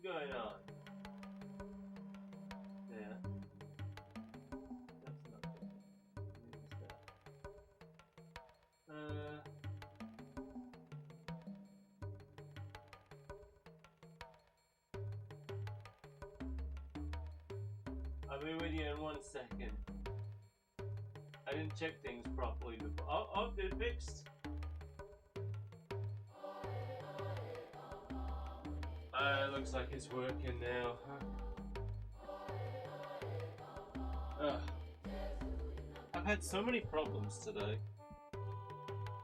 going on? Yeah. That's not good. Use that. I'll be with you in 1 second. I didn't check things properly before. Oh, they're fixed. Looks like it's working now. I've had so many problems today.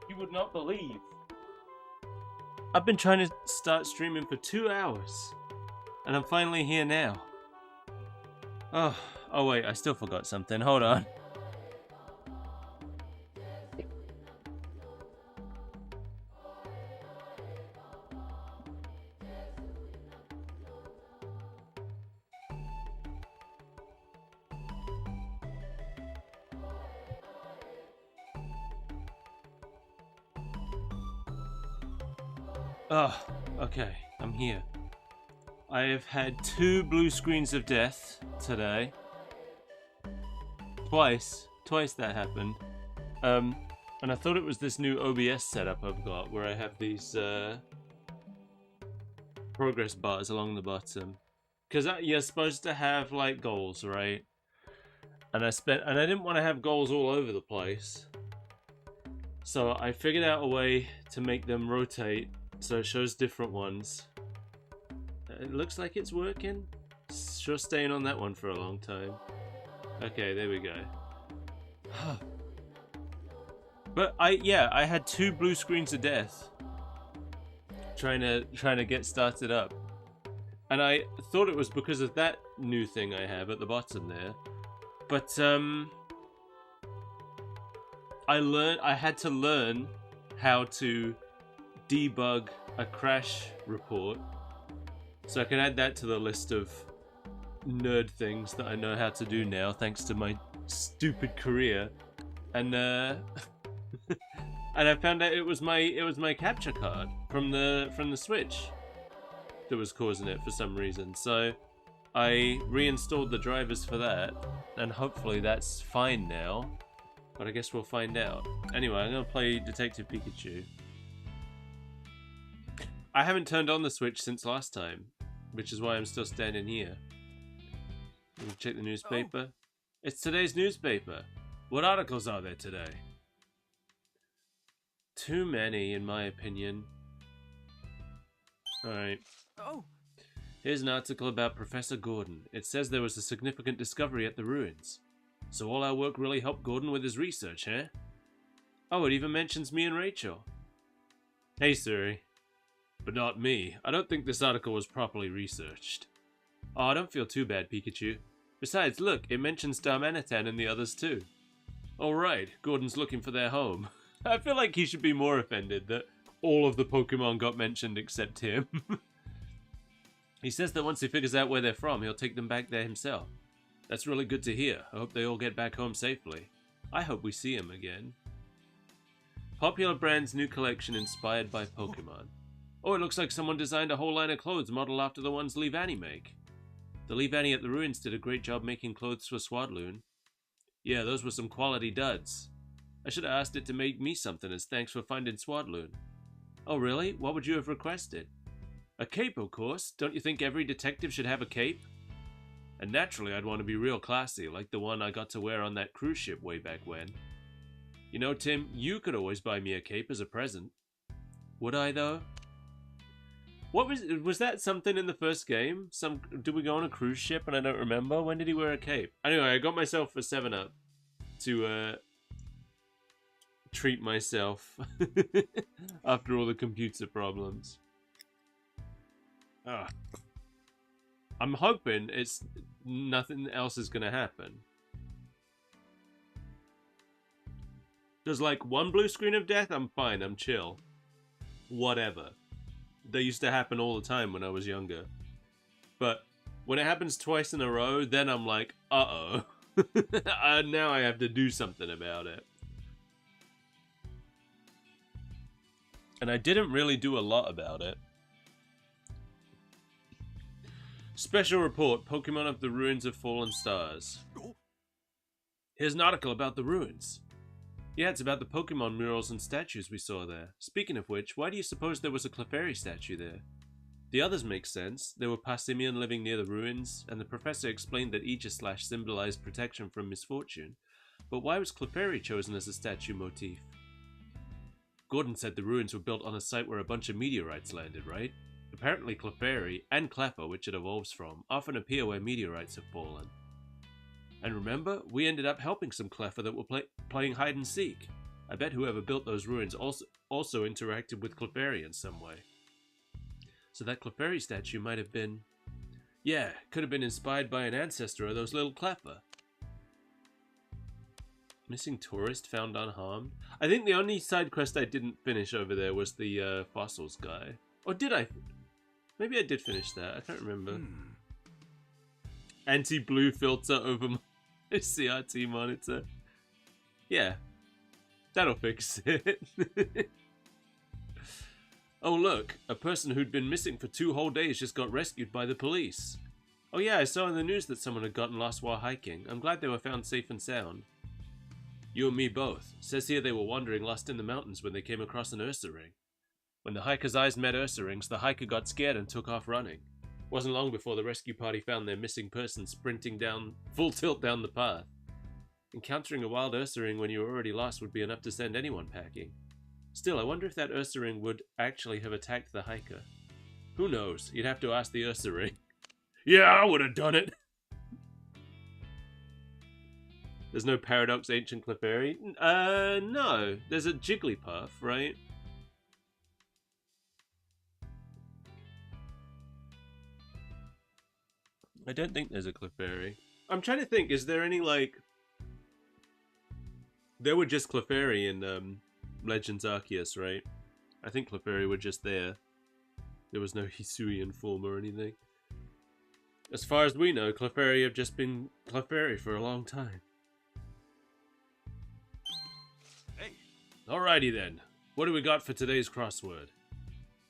You would not believe. I've been trying to start streaming for 2 hours, and I'm finally here now. Oh wait, I still forgot something. Hold on. Okay, I'm here. I have had 2 blue screens of death today. Twice that happened. And I thought it was this new OBS setup I've got where I have these progress bars along the bottom. Because you're supposed to have like goals, right? And I didn't want to have goals all over the place. So I figured out a way to make them rotate so it shows different ones. It looks like it's working. Sure staying on that one for a long time. Okay, there we go. But I had 2 blue screens of death trying to get started up. And I thought it was because of that new thing I have at the bottom there. But I had to learn how to debug a crash report, so I can add that to the list of nerd things that I know how to do now, thanks to my stupid career. And and I found out it was my capture card from the Switch that was causing it for some reason. So I reinstalled the drivers for that, and hopefully that's fine now. But I guess we'll find out. Anyway, I'm gonna play Detective Pikachu. I haven't turned on the Switch since last time, which is why I'm still standing here. Check the newspaper. Oh. It's today's newspaper. What articles are there today? Too many, in my opinion. Alright. Oh. Here's an article about Professor Gordon. It says there was a significant discovery at the ruins. So all our work really helped Gordon with his research, eh? Oh, it even mentions me and Rachel. Hey, Suri. But not me. I don't think this article was properly researched. Oh, don't feel too bad, Pikachu. Besides, look, it mentions Darmanitan and the others too. Alright, Gordon's looking for their home. I feel like he should be more offended that all of the Pokemon got mentioned except him. He says that once he figures out where they're from, he'll take them back there himself. That's really good to hear. I hope they all get back home safely. I hope we see him again. Popular brand's new collection inspired by Pokemon. Oh, it looks like someone designed a whole line of clothes modeled after the ones Leavanny make. The Leavanny at the ruins did a great job making clothes for Swadloon. Yeah, those were some quality duds. I should have asked it to make me something as thanks for finding Swadloon. Oh really? What would you have requested? A cape, of course. Don't you think every detective should have a cape? And naturally I'd want to be real classy, like the one I got to wear on that cruise ship way back when. You know, Tim, you could always buy me a cape as a present. Would I, though? What was that something in the first game? Did we go on a cruise ship and I don't remember? When did he wear a cape? Anyway, I got myself a 7-Up to treat myself after all the computer problems. I'm hoping it's nothing else is gonna happen. There's like 1 blue screen of death, I'm fine, I'm chill. Whatever. They used to happen all the time when I was younger. But when it happens twice in a row, then I'm like, uh-oh. Now I have to do something about it. And I didn't really do a lot about it. Special report, Pokemon of the Ruins of Fallen Stars. Here's an article about the ruins. Yeah, it's about the Pokemon murals and statues we saw there. Speaking of which, why do you suppose there was a Clefairy statue there? The others make sense. There were Passimian living near the ruins, and the professor explained that Aegislash symbolized protection from misfortune. But why was Clefairy chosen as a statue motif? Gordon said the ruins were built on a site where a bunch of meteorites landed, right? Apparently Clefairy, and Cleffa, which it evolves from, often appear where meteorites have fallen. And remember, we ended up helping some Cleffa that were playing hide and seek. I bet whoever built those ruins also interacted with Clefairy in some way. So that Clefairy statue might have been... Yeah, could have been inspired by an ancestor of those little Cleffa. Missing tourist found unharmed? I think the only side quest I didn't finish over there was the fossils guy. Or did I? Maybe I did finish that. I can't remember. Anti-blue filter over my CRT monitor. Yeah. That'll fix it. Oh look, a person who'd been missing for 2 whole days just got rescued by the police. Oh yeah, I saw in the news that someone had gotten lost while hiking. I'm glad they were found safe and sound. You and me both. Says here they were wandering lost in the mountains when they came across an Ursaring. When the hiker's eyes met Ursarings, the hiker got scared and took off running. Wasn't long before the rescue party found their missing person sprinting down, full tilt down the path. Encountering a wild Ursaring when you were already lost would be enough to send anyone packing. Still, I wonder if that Ursaring would actually have attacked the hiker. Who knows? You'd have to ask the Ursaring. Yeah, I would have done it! There's no Paradox Ancient Clefairy? No. There's a Jigglypuff, right? I don't think there's a Clefairy. I'm trying to think, is there any, like... There were just Clefairy in Legends Arceus, right? I think Clefairy were just there. There was no Hisuian form or anything. As far as we know, Clefairy have just been Clefairy for a long time. Hey. Alrighty then. What do we got for today's crossword?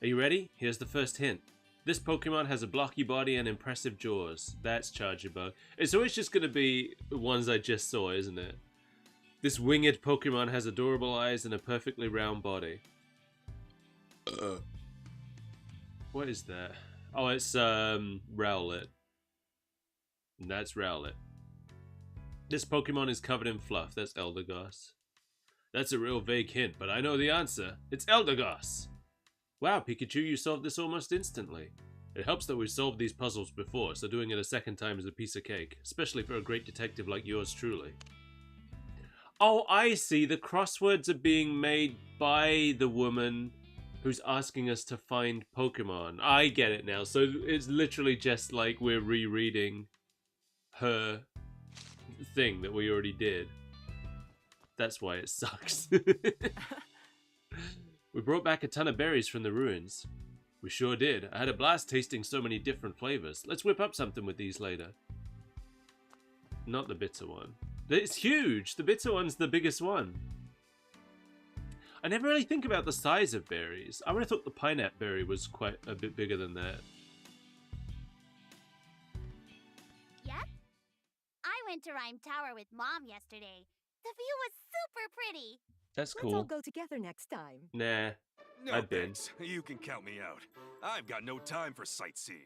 Are you ready? Here's the first hint. This Pokemon has a blocky body and impressive jaws. That's Charjabug. It's always just going to be the ones I just saw, isn't it? This winged Pokemon has adorable eyes and a perfectly round body. What is that? Oh, it's Rowlet. And that's Rowlet. This Pokemon is covered in fluff. That's Eldegoss. That's a real vague hint, but I know the answer. It's Eldegoss! Wow, Pikachu, you solved this almost instantly. It helps that we've solved these puzzles before, so doing it a second time is a piece of cake, especially for a great detective like yours truly. Oh, I see. The crosswords are being made by the woman who's asking us to find Pokemon. I get it now. So it's literally just like we're rereading her thing that we already did. That's why it sucks. We brought back a ton of berries from the ruins. We sure did. I had a blast tasting so many different flavors. Let's whip up something with these later. Not the bitter one. It's huge! The bitter one's the biggest one. I never really think about the size of berries. I would have thought the pineapple berry was quite a bit bigger than that. Yep. I went to Rhyme Tower with Mom yesterday. The view was super pretty. That's cool. Let's all go together next time. Nah. No, I've been. thanks. You can count me out. I've got no time for sightseeing.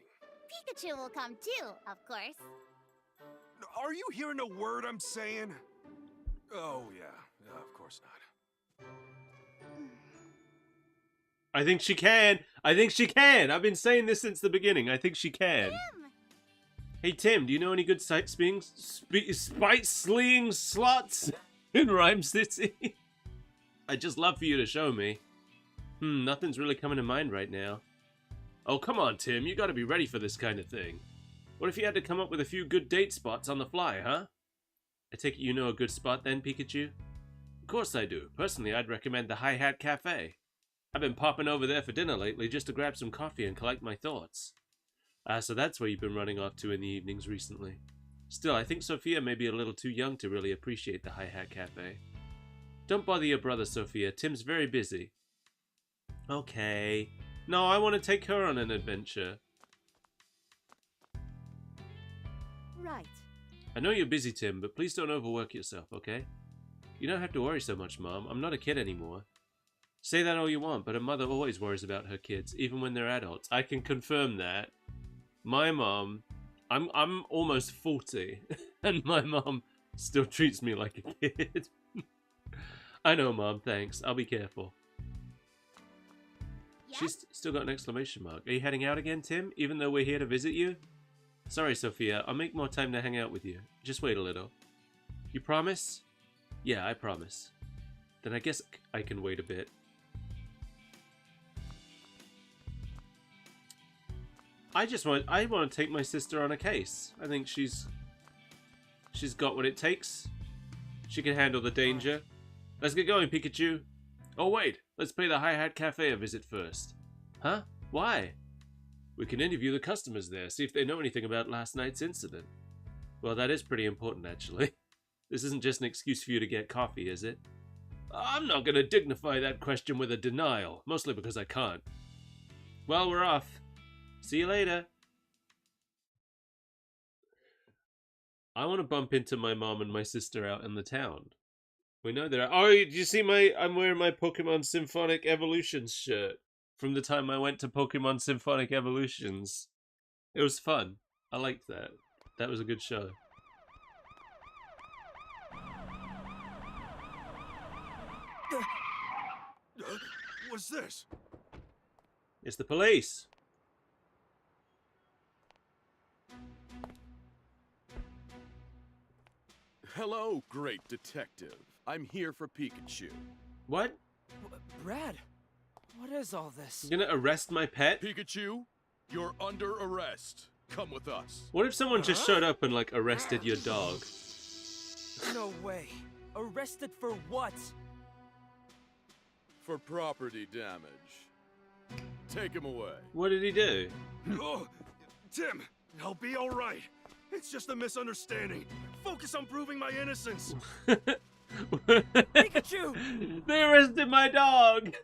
Pikachu will come too, of course. Are you hearing a word I'm saying? Oh, yeah. Of course not. I think she can. I think she can. I've been saying this since the beginning. I think she can. Tim! Hey, Tim, do you know any good spite-sleeing slots in Rhyme City? I'd just love for you to show me. Nothing's really coming to mind right now. Oh, come on, Tim. You gotta be ready for this kind of thing. What if you had to come up with a few good date spots on the fly, huh? I take it you know a good spot then, Pikachu? Of course I do. Personally, I'd recommend the Hi Hat Cafe. I've been popping over there for dinner lately just to grab some coffee and collect my thoughts. So that's where you've been running off to in the evenings recently. Still, I think Sophia may be a little too young to really appreciate the Hi Hat Cafe. Don't bother your brother, Sophia. Tim's very busy. Okay. No, I want to take her on an adventure. right. I know you're busy, Tim, but please don't overwork yourself, okay? You don't have to worry so much, Mom. I'm not a kid anymore. Say that all you want, but a mother always worries about her kids, even when they're adults. I can confirm that. My mom, I'm almost 40, and my mom still treats me like a kid. I know, Mom, thanks. I'll be careful. Yep. She's still got an exclamation mark. Are you heading out again, Tim, even though we're here to visit you? Sorry, Sophia. I'll make more time to hang out with you. Just wait a little. You promise? Yeah, I promise. Then I guess I can wait a bit. I want to take my sister on a case. I think she's got what it takes. She can handle the danger. Let's get going, Pikachu. Oh wait, let's pay the Hi-Hat Cafe a visit first. Huh? Why? We can interview the customers there, see if they know anything about last night's incident. Well, that is pretty important, actually. This isn't just an excuse for you to get coffee, is it? I'm not going to dignify that question with a denial, mostly because I can't. Well, we're off. See you later. I want to bump into my mom and my sister out in the town. We know they're... Oh, do you see I'm wearing my Pokemon Symphonic Evolutions shirt from the time I went to Pokemon Symphonic Evolutions. It was fun. I liked that. That was a good show. What's this? It's the police. Hello, great detective. I'm here for Pikachu. What? Brad, what is all this? You're gonna arrest my pet? Pikachu, you're under arrest. Come with us. What if someone just showed up and, like, arrested your dog? No way. Arrested for what? For property damage. Take him away. What did he do? Oh, Tim, I'll be all right. It's just a misunderstanding. Focus on proving my innocence. Pikachu! They arrested my dog!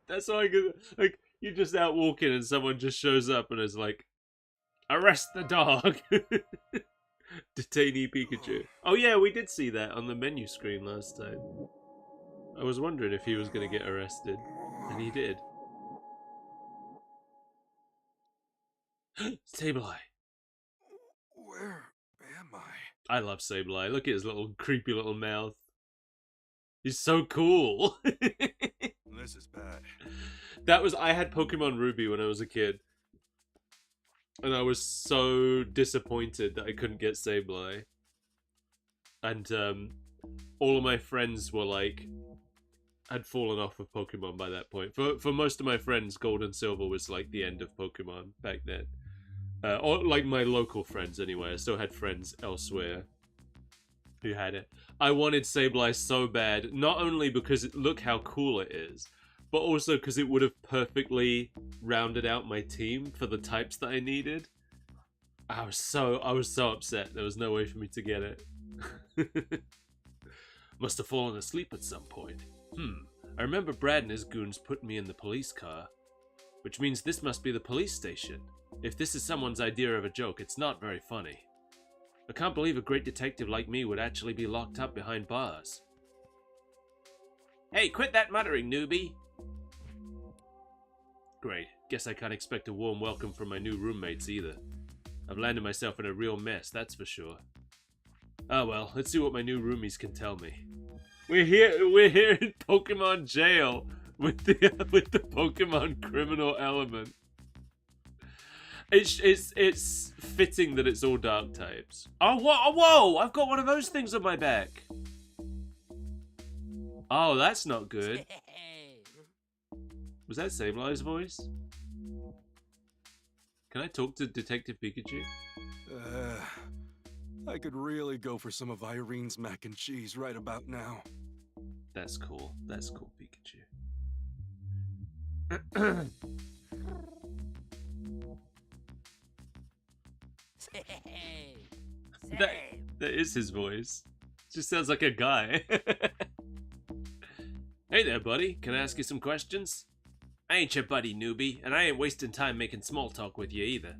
That's all I could... Like, you're just out walking and someone just shows up and is like, arrest the dog! Detainee Pikachu. Oh yeah, we did see that on the menu screen last time. I was wondering if he was going to get arrested. And he did. Sableye. Where am I? I love Sableye. Look at his little creepy little mouth. He's so cool. This is bad. I had Pokemon Ruby when I was a kid. And I was so disappointed that I couldn't get Sableye. And all of my friends were like, had fallen off of Pokemon by that point. For most of my friends, Gold and Silver was like the end of Pokemon back then. Or like my local friends anyway. I still had friends elsewhere who had it. I wanted Sableye so bad, not only because look how cool it is, but also because it would have perfectly rounded out my team for the types that I needed. I was so upset. There was no way for me to get it. Must have fallen asleep at some point. I remember Brad and his goons put me in the police car. Which means this must be the police station. If this is someone's idea of a joke, it's not very funny. I can't believe a great detective like me would actually be locked up behind bars. Hey, quit that muttering, newbie! Great. Guess I can't expect a warm welcome from my new roommates either. I've landed myself in a real mess, that's for sure. Oh well, let's see what my new roomies can tell me. We're here in Pokemon jail with the Pokemon criminal element. It's fitting that it's all dark types. Oh whoa! I've got one of those things on my back. Oh, that's not good. Was that Sableye's voice? Can I talk to Detective Pikachu? I could really go for some of Irene's mac and cheese right about now. That's cool. That's cool, Pikachu. That is his voice. Just sounds like a guy. Hey there, buddy. Can I ask you some questions? I ain't your buddy, newbie, and I ain't wasting time making small talk with you either.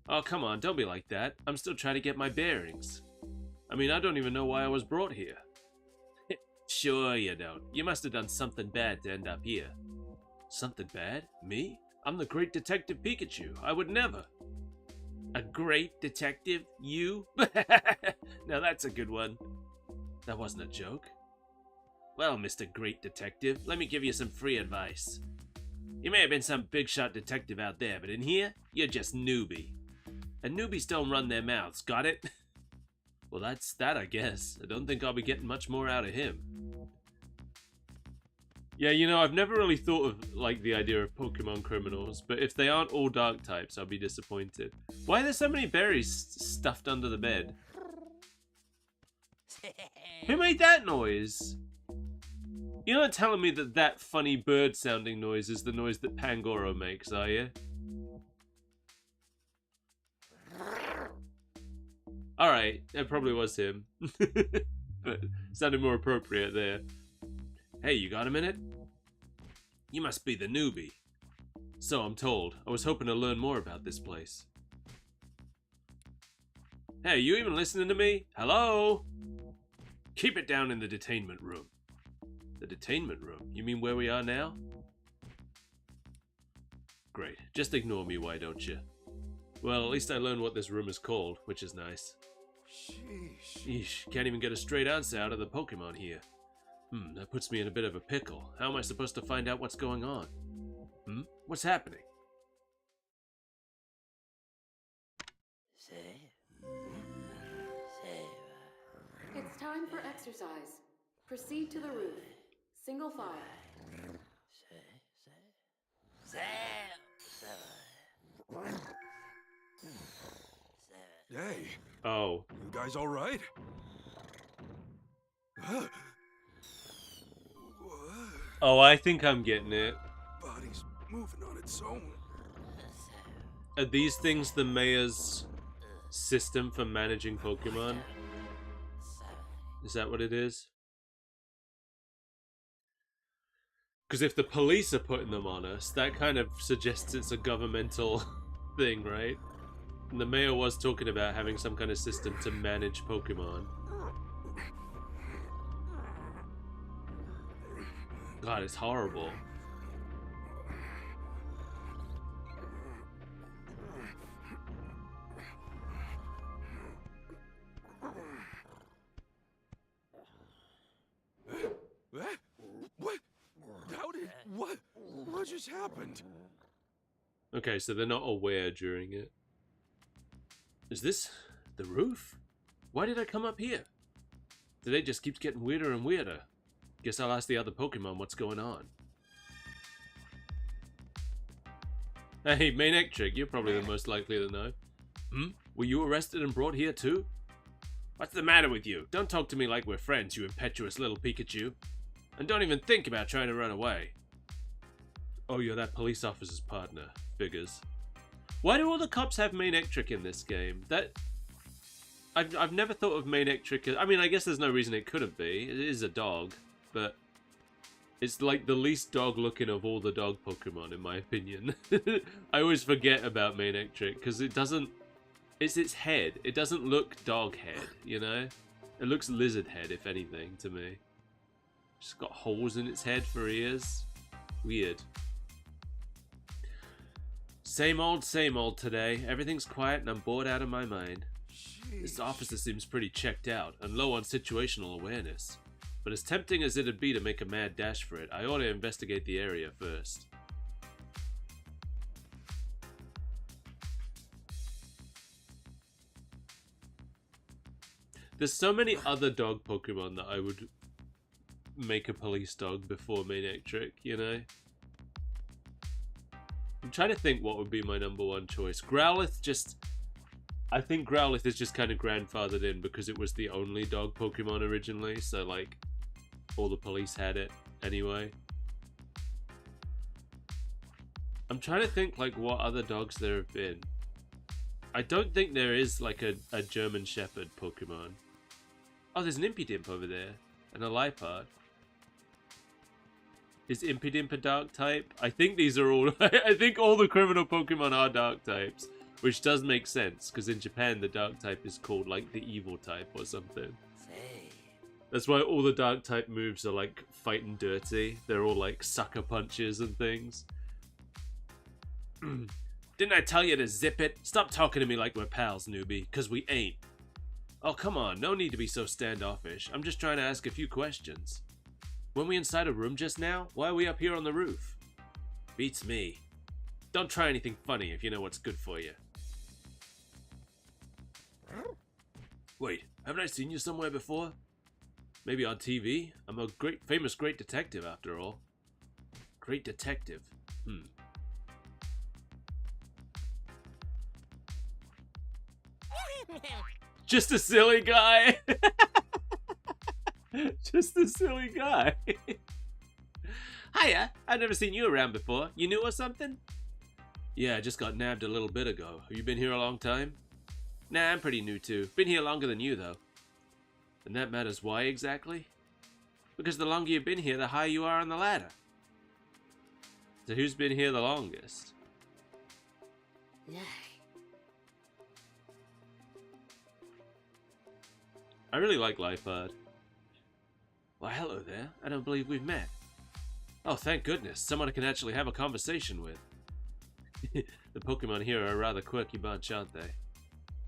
Oh, come on, don't be like that. I'm still trying to get my bearings. I mean, I don't even know why I was brought here. Sure you don't. You must have done something bad to end up here. Something bad? Me? I'm the great detective Pikachu. I would never. A great detective? You? Now that's a good one. That wasn't a joke. Well, Mr. Great Detective, let me give you some free advice. You may have been some big shot detective out there, but in here, you're just newbie. And newbies don't run their mouths, got it? Well, that's that, I guess. I don't think I'll be getting much more out of him. Yeah, you know, I've never really thought of, like, the idea of Pokemon criminals, but if they aren't all dark types, I'll be disappointed. Why are there so many berries stuffed under the bed? Who made that noise? You're not telling me that that funny bird-sounding noise is the noise that Pangoro makes, are you? Alright, it probably was him. But sounded more appropriate there. Hey, you got a minute? You must be the newbie. So I'm told. I was hoping to learn more about this place. Hey, you even listening to me? Hello? Keep it down in the detainment room. The detainment room? You mean where we are now? Great. Just ignore me, why don't you? Well, at least I learned what this room is called, which is nice. Sheesh. Eesh, can't even get a straight answer out of the Pokemon here. That puts me in a bit of a pickle. How am I supposed to find out what's going on? What's happening? It's time for exercise. Proceed to the roof. Single file. Hey, Oh. you guys all right? Huh? What? Oh, I think I'm getting it. Body's moving on its own. Are these things the mayor's system for managing Pokemon? Is that what it is? Because if the police are putting them on us, that kind of suggests it's a governmental thing, right? And the mayor was talking about having some kind of system to manage Pokemon. God, it's horrible. What? How did... What? What just happened? Okay, so they're not aware during it. Is this the roof? Why did I come up here? Today just keeps getting weirder and weirder. Guess I'll ask the other Pokemon what's going on. Hey, Manectric, you're probably the most likely to know. Were you arrested and brought here too? What's the matter with you? Don't talk to me like we're friends, you impetuous little Pikachu. And don't even think about trying to run away. Oh, you're that police officer's partner. Figures. Why do all the cops have Manectric in this game? I've never thought of Manectric as... I mean, I guess there's no reason it couldn't be. It is a dog, but... It's like the least dog-looking of all the dog Pokemon, in my opinion. I always forget about Manectric, because it doesn't... It's its head. It doesn't look dog head, you know? It looks lizard head, if anything, to me. It's got holes in its head for ears. Weird. Same old today. Everything's quiet and I'm bored out of my mind. This officer seems pretty checked out and low on situational awareness. But as tempting as it'd be to make a mad dash for it, I ought to investigate the area first. There's so many other dog Pokemon that I would make a police dog before Manectric, you know? I'm trying to think what would be my number one choice. Growlithe just... I think Growlithe is just kind of grandfathered in because it was the only dog Pokemon originally, so like, all the police had it anyway. I'm trying to think like what other dogs there have been. I don't think there is like a German Shepherd Pokemon. Oh, there's an Impidimp over there. And a Liepard. Is Impidimp a dark type? I think these are all... I think all the criminal Pokemon are dark types. Which does make sense, because in Japan the dark type is called like the evil type or something. That's why all the dark type moves are like fighting dirty. They're all like sucker punches and things. Didn't I tell you to zip it? Stop talking to me like we're pals, newbie, because we ain't. Oh, come on, no need to be so standoffish. I'm just trying to ask a few questions. Weren't we inside a room just now? Why are we up here on the roof? Beats me. Don't try anything funny if you know what's good for you. Wait, haven't I seen you somewhere before? Maybe on TV? I'm a famous great detective after all. Great detective. Just a silly guy. Just a silly guy. Hiya, I've never seen you around before. You new or something? Yeah, I just got nabbed a little bit ago. Have you been here a long time? Nah, I'm pretty new too. Been here longer than you though. And that matters why exactly? Because the longer you've been here, the higher you are on the ladder. So who's been here the longest? I really like Lifeard. Well, hello there. I don't believe we've met. Oh, thank goodness. Someone I can actually have a conversation with. The Pokemon here are a rather quirky bunch, aren't they?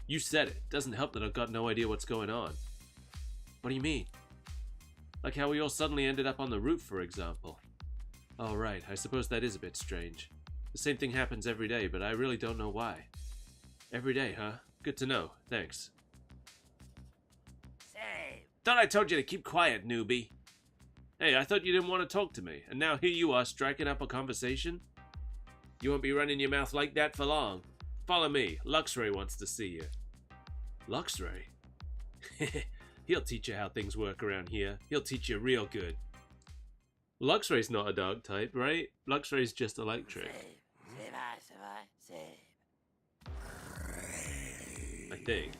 You said it. Doesn't help that I've got no idea what's going on. What do you mean? Like how we all suddenly ended up on the roof, for example. Oh, right. I suppose that is a bit strange. The same thing happens every day, but I really don't know why. Every day, huh? Good to know. Thanks. Thought I told you to keep quiet, newbie. Hey, I thought you didn't want to talk to me, and now here you are striking up a conversation? You won't be running your mouth like that for long. Follow me. Luxray wants to see you. Luxray? He'll teach you how things work around here. He'll teach you real good. Luxray's not a dark type, right? Luxray's just electric. I think.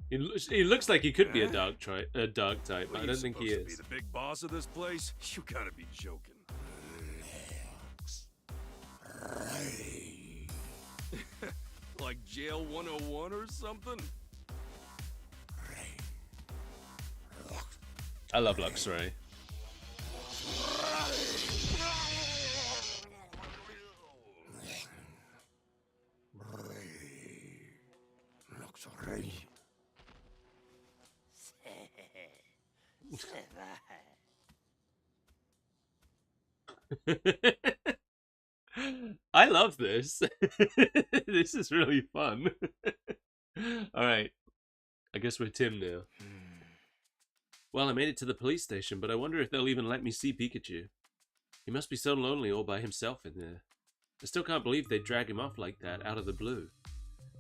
He looks like he could be a dark type, but I don't think he is. Be the big boss of this place? You gotta be joking. Like Jail 101 or something? I love Luxray. I love this. This is really fun. Alright. I guess we're Tim now. Well, I made it to the police station, but I wonder if they'll even let me see Pikachu. He must be so lonely all by himself in there. I still can't believe they'd drag him off like that, out of the blue.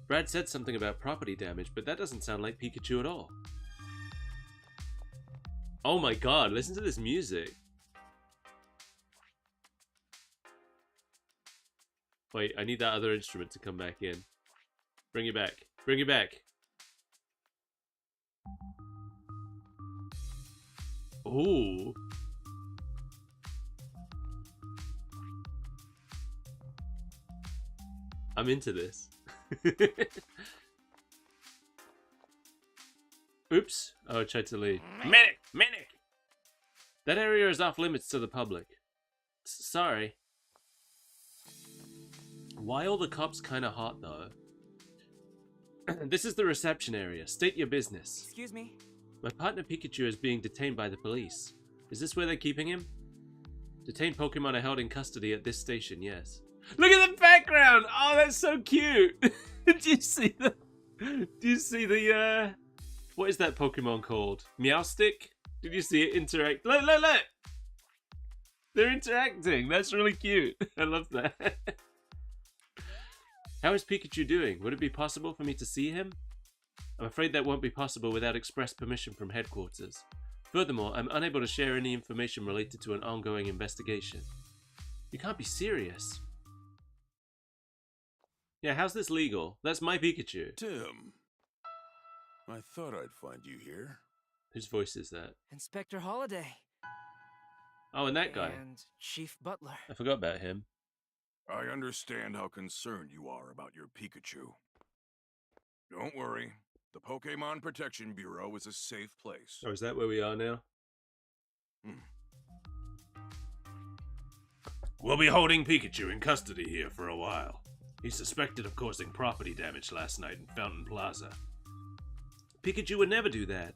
Brad said something about property damage, but that doesn't sound like Pikachu at all. Oh my god, listen to this music. Wait, I need that other instrument to come back in. Bring it back. Bring it back. Ooh. I'm into this. Oops. Oh, I tried to leave. Medic! Medic! That area is off limits to the public. Sorry. Why all the cops kinda hot though? This is the reception area. State your business. Excuse me? My partner Pikachu is being detained by the police. Is this where they're keeping him? Detained Pokemon are held in custody at this station, yes. Look at the background! Oh, that's so cute! Do you see the... what is that Pokemon called? Meowstic? Did you see it interact? Look, look, look! They're interacting! That's really cute. I love that. How is Pikachu doing? Would it be possible for me to see him? I'm afraid that won't be possible without express permission from headquarters. Furthermore, I'm unable to share any information related to an ongoing investigation. You can't be serious. Yeah, how's this legal? That's my Pikachu. Tim, I thought I'd find you here. Whose voice is that? Inspector Holiday. Oh, and that guy. And Chief Butler. I forgot about him. I understand how concerned you are about your Pikachu. Don't worry. The Pokemon Protection Bureau is a safe place. Oh, is that where we are now? We'll be holding Pikachu in custody here for a while. He's suspected of causing property damage last night in Fountain Plaza. Pikachu would never do that.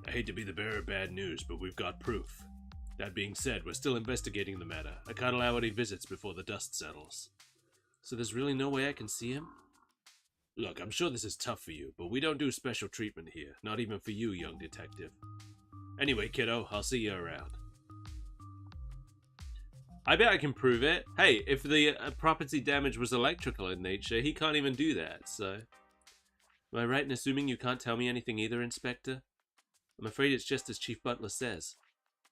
I hate to be the bearer of bad news, but we've got proof. That being said, we're still investigating the matter. I can't allow any visits before the dust settles. So there's really no way I can see him? Look, I'm sure this is tough for you, but we don't do special treatment here. Not even for you, young detective. Anyway, kiddo, I'll see you around. I bet I can prove it. Hey, if the property damage was electrical in nature, he can't even do that, so... Am I right in assuming you can't tell me anything either, Inspector? I'm afraid it's just as Chief Butler says.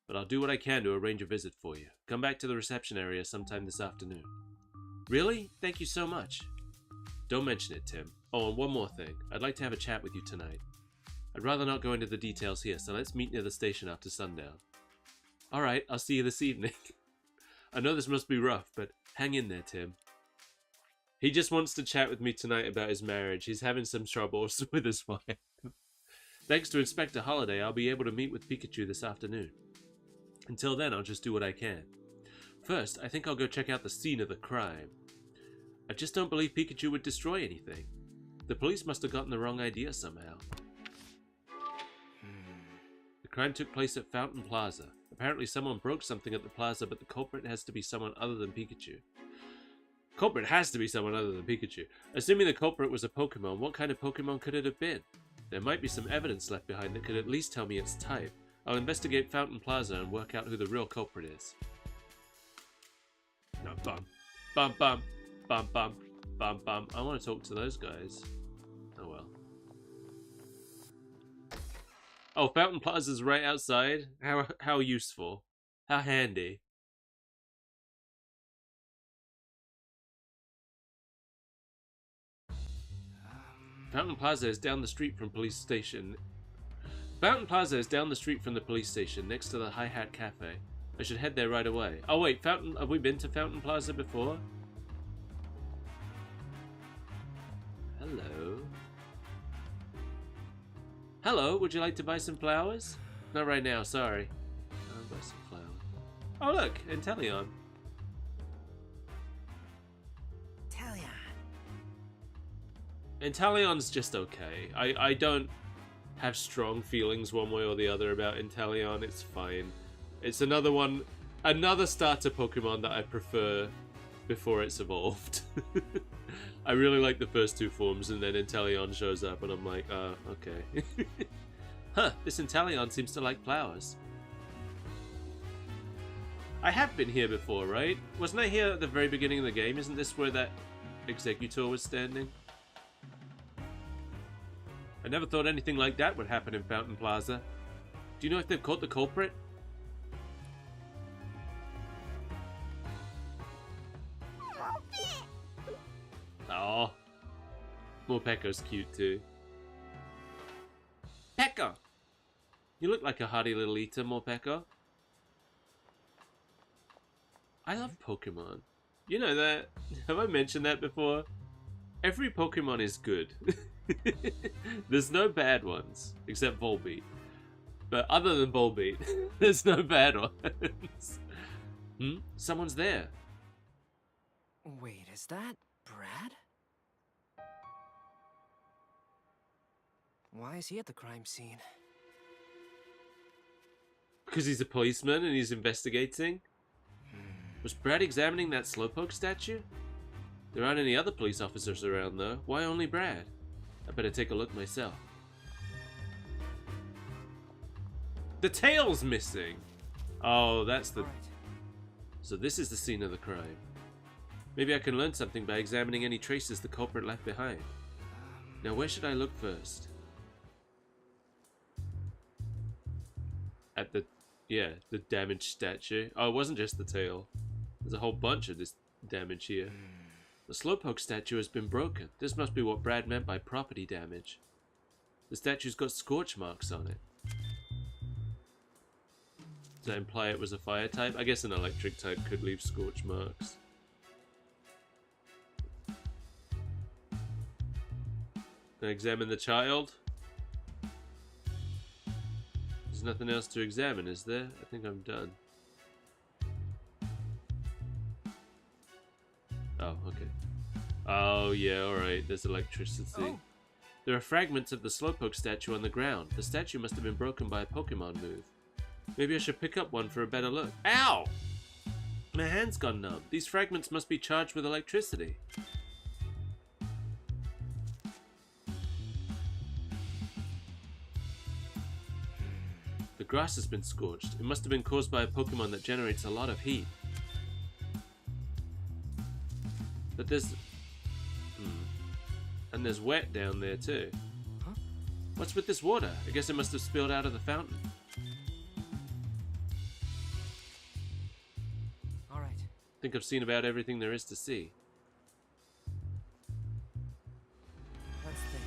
But I'll do what I can to arrange a visit for you. Come back to the reception area sometime this afternoon. Really? Thank you so much. Don't mention it, Tim. Oh, and one more thing. I'd like to have a chat with you tonight. I'd rather not go into the details here, so let's meet near the station after sundown. Alright, I'll see you this evening. I know this must be rough, but hang in there, Tim. He just wants to chat with me tonight about his marriage. He's having some troubles with his wife. Thanks to Inspector Holliday, I'll be able to meet with Pikachu this afternoon. Until then, I'll just do what I can. First, I think I'll go check out the scene of the crime. I just don't believe Pikachu would destroy anything. The police must have gotten the wrong idea somehow. The crime took place at Fountain Plaza. Apparently someone broke something at the plaza, but the culprit has to be someone other than Pikachu. Culprit has to be someone other than Pikachu. Assuming the culprit was a Pokemon, what kind of Pokemon could it have been? There might be some evidence left behind that could at least tell me its type. I'll investigate Fountain Plaza and work out who the real culprit is. No, bum. Bum, bum. Bum, bum. Bum, bum. I want to talk to those guys. Oh well. Oh, Fountain Plaza's right outside? How useful. How handy. Fountain Plaza is down the street from police station. Fountain Plaza is down the street from the police station, next to the Hi Hat Cafe. I should head there right away. Oh wait, have we been to Fountain Plaza before? Hello. Hello, would you like to buy some flowers? Not right now, sorry. I'll buy some flowers. Oh look, Inteleon. Inteleon's just okay. I don't have strong feelings one way or the other about Inteleon. It's fine. It's another starter Pokemon that I prefer before it's evolved. I really like the first two forms, and then Inteleon shows up and I'm like, okay. Huh, this Inteleon seems to like flowers. I have been here before, right? Wasn't I here at the very beginning of the game? Isn't this where that Exeggutor was standing? I never thought anything like that would happen in Fountain Plaza. Do you know if they've caught the culprit? Oh, Morpeko's cute too. Pekka! You look like a hardy little eater, Morpeko. I love Pokemon. You know that. Have I mentioned that before? Every Pokemon is good. There's no bad ones, except Volbeat. But other than Volbeat, there's no bad ones. Someone's there. Wait, is that Brad? Why is he at the crime scene? Because he's a policeman and he's investigating? Was Brad examining that Slowpoke statue? There aren't any other police officers around though. Why only Brad? I better take a look myself. The tail's missing! Oh, that's the... So this is the scene of the crime. Maybe I can learn something by examining any traces the culprit left behind. Now where should I look first? At the... yeah, the damaged statue. Oh, it wasn't just the tail. There's a whole bunch of this damage here. The Slowpoke statue has been broken. This must be what Brad meant by property damage. The statue's got scorch marks on it. Does that imply it was a fire type? I guess an electric type could leave scorch marks. Examine the child. There's nothing else to examine, is there? I think I'm done. Oh, okay. Oh, yeah, alright. There's electricity. Oh. There are fragments of the Slowpoke statue on the ground. The statue must have been broken by a Pokemon move. Maybe I should pick up one for a better look. Ow! My hand's gone numb. These fragments must be charged with electricity. The grass has been scorched. It must have been caused by a Pokemon that generates a lot of heat. But there's... And there's wet down there too. Huh? What's with this water? I guess it must have spilled out of the fountain. Alright. Think I've seen about everything there is to see. Let's think.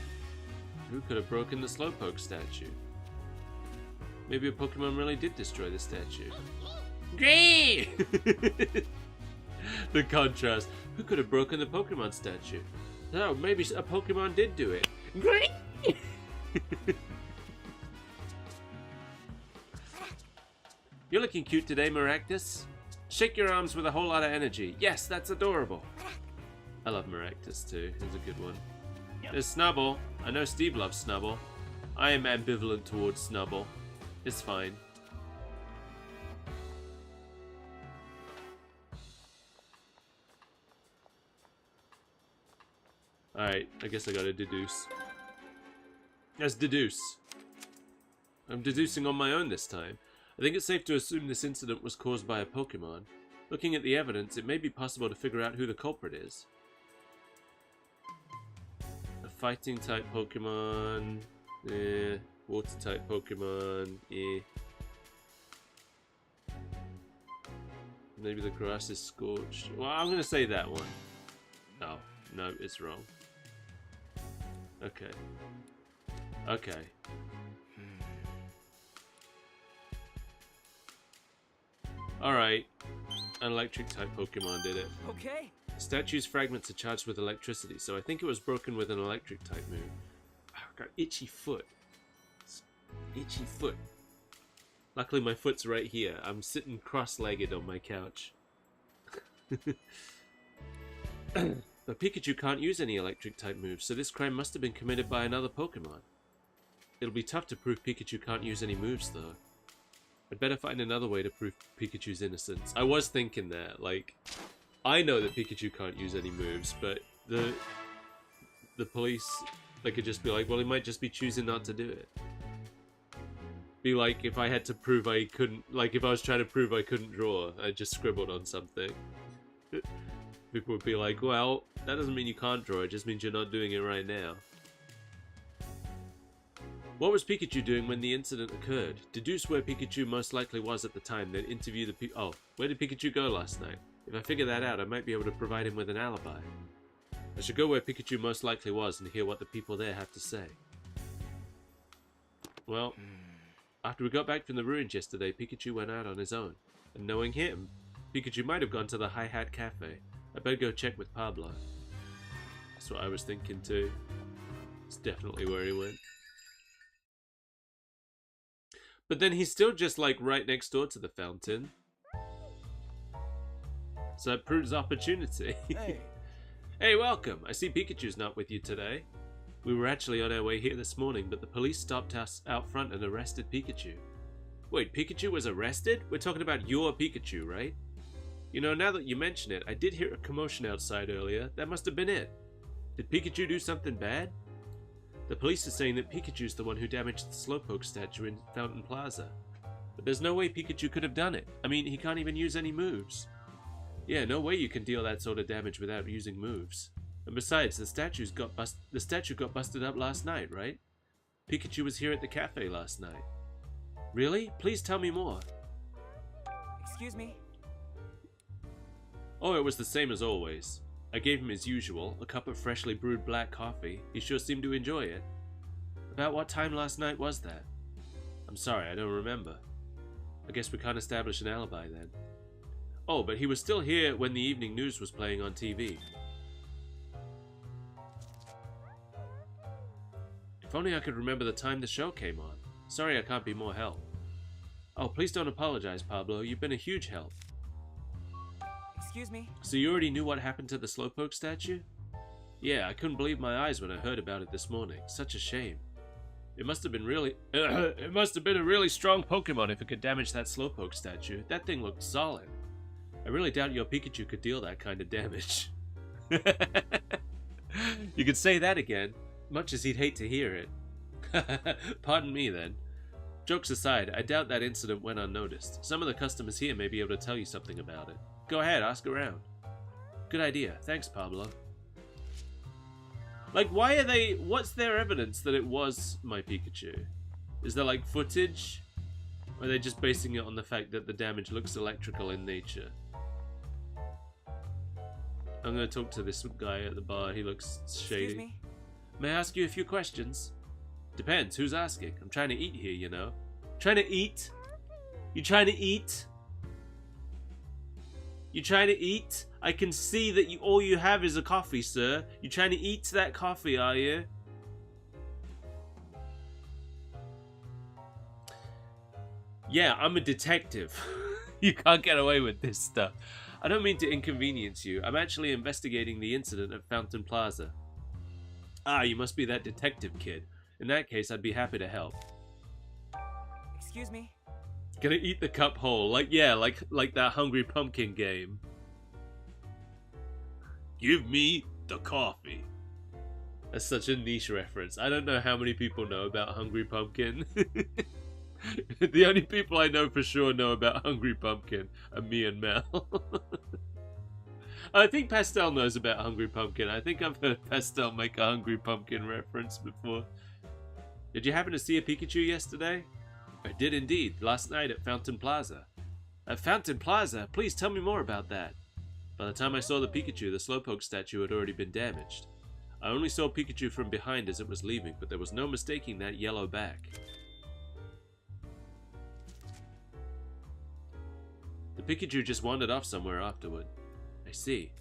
Who could have broken the Slowpoke statue? Maybe a Pokemon really did destroy the statue. Gree! The contrast. Who could have broken the Pokemon statue? No, maybe a Pokemon did do it. Gree! You're looking cute today, Maractus. Shake your arms with a whole lot of energy. Yes, that's adorable. I love Maractus too. He's a good one. There's Snubble. I know Steve loves Snubble. I am ambivalent towards Snubble. It's fine. Alright, I guess I gotta deduce. Let's deduce. I'm deducing on my own this time. I think it's safe to assume this incident was caused by a Pokemon. Looking at the evidence, it may be possible to figure out who the culprit is. A fighting type Pokemon. Water type Pokemon. Maybe the grass is scorched. Well, I'm gonna say that one. Oh, no, it's wrong. Okay. Okay. Alright. An electric type Pokemon did it. Okay. The statue's fragments are charged with electricity, so I think it was broken with an electric type move. Oh, I've got itchy foot. Itchy foot. Luckily my foot's right here. I'm sitting cross-legged on my couch. But Pikachu can't use any electric type moves, so this crime must have been committed by another Pokemon. It'll be tough to prove Pikachu can't use any moves though. I'd better find another way to prove Pikachu's innocence. I was thinking that, like, I know that Pikachu can't use any moves, but the police, they could just be like, well, he might just be choosing not to do it. Be like, if I had to prove I couldn't, like, if I was trying to prove I couldn't draw, I just scribbled on something. People would be like, well, that doesn't mean you can't draw, it just means you're not doing it right now. What was Pikachu doing when the incident occurred? Deduce where Pikachu most likely was at the time, then interview the Oh, where did Pikachu go last night? If I figure that out, I might be able to provide him with an alibi. I should go where Pikachu most likely was and hear what the people there have to say. Well, after we got back from the ruins yesterday, Pikachu went out on his own. And knowing him, Pikachu might have gone to the Hi-Hat Cafe. I better go check with Pablo. That's what I was thinking too. It's definitely where he went. But then he's still just like right next door to the fountain. So it proves opportunity. Hey. Hey, welcome. I see Pikachu's not with you today. We were actually on our way here this morning, but the police stopped us out front and arrested Pikachu. Wait, Pikachu was arrested? We're talking about your Pikachu, right? You know, now that you mention it, I did hear a commotion outside earlier. That must have been it. Did Pikachu do something bad? The police are saying that Pikachu's the one who damaged the Slowpoke statue in Fountain Plaza. But there's no way Pikachu could have done it. I mean, he can't even use any moves. Yeah, no way you can deal that sort of damage without using moves. And besides, the statue got busted up last night, right? Pikachu was here at the cafe last night. Really? Please tell me more. Excuse me. Oh, it was the same as always. I gave him as usual, a cup of freshly brewed black coffee. He sure seemed to enjoy it. About what time last night was that? I'm sorry, I don't remember. I guess we can't establish an alibi then. Oh, but he was still here when the evening news was playing on TV. If only I could remember the time the show came on. Sorry I can't be more help. Oh, please don't apologize, Pablo. You've been a huge help. Excuse me? So you already knew what happened to the Slowpoke statue? Yeah, I couldn't believe my eyes when I heard about it this morning. Such a shame. It must have been really... it must have been a really strong Pokemon if it could damage that Slowpoke statue. That thing looked solid. I really doubt your Pikachu could deal that kind of damage. You could say that again, much as he'd hate to hear it. Pardon me, then. Jokes aside, I doubt that incident went unnoticed. Some of the customers here may be able to tell you something about it. Go ahead, ask around. Good idea. Thanks, Pablo. Like, why are they... What's their evidence that it was my Pikachu? Is there, like, footage? Or are they just basing it on the fact that the damage looks electrical in nature? I'm going to talk to this guy at the bar. He looks shady. Excuse me? May I ask you a few questions? Depends. Who's asking? I'm trying to eat here, you know. Trying to eat? You trying to eat? You trying to eat? I can see that all you have is a coffee, sir. You trying to eat that coffee, are you? Yeah, I'm a detective. You can't get away with this stuff. I don't mean to inconvenience you. I'm actually investigating the incident at Fountain Plaza. Ah, you must be that detective kid. In that case, I'd be happy to help. Excuse me? Gonna eat the cup whole. Like, yeah, like that Hungry Pumpkin game. Give me the coffee. That's such a niche reference. I don't know how many people know about Hungry Pumpkin. The only people I know for sure know about Hungry Pumpkin are me and Mel. I think Pastel knows about Hungry Pumpkin. I think I've heard Pastel make a Hungry Pumpkin reference before. Did you happen to see a Pikachu yesterday? I did indeed, last night at Fountain Plaza. At Fountain Plaza? Please tell me more about that. By the time I saw the Pikachu, the Slowpoke statue had already been damaged. I only saw Pikachu from behind as it was leaving, but there was no mistaking that yellow back. The Pikachu just wandered off somewhere afterward. I see.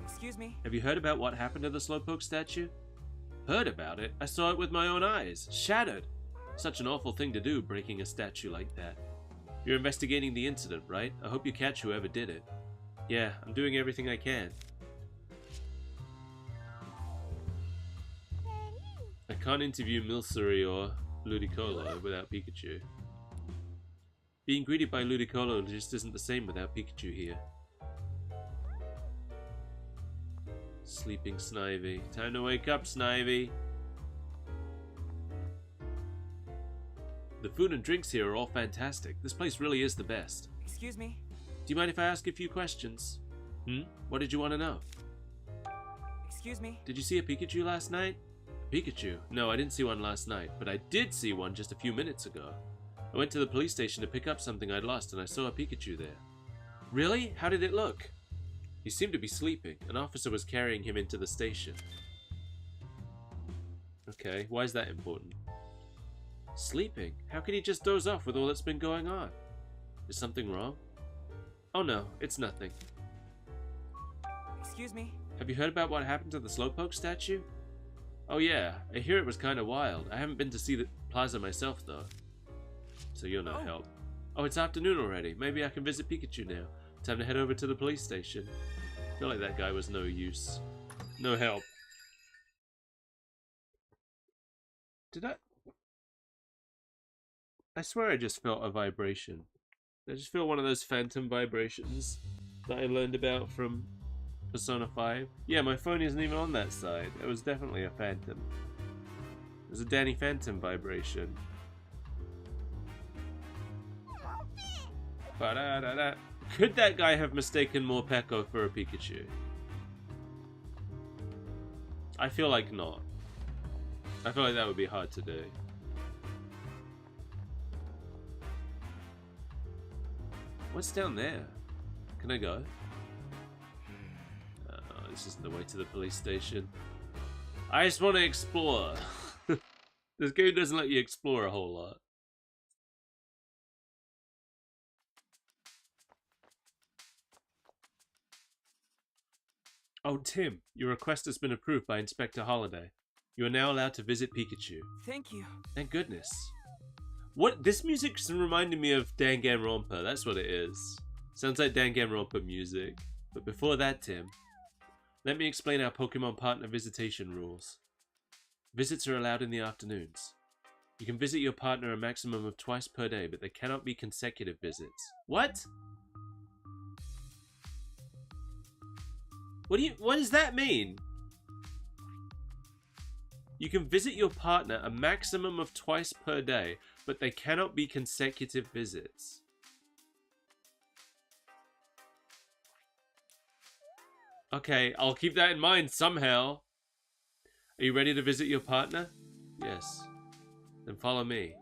Excuse me? Have you heard about what happened to the Slowpoke statue? Heard about it? I saw it with my own eyes. Shattered. Such an awful thing to do, breaking a statue like that. You're investigating the incident, right? I hope you catch whoever did it. Yeah, I'm doing everything I can. I can't interview Milcery or Ludicolo without Pikachu. Being greeted by Ludicolo just isn't the same without Pikachu here. Sleeping Snivy. Time to wake up, Snivy. The food and drinks here are all fantastic. This place really is the best. Excuse me? Do you mind if I ask a few questions? What did you want to know? Excuse me? Did you see a Pikachu last night? A Pikachu? No, I didn't see one last night, but I did see one just a few minutes ago. I went to the police station to pick up something I'd lost and I saw a Pikachu there. Really? How did it look? He seemed to be sleeping. An officer was carrying him into the station. Okay, why is that important? Sleeping? How could he just doze off with all that's been going on? Is something wrong? Oh no, it's nothing. Excuse me? Have you heard about what happened to the Slowpoke statue? Oh yeah, I hear it was kinda wild. I haven't been to see the plaza myself though. So you're no help. Oh, it's afternoon already. Maybe I can visit Pikachu now. Time to head over to the police station. I feel like that guy was no use. No help. Did I swear I just felt a vibration. I just feel one of those phantom vibrations that I learned about from Persona 5. Yeah, my phone isn't even on that side. It was definitely a phantom. It was a Danny Phantom vibration. Ba-da-da-da. Could that guy have mistaken Morpeko for a Pikachu? I feel like not. I feel like that would be hard to do. What's down there? Can I go? Oh, this isn't the way to the police station. I just want to explore. This game doesn't let you explore a whole lot. Oh, Tim, your request has been approved by Inspector Holliday. You are now allowed to visit Pikachu. Thank you. Thank goodness. What? This music's reminding me of Danganronpa. That's what it is. Sounds like Danganronpa music. But before that, Tim, let me explain our Pokemon partner visitation rules. Visits are allowed in the afternoons. You can visit your partner a maximum of twice per day, but they cannot be consecutive visits. What? What does that mean? You can visit your partner a maximum of twice per day, but they cannot be consecutive visits. Okay, I'll keep that in mind somehow. Are you ready to visit your partner? Yes. Then follow me.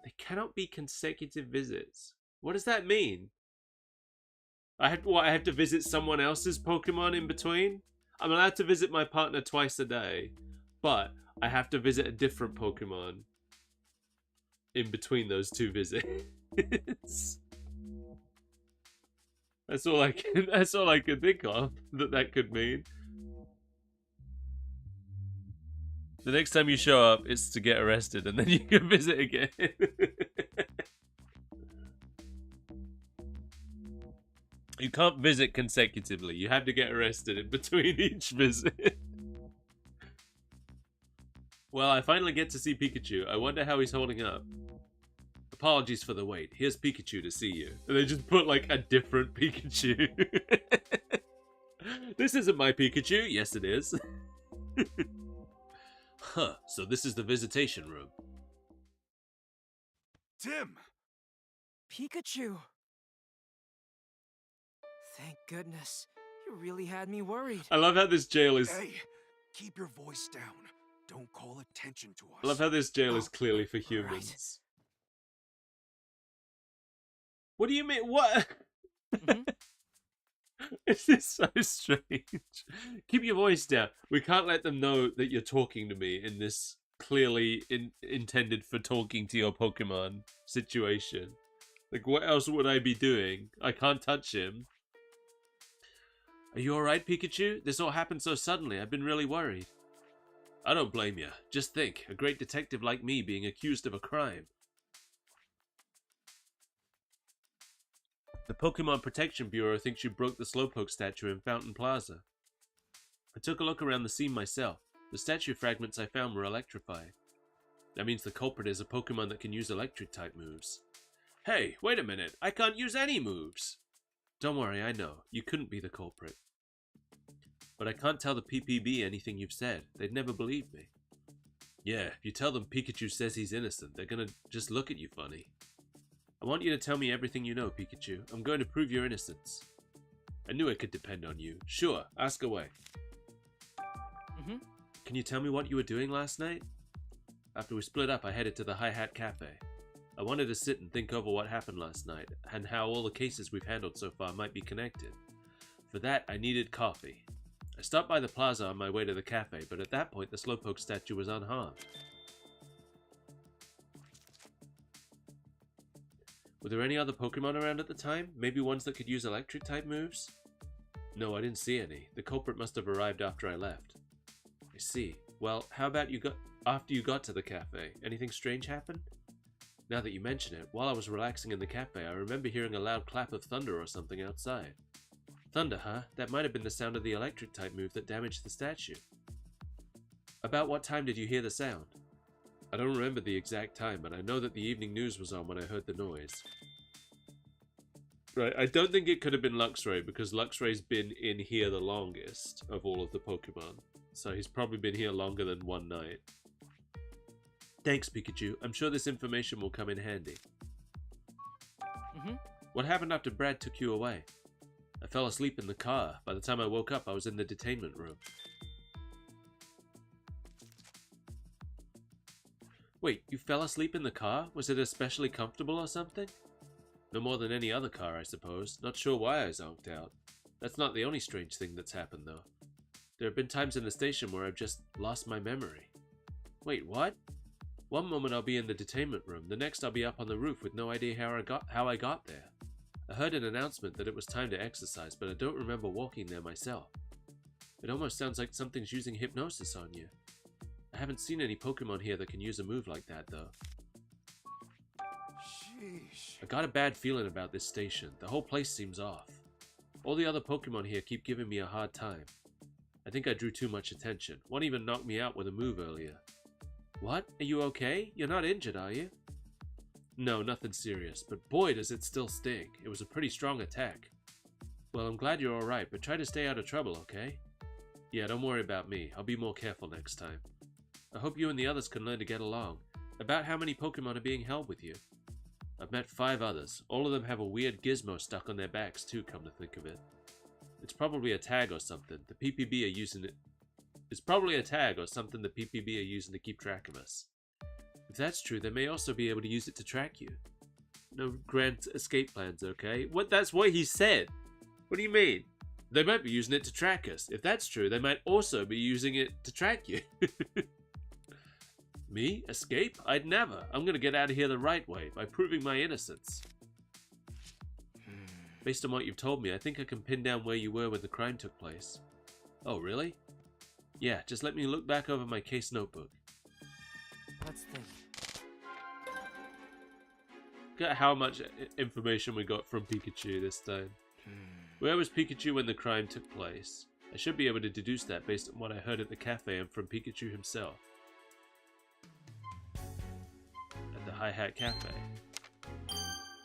They cannot be consecutive visits. What does that mean? I have to visit someone else's Pokemon in between? I'm allowed to visit my partner twice a day, but I have to visit a different Pokemon in between those two visits. That's all I can think of that could mean. The next time you show up, it's to get arrested, and then you can visit again. You can't visit consecutively. You have to get arrested in between each visit. Well, I finally get to see Pikachu. I wonder how he's holding up. Apologies for the wait. Here's Pikachu to see you. And they just put like a different Pikachu. This isn't my Pikachu. Yes, it is. Huh, so this is the visitation room. Tim! Pikachu! Thank goodness. You really had me worried. I love how this jail is... Hey, keep your voice down. Don't call attention to us. I love how this jail is clearly for humans. Right. What do you mean? What? Mhm. This is so strange. Keep your voice down. We can't let them know that you're talking to me in this clearly intended for talking to your Pokemon situation. Like, what else would I be doing? I can't touch him. Are you alright, Pikachu? This all happened so suddenly. I've been really worried. I don't blame you. Just think, a great detective like me being accused of a crime. The Pokemon Protection Bureau thinks you broke the Slowpoke statue in Fountain Plaza. I took a look around the scene myself. The statue fragments I found were electrified. That means the culprit is a Pokemon that can use electric-type moves. Hey, wait a minute. I can't use any moves. Don't worry, I know. You couldn't be the culprit. But I can't tell the PPB anything you've said. They'd never believe me. Yeah, if you tell them Pikachu says he's innocent, they're gonna just look at you funny. I want you to tell me everything you know, Pikachu. I'm going to prove your innocence. I knew I could depend on you. Sure, ask away. Can you tell me what you were doing last night? After we split up, I headed to the Hi-Hat Cafe. I wanted to sit and think over what happened last night, and how all the cases we've handled so far might be connected. For that, I needed coffee. I stopped by the plaza on my way to the cafe, but at that point the Slowpoke statue was unharmed. Were there any other Pokemon around at the time? Maybe ones that could use electric-type moves? No, I didn't see any. The culprit must have arrived after I left. I see. Well, how about after you got to the cafe? Anything strange happen? Now that you mention it, while I was relaxing in the cafe, I remember hearing a loud clap of thunder or something outside. Thunder, huh? That might have been the sound of the electric-type move that damaged the statue. About what time did you hear the sound? I don't remember the exact time, but I know that the evening news was on when I heard the noise. Right, I don't think it could have been Luxray, because Luxray's been in here the longest of all of the Pokemon. So he's probably been here longer than one night. Thanks, Pikachu. I'm sure this information will come in handy. What happened after Brad took you away? I fell asleep in the car. By the time I woke up, I was in the detainment room. Wait, you fell asleep in the car? Was it especially comfortable or something? No more than any other car, I suppose. Not sure why I zonked out. That's not the only strange thing that's happened, though. There have been times in the station where I've just lost my memory. Wait, what? One moment I'll be in the detainment room, the next I'll be up on the roof with no idea how I got there. I heard an announcement that it was time to exercise, but I don't remember walking there myself. It almost sounds like something's using hypnosis on you. I haven't seen any Pokemon here that can use a move like that, though. Sheesh. I got a bad feeling about this station. The whole place seems off. All the other Pokemon here keep giving me a hard time. I think I drew too much attention. One even knocked me out with a move earlier. What? Are you okay? You're not injured, are you? No, nothing serious, but boy does it still sting. It was a pretty strong attack. Well, I'm glad you're alright, but try to stay out of trouble, okay? Yeah, don't worry about me. I'll be more careful next time. I hope you and the others can learn to get along. About how many Pokemon are being held with you? I've met 5 others. All of them have a weird gizmo stuck on their backs too, come to think of it. It's probably a tag or something. The PPB are using it. It's probably a tag or something the PPB are using to keep track of us. If that's true, they may also be able to use it to track you. No grand escape plans, okay? What? That's what he said. What do you mean? They might be using it to track us. If that's true, they might also be using it to track you. Me? Escape? I'd never. I'm gonna get out of here the right way, by proving my innocence. Based on what you've told me, I think I can pin down where you were when the crime took place. Oh, really? Yeah, just let me look back over my case notebook. Let's think. Look at how much information we got from Pikachu this time. Where was Pikachu when the crime took place? I should be able to deduce that based on what I heard at the cafe and from Pikachu himself. At the Hi-Hat Cafe.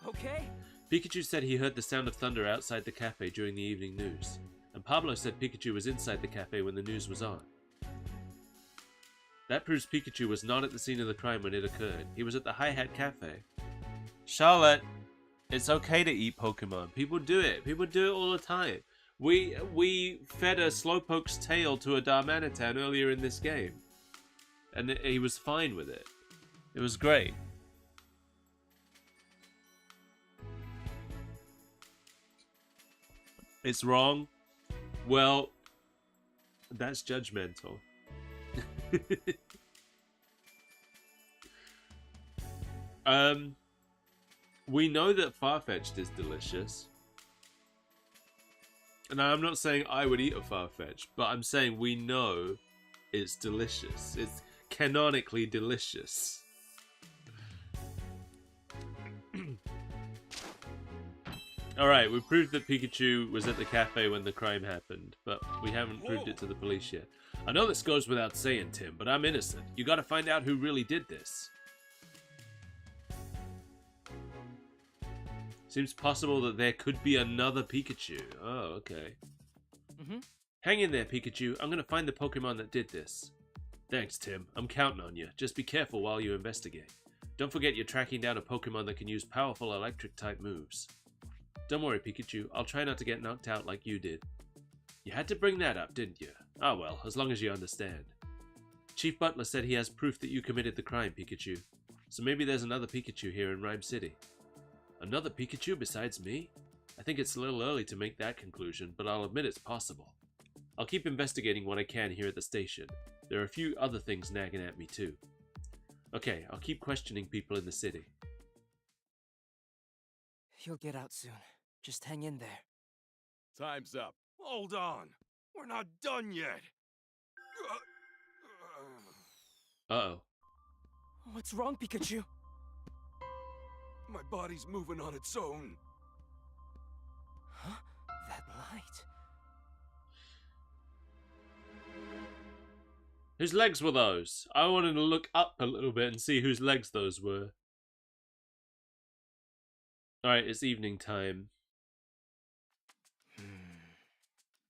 Okay. Pikachu said he heard the sound of thunder outside the cafe during the evening news. And Pablo said Pikachu was inside the cafe when the news was on. That proves Pikachu was not at the scene of the crime when it occurred. He was at the Hi-Hat Cafe. Charlotte, it's okay to eat Pokemon. People do it. People do it all the time. We fed a Slowpoke's tail to a Darmanitan earlier in this game. And he was fine with it. It was great. It's wrong. Well, that's judgmental. We know that Farfetch'd is delicious. And I'm not saying I would eat a Farfetch'd, but I'm saying we know it's delicious. It's canonically delicious. Alright, we proved that Pikachu was at the cafe when the crime happened, but we haven't proved it to the police yet. I know this goes without saying, Tim, but I'm innocent. You gotta find out who really did this. Seems possible that there could be another Pikachu. Oh, okay. Hang in there, Pikachu. I'm gonna find the Pokemon that did this. Thanks, Tim. I'm counting on you. Just be careful while you investigate. Don't forget you're tracking down a Pokemon that can use powerful electric-type moves. Don't worry, Pikachu. I'll try not to get knocked out like you did. You had to bring that up, didn't you? Ah well, as long as you understand. Chief Butler said he has proof that you committed the crime, Pikachu. So maybe there's another Pikachu here in Rhyme City. Another Pikachu besides me? I think it's a little early to make that conclusion, but I'll admit it's possible. I'll keep investigating what I can here at the station. There are a few other things nagging at me too. Okay, I'll keep questioning people in the city. You'll get out soon. Just hang in there. Time's up. Hold on. We're not done yet. Uh-oh. What's wrong, Pikachu? My body's moving on its own. Huh? That light. Whose legs were those? I wanted to look up a little bit and see whose legs those were. Alright, it's evening time.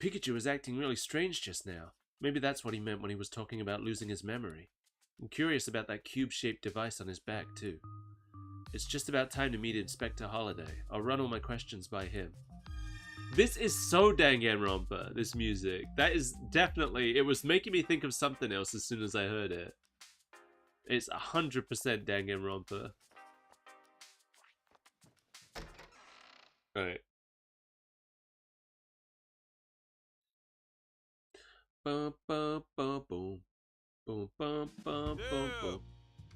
Pikachu was acting really strange just now. Maybe that's what he meant when he was talking about losing his memory. I'm curious about that cube-shaped device on his back, too. It's just about time to meet Inspector Holiday. I'll run all my questions by him. This is so Danganronpa, this music. That is definitely... It was making me think of something else as soon as I heard it. It's 100% Danganronpa. Alright. Bum, bum, bum, boom. Boom, bum, bum, bum, boom.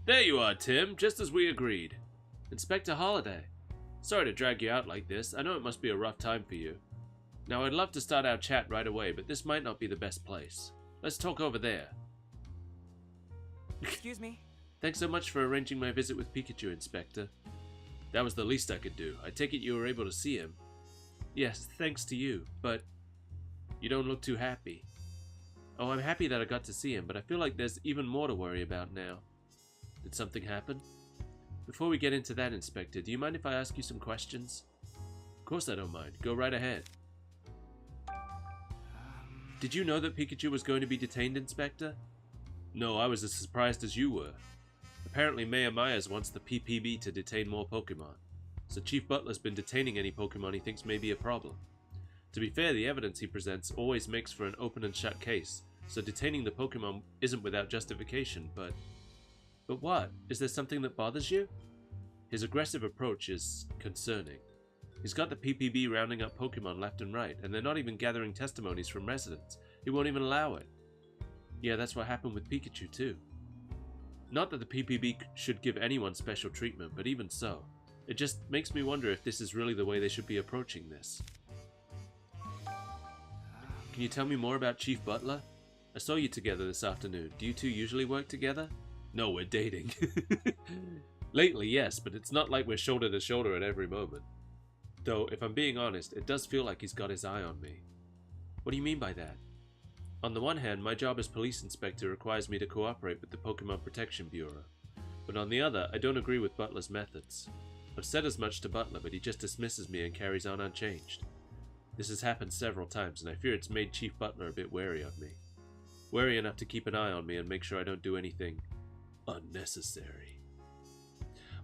There you are, Tim, just as we agreed. Inspector Holiday. Sorry to drag you out like this. I know it must be a rough time for you. Now, I'd love to start our chat right away, but this might not be the best place. Let's talk over there. Excuse me. Thanks so much for arranging my visit with Pikachu, Inspector. That was the least I could do. I take it you were able to see him. Yes, thanks to you, but you don't look too happy. Oh, I'm happy that I got to see him, but I feel like there's even more to worry about now. Did something happen? Before we get into that, Inspector, do you mind if I ask you some questions? Of course I don't mind. Go right ahead. Did you know that Pikachu was going to be detained, Inspector? No, I was as surprised as you were. Apparently Mayor Myers wants the PPB to detain more Pokemon, so Chief Butler's been detaining any Pokemon he thinks may be a problem. To be fair, the evidence he presents always makes for an open and shut case, so detaining the Pokemon isn't without justification, but... But what? Is there something that bothers you? His aggressive approach is concerning. He's got the PPB rounding up Pokemon left and right, and they're not even gathering testimonies from residents. He won't even allow it. Yeah, that's what happened with Pikachu too. Not that the PPB should give anyone special treatment, but even so, it just makes me wonder if this is really the way they should be approaching this. Can you tell me more about Chief Butler? I saw you together this afternoon. Do you two usually work together? No, we're dating. Lately, yes, but it's not like we're shoulder to shoulder at every moment. Though, if I'm being honest, it does feel like he's got his eye on me. What do you mean by that? On the one hand, my job as police inspector requires me to cooperate with the Pokemon Protection Bureau. But on the other, I don't agree with Butler's methods. I've said as much to Butler, but he just dismisses me and carries on unchanged. This has happened several times, and I fear it's made Chief Butler a bit wary of me. Wary enough to keep an eye on me and make sure I don't do anything unnecessary.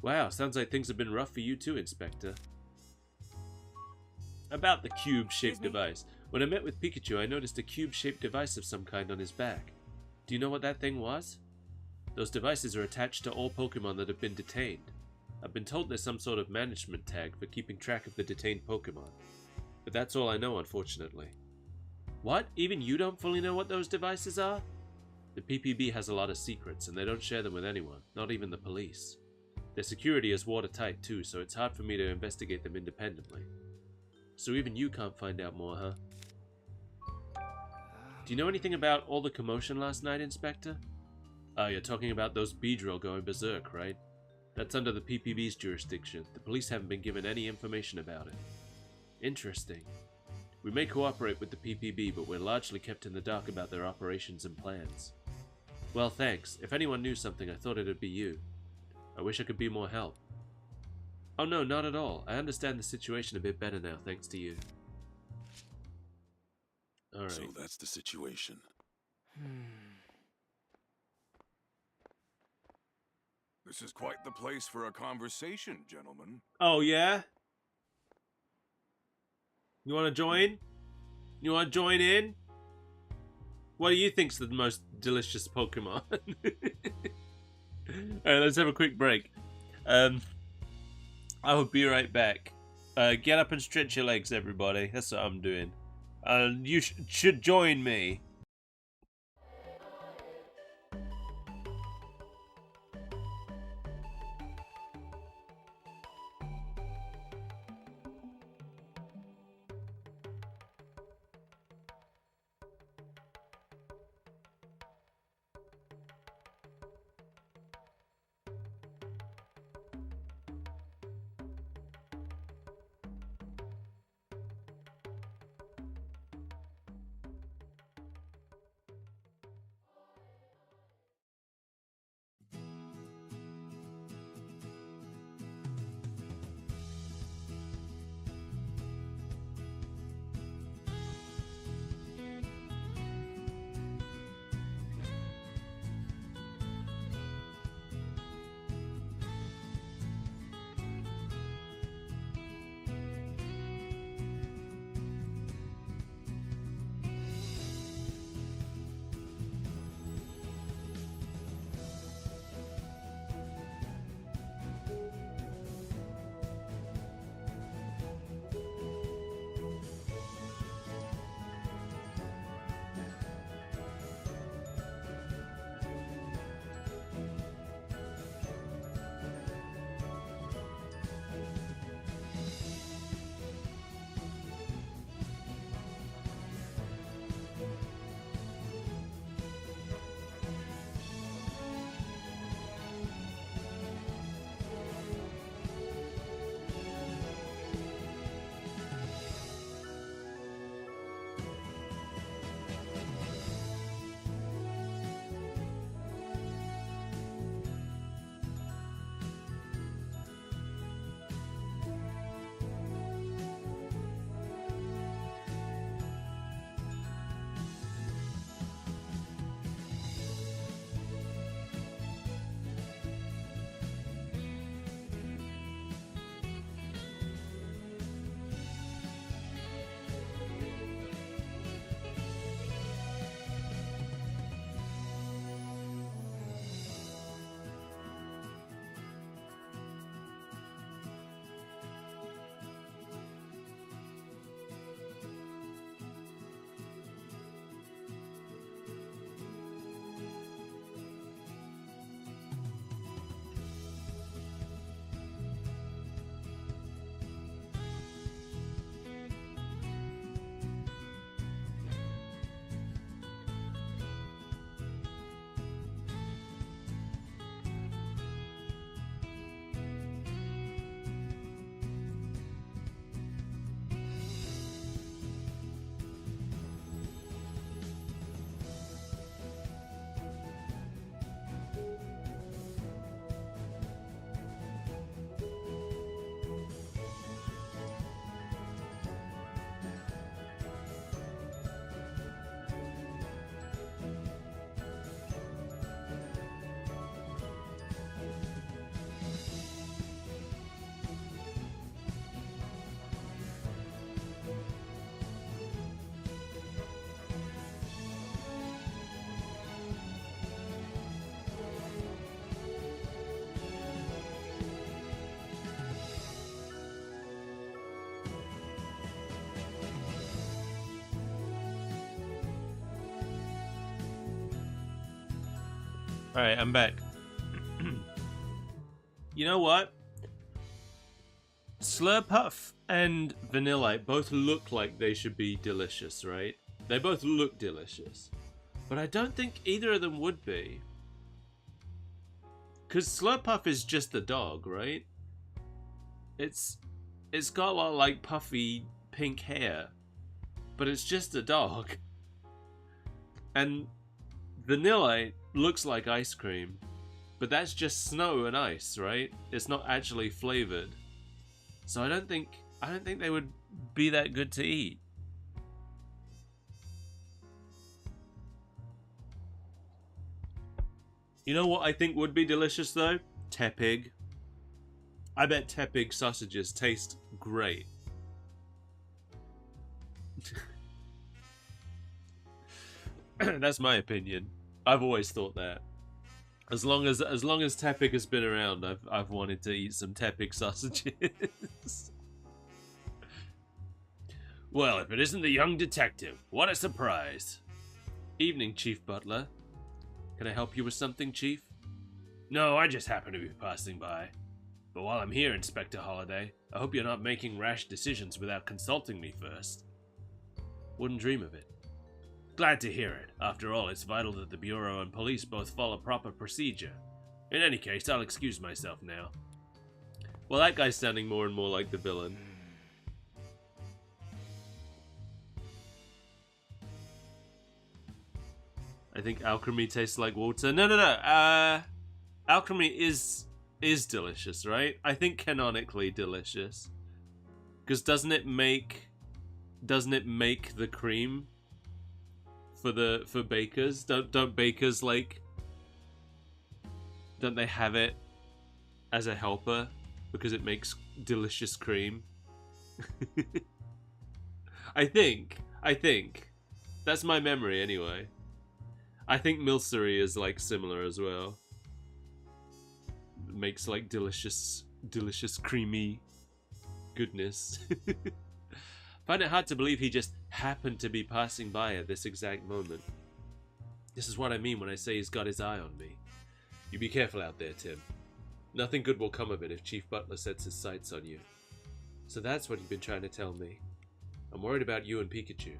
Wow, sounds like things have been rough for you too, Inspector. About the cube-shaped device. When I met with Pikachu, I noticed a cube-shaped device of some kind on his back. Do you know what that thing was? Those devices are attached to all Pokemon that have been detained. I've been told there's some sort of management tag for keeping track of the detained Pokemon. But that's all I know, unfortunately. What? Even you don't fully know what those devices are? The PPB has a lot of secrets, and they don't share them with anyone, not even the police. Their security is watertight too, so it's hard for me to investigate them independently. So even you can't find out more, huh? Do you know anything about all the commotion last night, Inspector? Oh, you're talking about those Beedrill going berserk, right? That's under the PPB's jurisdiction. The police haven't been given any information about it. Interesting. We may cooperate with the PPB, but we're largely kept in the dark about their operations and plans. Well, thanks. If anyone knew something, I thought it'd be you. I wish I could be more help. Oh no, not at all. I understand the situation a bit better now, thanks to you. Alright. So that's the situation. This is quite the place for a conversation, gentlemen. Oh, yeah? You want to join? You want to join in? What do you think's the most delicious Pokemon? Alright, let's have a quick break. I will be right back. Get up and stretch your legs, everybody. That's what I'm doing. You should join me. Alright, I'm back. You know what? Slurpuff and Vanillite both look like they should be delicious, right? They both look delicious. But I don't think either of them would be. Because Slurpuff is just a dog, right? It's got a lot of, like, puffy pink hair. But it's just a dog. And Vanillite looks like ice cream. But that's just snow and ice, right? It's not actually flavored. So I don't think they would be that good to eat. You know what I think would be delicious though? Tepig. I bet Tepig sausages taste great. That's my opinion. I've always thought that. As long as Tepig has been around, I've wanted to eat some Tepig sausages. Well, if it isn't the young detective, what a surprise. Evening, Chief Butler. Can I help you with something, Chief? No, I just happen to be passing by. But while I'm here, Inspector Holliday, I hope you're not making rash decisions without consulting me first. Wouldn't dream of it. Glad to hear it. After all, it's vital that the Bureau and police both follow proper procedure. In any case, I'll excuse myself now. Well, that guy's sounding more and more like the villain. I think alchemy tastes like water. No. Alchemy is delicious, right? I think canonically delicious. Because doesn't it make the cream for bakers? Don't bakers like, don't they have it as a helper because it makes delicious cream? I think that's my memory anyway. I think Milcery is like similar as well. It makes like delicious creamy goodness. Find it hard to believe he just happened to be passing by at this exact moment. This is what I mean when I say he's got his eye on me. You be careful out there, Tim. Nothing good will come of it if Chief Butler sets his sights on you. So that's what you've been trying to tell me. I'm worried about you and Pikachu.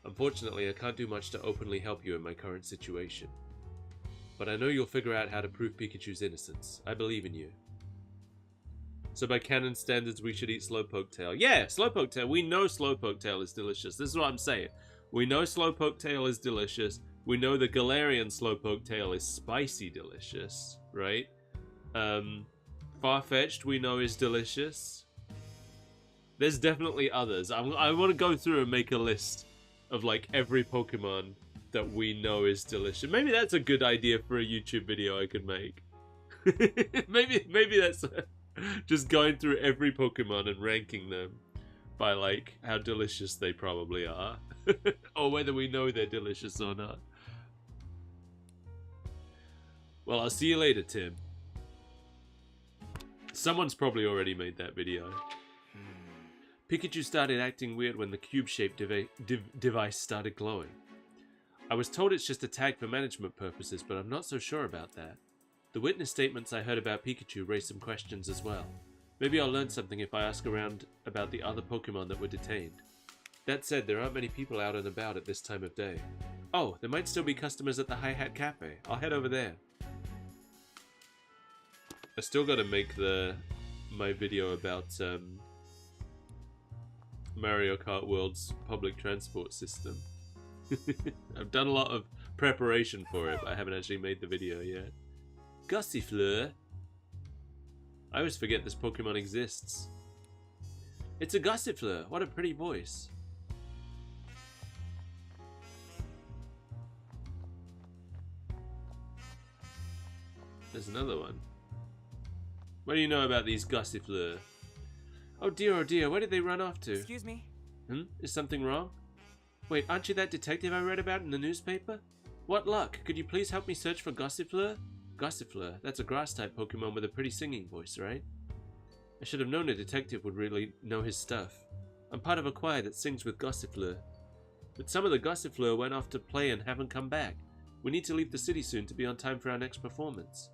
Unfortunately, I can't do much to openly help you in my current situation. But I know you'll figure out how to prove Pikachu's innocence. I believe in you. So by canon standards, we should eat Slowpoke Tail. Yeah, Slowpoke Tail. We know Slowpoke Tail is delicious. This is what I'm saying. We know Slowpoke Tail is delicious. We know the Galarian Slowpoke Tail is spicy delicious, right? Farfetch'd we know is delicious. There's definitely others. I want to go through and make a list of like every Pokemon that we know is delicious. Maybe that's a good idea for a YouTube video I could make. maybe that's just going through every Pokemon and ranking them by like how delicious they probably are. Or whether we know they're delicious or not. Well, I'll see you later, Tim. Someone's probably already made that video. Pikachu started acting weird when the cube-shaped device started glowing. I was told it's just a tag for management purposes, but I'm not so sure about that. The witness statements I heard about Pikachu raised some questions as well. Maybe I'll learn something if I ask around about the other Pokemon that were detained. That said, there aren't many people out and about at this time of day. Oh, there might still be customers at the Hi-Hat Cafe. I'll head over there. I still gotta make my video about Mario Kart World's public transport system. I've done a lot of preparation for it, but I haven't actually made the video yet. Gossifleur? I always forget this Pokemon exists. It's a Gossifleur. What a pretty voice. There's another one. What do you know about these Gossifleur? Oh dear, where did they run off to? Excuse me? Is something wrong? Wait, aren't you that detective I read about in the newspaper? What luck? Could you please help me search for Gossifleur? Gossifleur, that's a grass-type Pokemon with a pretty singing voice, right? I should have known a detective would really know his stuff. I'm part of a choir that sings with Gossifleur. But some of the Gossifleur went off to play and haven't come back. We need to leave the city soon to be on time for our next performance.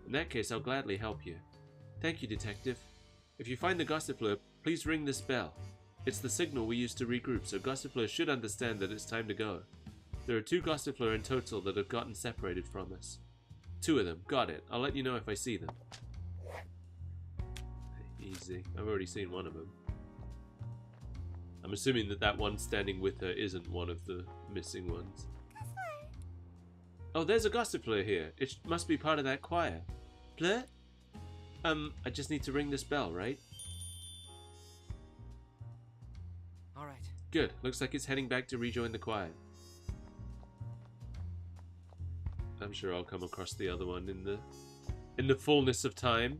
In that case, I'll gladly help you. Thank you, Detective. If you find the Gossifleur, please ring this bell. It's the signal we use to regroup, so Gossifleur should understand that it's time to go. There are 2 Gossifleur in total that have gotten separated from us. 2 of them. Got it. I'll let you know if I see them. Easy. I've already seen one of them. I'm assuming that that one standing with her isn't one of the missing ones. Oh, there's a Gossifleur here. It must be part of that choir. Fleur? I just need to ring this bell, right? Alright. Good. Looks like it's heading back to rejoin the choir. I'm sure I'll come across the other one in the fullness of time.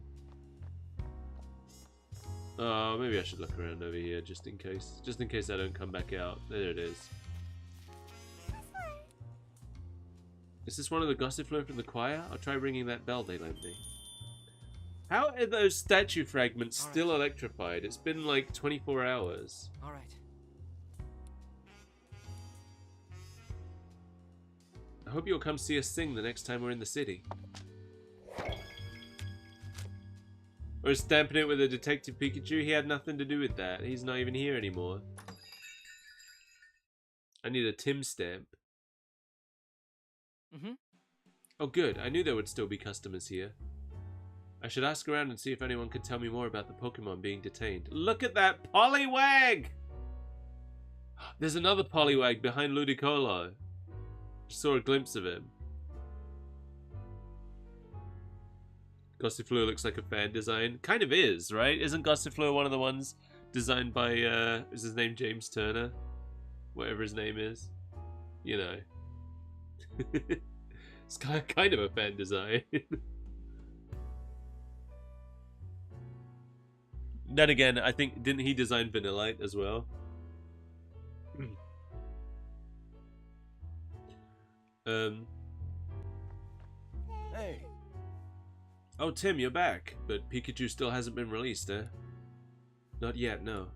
Oh, maybe I should look around over here just in case. Just in case I don't come back out. There it is. Is this one of the Gossifleur from the choir? I'll try ringing that bell they lent me. How are those statue fragments still electrified? It's been like 24 hours. Alright. I hope you'll come see us sing the next time we're in the city. Or stamping it with a Detective Pikachu? He had nothing to do with that. He's not even here anymore. I need a Tim stamp. Oh good, I knew there would still be customers here. I should ask around and see if anyone could tell me more about the Pokemon being detained. Look at that Poliwag! There's another Poliwag behind Ludicolo. Just saw a glimpse of him. Gossifleur looks like a fan design. Kind of is, right? Isn't Gossifleur one of the ones designed by, is his name James Turner? Whatever his name is. You know. It's kind of a fan design. Then again, I think, didn't he design Vanillite as well? Hey. Oh, Tim, you're back. But Pikachu still hasn't been released, eh? Not yet, no.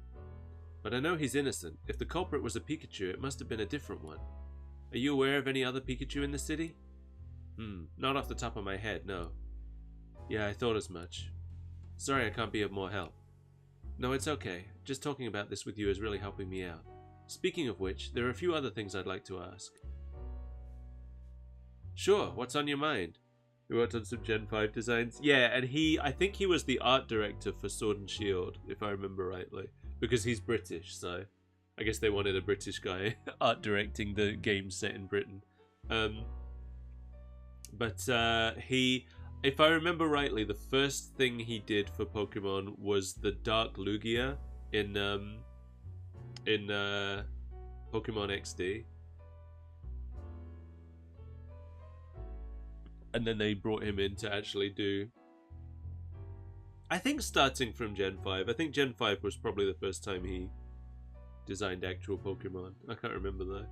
But I know he's innocent. If the culprit was a Pikachu, it must have been a different one. Are you aware of any other Pikachu in the city? Not off the top of my head, no. Yeah, I thought as much. Sorry I can't be of more help. No, it's okay. Just talking about this with you is really helping me out. Speaking of which, there are a few other things I'd like to ask. Sure, what's on your mind? We worked on some Gen 5 designs. Yeah, and I think he was the art director for Sword and Shield, if I remember rightly. Because he's British, so I guess they wanted a British guy art directing the game set in Britain. If I remember rightly, the first thing he did for Pokemon was the Dark Lugia in Pokemon XD. And then they brought him in to actually do, I think, starting from Gen 5. I think Gen 5 was probably the first time he designed actual Pokemon. I can't remember though.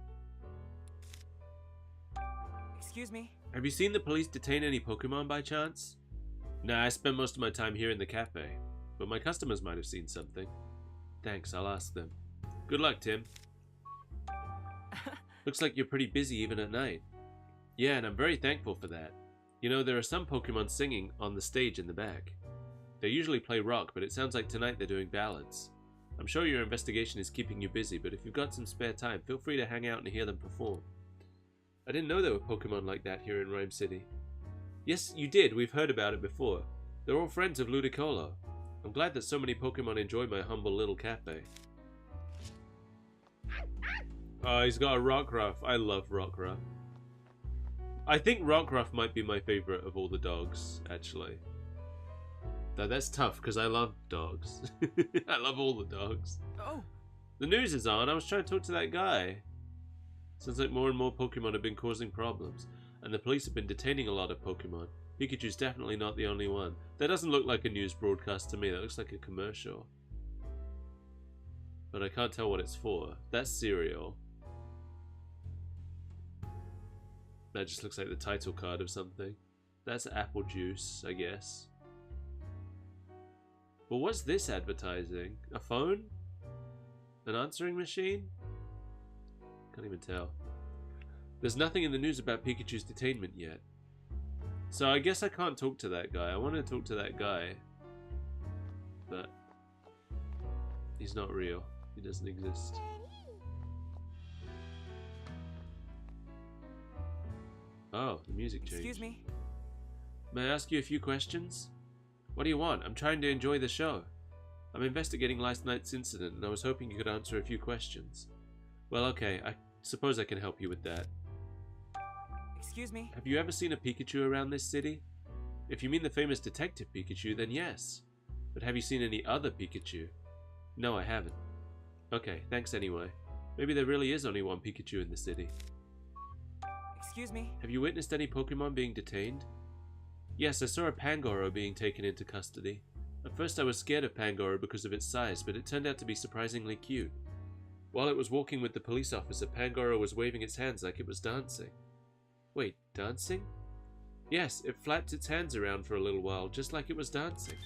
Excuse me? Have you seen the police detain any Pokemon by chance? Nah, I spend most of my time here in the cafe. But my customers might have seen something. Thanks, I'll ask them. Good luck, Tim. Looks like you're pretty busy even at night. Yeah, and I'm very thankful for that. You know, there are some Pokemon singing on the stage in the back. They usually play rock, but it sounds like tonight they're doing ballads. I'm sure your investigation is keeping you busy, but if you've got some spare time, feel free to hang out and hear them perform. I didn't know there were Pokemon like that here in Rhyme City. Yes, you did. We've heard about it before. They're all friends of Ludicolo. I'm glad that so many Pokemon enjoy my humble little cafe. Oh, he's got a Rockruff. I love Rockruff. I think Rockruff might be my favorite of all the dogs, actually. Though that's tough, because I love dogs. I love all the dogs. Oh! The news is on. I was trying to talk to that guy. Sounds like more and more Pokemon have been causing problems, and the police have been detaining a lot of Pokemon. Pikachu's definitely not the only one. That doesn't look like a news broadcast to me. That looks like a commercial. But I can't tell what it's for. That's cereal. That just looks like the title card of something. That's apple juice, I guess. But what's this advertising? A phone? An answering machine? Can't even tell. There's nothing in the news about Pikachu's detainment yet. So I guess I can't talk to that guy. I want to talk to that guy. But he's not real. He doesn't exist. Oh, the music changed. Excuse me? May I ask you a few questions? What do you want? I'm trying to enjoy the show. I'm investigating last night's incident, and I was hoping you could answer a few questions. Well, okay, I suppose I can help you with that. Excuse me? Have you ever seen a Pikachu around this city? If you mean the famous Detective Pikachu, then yes. But have you seen any other Pikachu? No, I haven't. Okay, thanks anyway. Maybe there really is only one Pikachu in the city. Excuse me? Have you witnessed any Pokemon being detained? Yes, I saw a Pangoro being taken into custody. At first I was scared of Pangoro because of its size, but it turned out to be surprisingly cute. While it was walking with the police officer, Pangoro was waving its hands like it was dancing. Wait, dancing? Yes, it flapped its hands around for a little while, just like it was dancing.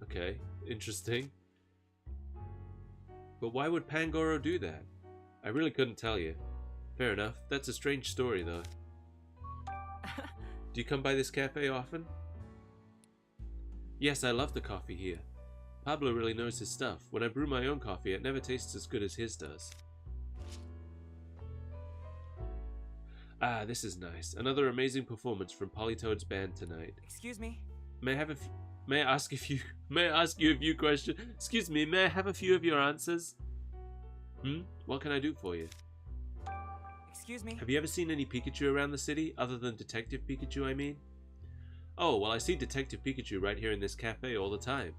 Okay, interesting. But why would Pangoro do that? I really couldn't tell you. Fair enough, that's a strange story though. Do you come by this cafe often? Yes, I love the coffee here. Pablo really knows his stuff. When I brew my own coffee, it never tastes as good as his does. Ah, this is nice. Another amazing performance from Politoad's band tonight. Excuse me? May I ask you a few questions? Excuse me, may I have a few of your answers? What can I do for you? Excuse me? Have you ever seen any Pikachu around the city, other than Detective Pikachu, I mean? Oh, well, I see Detective Pikachu right here in this cafe all the time.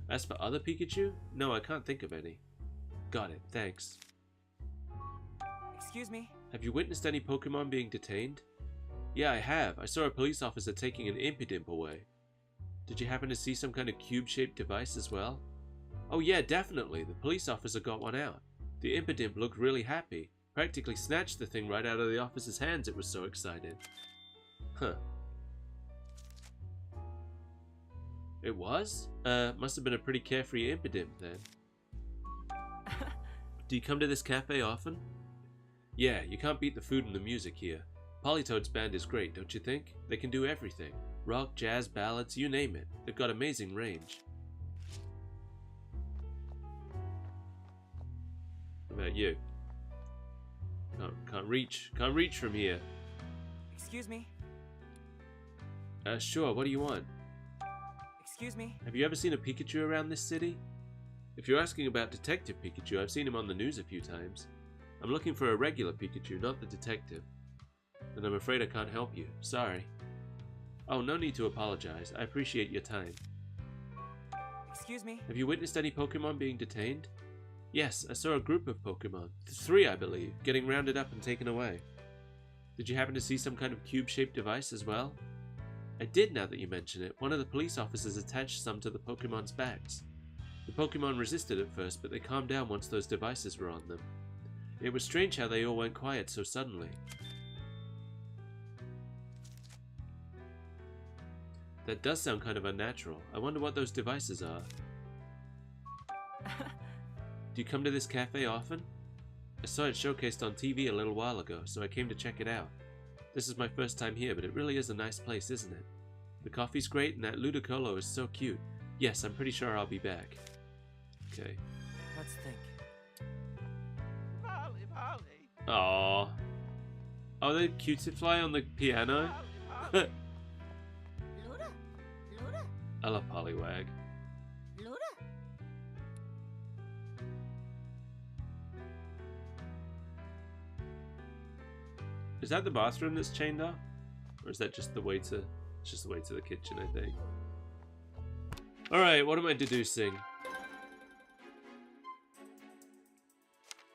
As for other Pikachu? No, I can't think of any. Got it, thanks. Excuse me? Have you witnessed any Pokemon being detained? Yeah, I have. I saw a police officer taking an Impidimp away. Did you happen to see some kind of cube-shaped device as well? Oh yeah, definitely. The police officer got one out. The Impidimp looked really happy. Practically snatched the thing right out of the officer's hands, it was so excited. Huh. It was? Must have been a pretty carefree Impidimp then. Do you come to this cafe often? Yeah, you can't beat the food and the music here. Politoad's band is great, don't you think? They can do everything. Rock, jazz, ballads, you name it. They've got amazing range. What about you? Can't reach from here. Excuse me? Sure, what do you want? Excuse me? Have you ever seen a Pikachu around this city? If you're asking about Detective Pikachu, I've seen him on the news a few times. I'm looking for a regular Pikachu, not the detective. And I'm afraid I can't help you. Sorry. Oh, no need to apologize. I appreciate your time. Excuse me? Have you witnessed any Pokemon being detained? Yes, I saw a group of Pokemon. 3, I believe, getting rounded up and taken away. Did you happen to see some kind of cube-shaped device as well? I did, now that you mention it. One of the police officers attached some to the Pokemon's backs. The Pokemon resisted at first, but they calmed down once those devices were on them. It was strange how they all went quiet so suddenly. That does sound kind of unnatural. I wonder what those devices are. Do you come to this cafe often? I saw it showcased on TV a little while ago, so I came to check it out. This is my first time here, but it really is a nice place, isn't it? The coffee's great, and that Ludicolo is so cute. Yes, I'm pretty sure I'll be back. Okay. Let's think. Aww. Oh, the Cutiefly on the piano? Luda? Luda? I love Poliwag. Luda? Is that the bathroom that's chained up? Or is that just the way to... It's just the way to the kitchen, I think. Alright, what am I deducing?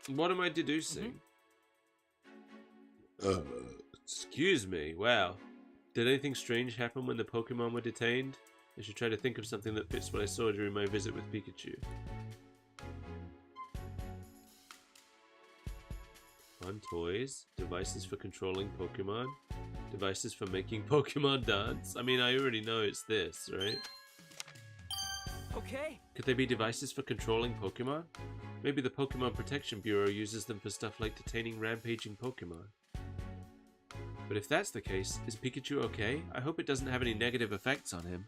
What am I deducing? Excuse me, wow. Did anything strange happen when the Pokemon were detained? I should try to think of something that fits what I saw during my visit with Pikachu. Fun toys, devices for controlling Pokemon, devices for making Pokemon dance. I mean, I already know it's this, right? Okay. Could they be devices for controlling Pokemon? Maybe the Pokemon Protection Bureau uses them for stuff like detaining rampaging Pokemon. But if that's the case, is Pikachu okay? I hope it doesn't have any negative effects on him.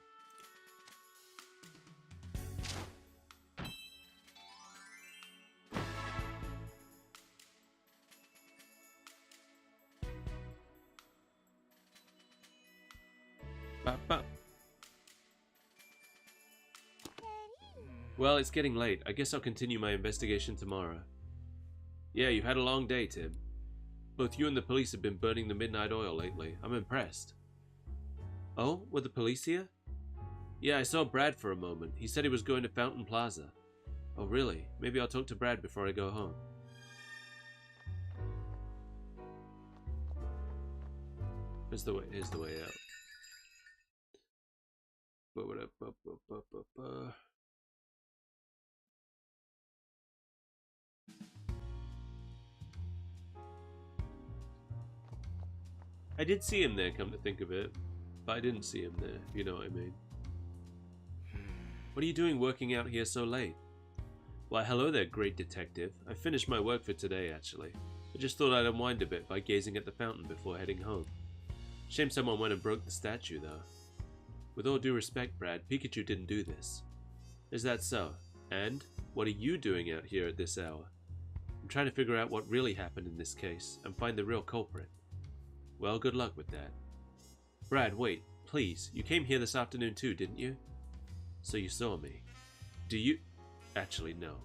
Well, it's getting late. I guess I'll continue my investigation tomorrow. Yeah, you've had a long day, Tim. Both you and the police have been burning the midnight oil lately. I'm impressed. Oh, were the police here? Yeah, I saw Brad for a moment. He said he was going to Fountain Plaza. Oh, really? Maybe I'll talk to Brad before I go home. Here's the way out. I did see him there, come to think of it. But I didn't see him there, if you know what I mean. What are you doing working out here so late? Why, hello there, great detective. I finished my work for today, actually. I just thought I'd unwind a bit by gazing at the fountain before heading home. Shame someone went and broke the statue, though. With all due respect, Brad, Pikachu didn't do this. Is that so? And what are you doing out here at this hour? I'm trying to figure out what really happened in this case and find the real culprit. Well, good luck with that. Brad, wait, please. You came here this afternoon too, didn't you? So you saw me. Do you... Actually, no.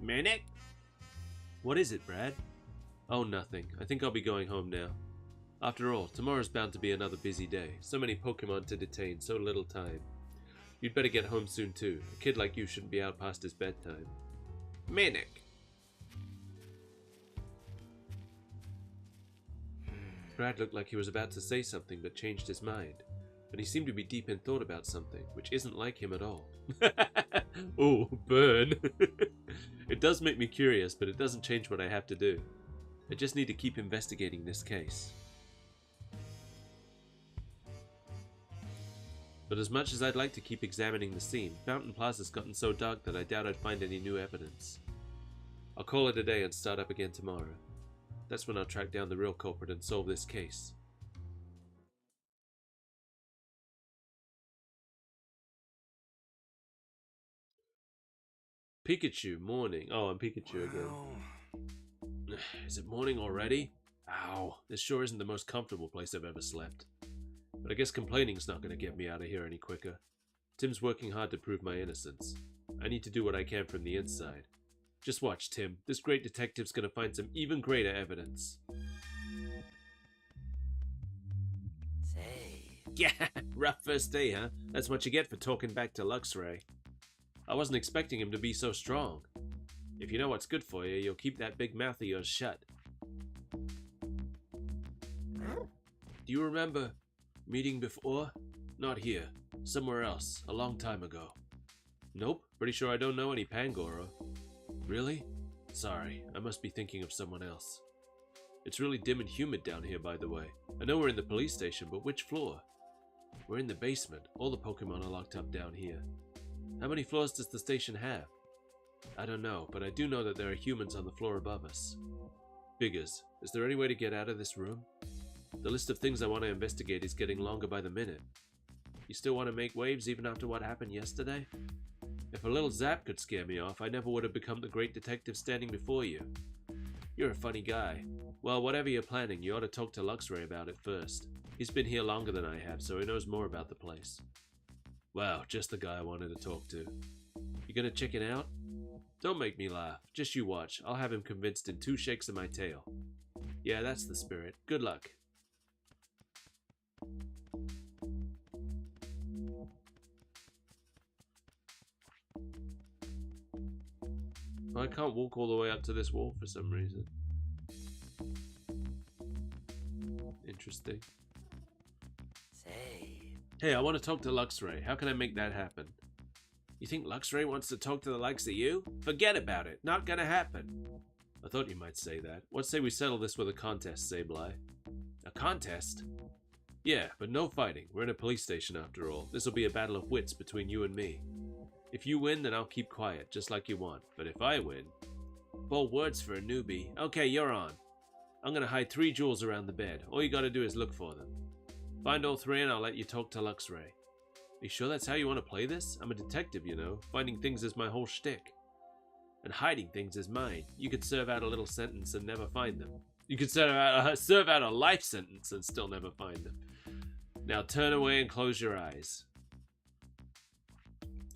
Manic? What is it, Brad? Oh, nothing. I think I'll be going home now. After all, tomorrow's bound to be another busy day. So many Pokemon to detain, so little time. You'd better get home soon too. A kid like you shouldn't be out past his bedtime. Manic! Brad looked like he was about to say something but changed his mind. But he seemed to be deep in thought about something, which isn't like him at all. Oh, burn. It does make me curious, but it doesn't change what I have to do. I just need to keep investigating this case. But as much as I'd like to keep examining the scene, Fountain Plaza's gotten so dark that I doubt I'd find any new evidence. I'll call it a day and start up again tomorrow. That's when I'll track down the real culprit and solve this case. Pikachu, morning. Oh, I'm Pikachu again. Is it morning already? Ow, this sure isn't the most comfortable place I've ever slept. But I guess complaining's not going to get me out of here any quicker. Tim's working hard to prove my innocence. I need to do what I can from the inside. Just watch, Tim. This great detective's going to find some even greater evidence. Say. Yeah, rough first day, huh? That's what you get for talking back to Luxray. I wasn't expecting him to be so strong. If you know what's good for you, you'll keep that big mouth of yours shut. Do you remember meeting before? Not here. Somewhere else, a long time ago. Nope, pretty sure I don't know any Pangoro. Really? Sorry, I must be thinking of someone else. It's really dim and humid down here, by the way. I know we're in the police station, but which floor? We're in the basement. All the Pokemon are locked up down here. How many floors does the station have? I don't know, but I do know that there are humans on the floor above us. Biggers, is there any way to get out of this room? The list of things I want to investigate is getting longer by the minute. You still want to make waves even after what happened yesterday? If a little zap could scare me off, I never would have become the great detective standing before you. You're a funny guy. Well, whatever you're planning, you ought to talk to Luxray about it first. He's been here longer than I have, so he knows more about the place. Wow, just the guy I wanted to talk to. You gonna check it out? Don't make me laugh. Just you watch. I'll have him convinced in 2 shakes of my tail. Yeah, that's the spirit. Good luck. I can't walk all the way up to this wall for some reason. Interesting. Say. Hey, I want to talk to Luxray. How can I make that happen? You think Luxray wants to talk to the likes of you? Forget about it. Not gonna happen. I thought you might say that. What say we settle this with a contest, Sableye? A contest? Yeah, but no fighting. We're in a police station after all. This'll be a battle of wits between you and me. If you win, then I'll keep quiet, just like you want. But if I win... Bold words for a newbie. Okay, you're on. I'm gonna hide 3 jewels around the bed. All you gotta do is look for them. Find all 3 and I'll let you talk to Luxray. Are you sure that's how you want to play this? I'm a detective, you know. Finding things is my whole shtick. And hiding things is mine. You could serve out a little sentence and never find them. You could serve out a life sentence and still never find them. Now turn away and close your eyes.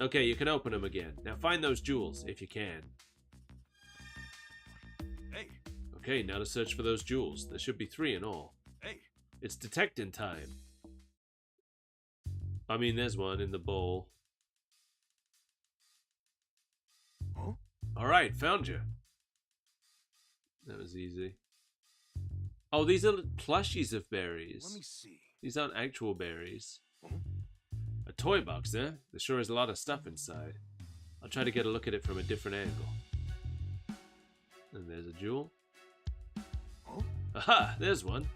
Okay, you can open them again. Now find those jewels, if you can. Hey, Okay, now to search for those jewels. There should be 3 in all. hey. It's detecting time. I mean, there's one in the bowl. Huh? Alright, found you. That was easy. Oh, these are plushies of berries. Let me see. These aren't actual berries. Huh? A toy box, eh? There sure is a lot of stuff inside. I'll try to get a look at it from a different angle. And there's a jewel. Huh? Aha! There's one.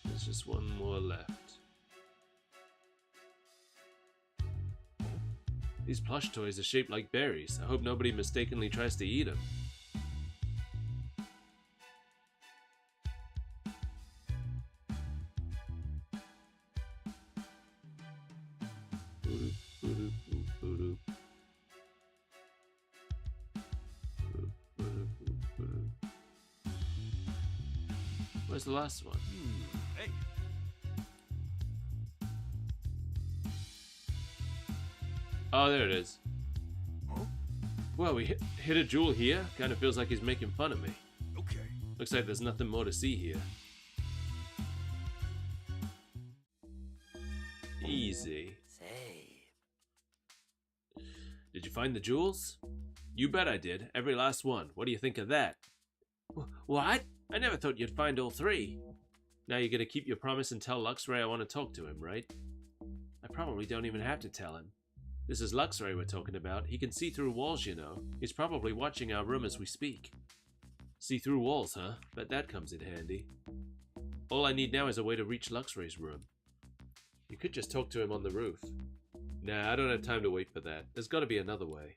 There's just one more left. These plush toys are shaped like berries. I hope nobody mistakenly tries to eat them. Where's the last one? Hey. Oh, there it is. Huh? Well, we hit a jewel here. Kind of feels like he's making fun of me. Okay. Looks like there's nothing more to see here. Easy. Did you find the jewels? You bet I did. Every last one. What do you think of that? What? I never thought you'd find all 3. Now you're gonna keep your promise and tell Luxray I want to talk to him, right? I probably don't even have to tell him. This is Luxray we're talking about. He can see through walls, you know. He's probably watching our room as we speak. See through walls, huh? Bet that comes in handy. All I need now is a way to reach Luxray's room. You could just talk to him on the roof. Nah, I don't have time to wait for that. There's gotta be another way.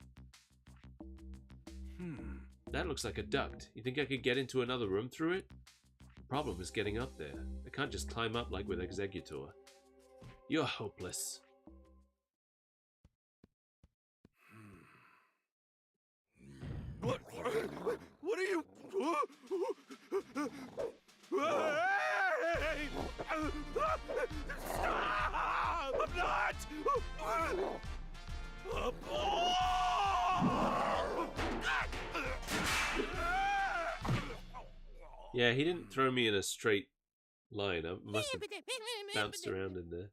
That looks like a duct. You think I could get into another room through it? The problem is getting up there. I can't just climb up like with Executor. You're hopeless. What are you? Hey! Stop! I'm not! Yeah, he didn't throw me in a straight line. I must have bounced around in there.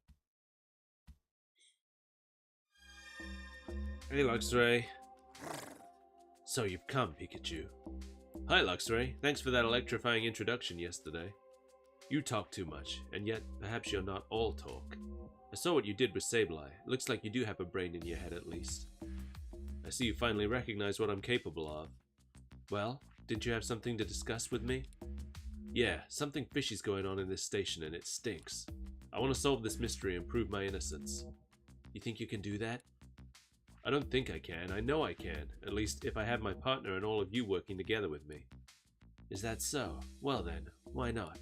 Hey, Luxray. So you've come, Pikachu. Hi, Luxray. Thanks for that electrifying introduction yesterday. You talk too much, and yet perhaps you're not all talk. I saw what you did with Sableye. It looks like you do have a brain in your head at least. I see you finally recognize what I'm capable of. Well, didn't you have something to discuss with me? Yeah, something fishy's going on in this station and it stinks. I want to solve this mystery and prove my innocence. You think you can do that? I don't think I can. I know I can. At least if I have my partner and all of you working together with me. Is that so? Well then, why not?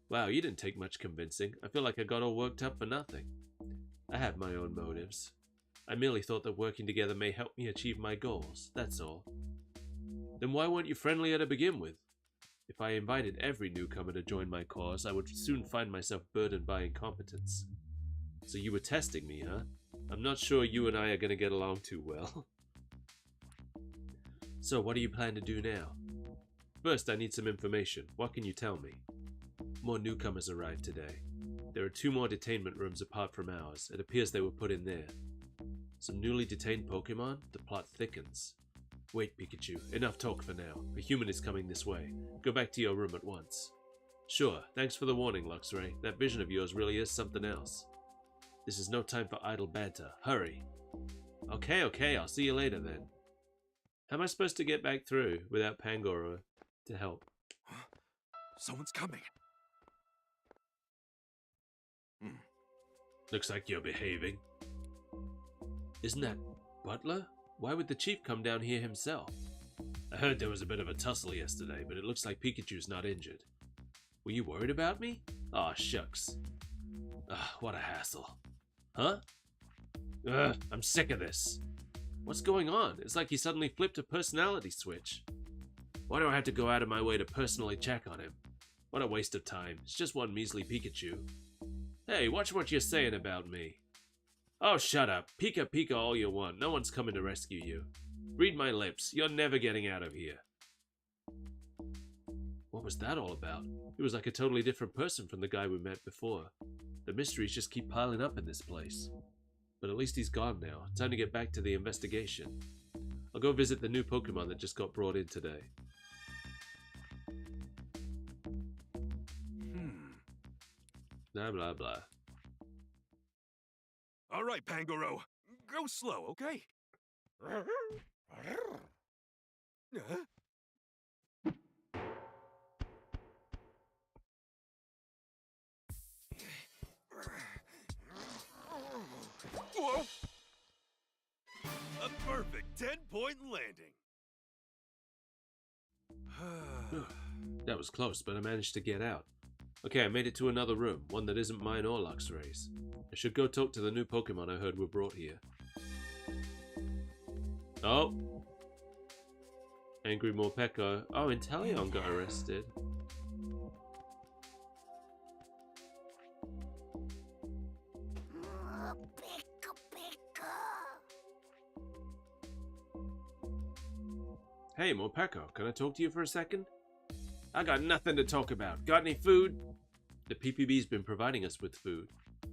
Wow, you didn't take much convincing. I feel like I got all worked up for nothing. I have my own motives. I merely thought that working together may help me achieve my goals, that's all. Then why weren't you friendlier to begin with? If I invited every newcomer to join my cause, I would soon find myself burdened by incompetence. So you were testing me, huh? I'm not sure you and I are going to get along too well. So what do you plan to do now? First, I need some information. What can you tell me? More newcomers arrived today. There are 2 more detainment rooms apart from ours. It appears they were put in there. Some newly detained Pokemon? The plot thickens. Wait, Pikachu. Enough talk for now. A human is coming this way. Go back to your room at once. Sure. Thanks for the warning, Luxray. That vision of yours really is something else. This is no time for idle banter. Hurry. Okay, I'll see you later then. How am I supposed to get back through without Pangoro to help? Someone's coming. Looks like you're behaving. Isn't that Butler? Why would the chief come down here himself? I heard there was a bit of a tussle yesterday, but it looks like Pikachu's not injured. Were you worried about me? Aw, shucks. What a hassle. Huh? I'm sick of this. What's going on? It's like he suddenly flipped a personality switch. Why do I have to go out of my way to personally check on him? What a waste of time. It's just one measly Pikachu. Hey, watch what you're saying about me. Oh, shut up. Pika Pika all you want. No one's coming to rescue you. Read my lips. You're never getting out of here. What was that all about? He was like a totally different person from the guy we met before. The mysteries just keep piling up in this place. But at least he's gone now. Time to get back to the investigation. I'll go visit the new Pokemon that just got brought in today. Blah, blah, blah. All right, Pangoro. Go slow, okay? Whoa! A perfect 10-point landing. That was close, but I managed to get out. Okay, I made it to another room, one that isn't mine or Luxray's. I should go talk to the new Pokemon I heard were brought here. Oh! Angry Morpeko. Oh, Inteleon got arrested. Pika Pika. Hey, Morpeko, can I talk to you for a second? I got nothing to talk about. Got any food? The PPB's been providing us with food.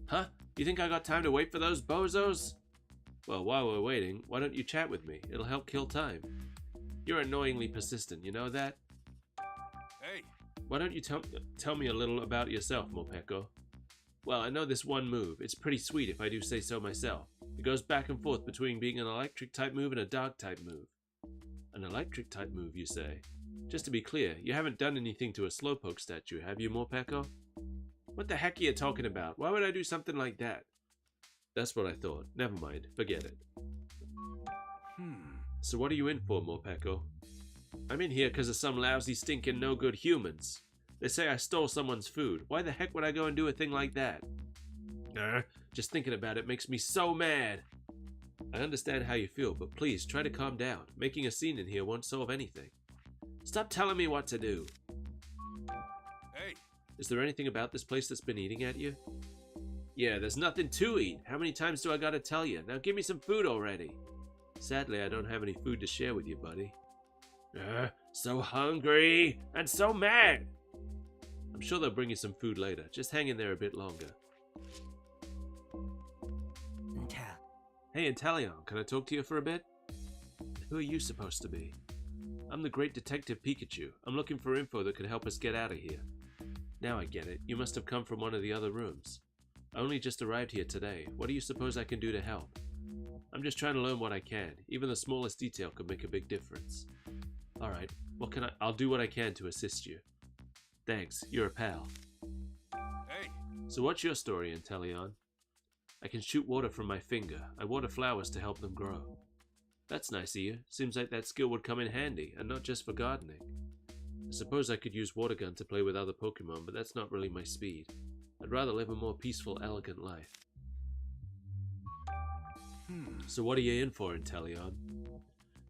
Huh? You think I got time to wait for those bozos? Well, while we're waiting, why don't you chat with me? It'll help kill time. You're annoyingly persistent, you know that? Hey, Why don't you tell me a little about yourself, Morpeko? Well, I know this one move. It's pretty sweet if I do say so myself. It goes back and forth between being an electric type move and a dark type move. An electric type move, you say? Just to be clear, you haven't done anything to a Slowpoke statue, have you, Morpeko? What the heck are you talking about? Why would I do something like that? That's what I thought. Never mind. Forget it. So what are you in for, Morpeko? I'm in here because of some lousy, stinking, no-good humans. They say I stole someone's food. Why the heck would I go and do a thing like that? Just thinking about it makes me so mad. I understand how you feel, but please try to calm down. Making a scene in here won't solve anything. Stop telling me what to do. hey, Is there anything about this place that's been eating at you? Yeah, there's nothing to eat. How many times do I gotta tell you? Now give me some food already. Sadly, I don't have any food to share with you, buddy. So hungry and so mad. I'm sure they'll bring you some food later. Just hang in there a bit longer. Hey, Inteleon, can I talk to you for a bit? Who are you supposed to be? I'm the great detective Pikachu. I'm looking for info that could help us get out of here. Now I get it. You must have come from one of the other rooms. I only just arrived here today. What do you suppose I can do to help? I'm just trying to learn what I can. Even the smallest detail could make a big difference. Alright, I'll do what I can to assist you. Thanks, you're a pal. hey. So what's your story, Inteleon? I can shoot water from my finger. I water flowers to help them grow. That's nice of you. Seems like that skill would come in handy, and not just for gardening. I suppose I could use Water Gun to play with other Pokemon, but that's not really my speed. I'd rather live a more peaceful, elegant life. So what are you in for, Inteleon?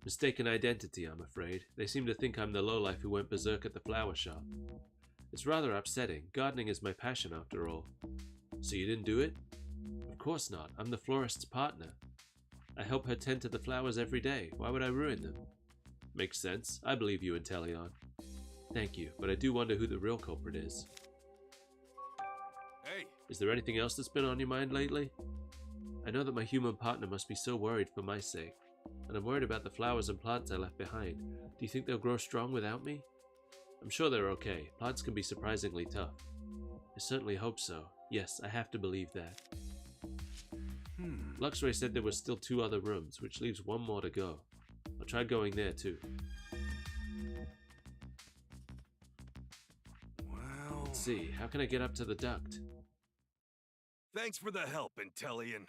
Mistaken identity, I'm afraid. They seem to think I'm the lowlife who went berserk at the flower shop. It's rather upsetting. Gardening is my passion, after all. So you didn't do it? Of course not. I'm the florist's partner. I help her tend to the flowers every day. Why would I ruin them? Makes sense. I believe you, Inteleon. Thank you, but I do wonder who the real culprit is. Hey, Is there anything else that's been on your mind lately? I know that my human partner must be so worried for my sake, and I'm worried about the flowers and plants I left behind. Do you think they'll grow strong without me? I'm sure they're okay. Plants can be surprisingly tough. I certainly hope so. Yes, I have to believe that. Luxray said there were still 2 other rooms, which leaves 1 more to go. I'll try going there too. well... Let's see, how can I get up to the duct? Thanks for the help, Inteleon.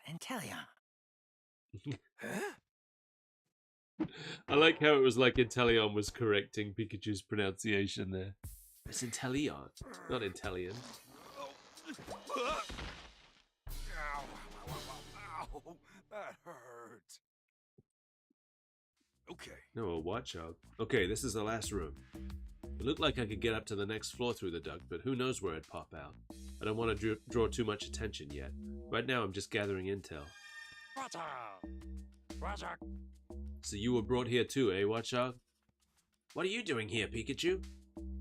Inteleon. Huh? I like how it was like Inteleon was correcting Pikachu's pronunciation there. It's Inteleon, not Inteleon. Ow, ow, ow, ow, that hurt. Okay. No, a Watchog. Okay, this is the last room. It looked like I could get up to the next floor through the duct, but who knows where I'd pop out. I don't want to draw too much attention yet. Right now I'm just gathering intel. So you were brought here too, eh, Watchog? What are you doing here, Pikachu?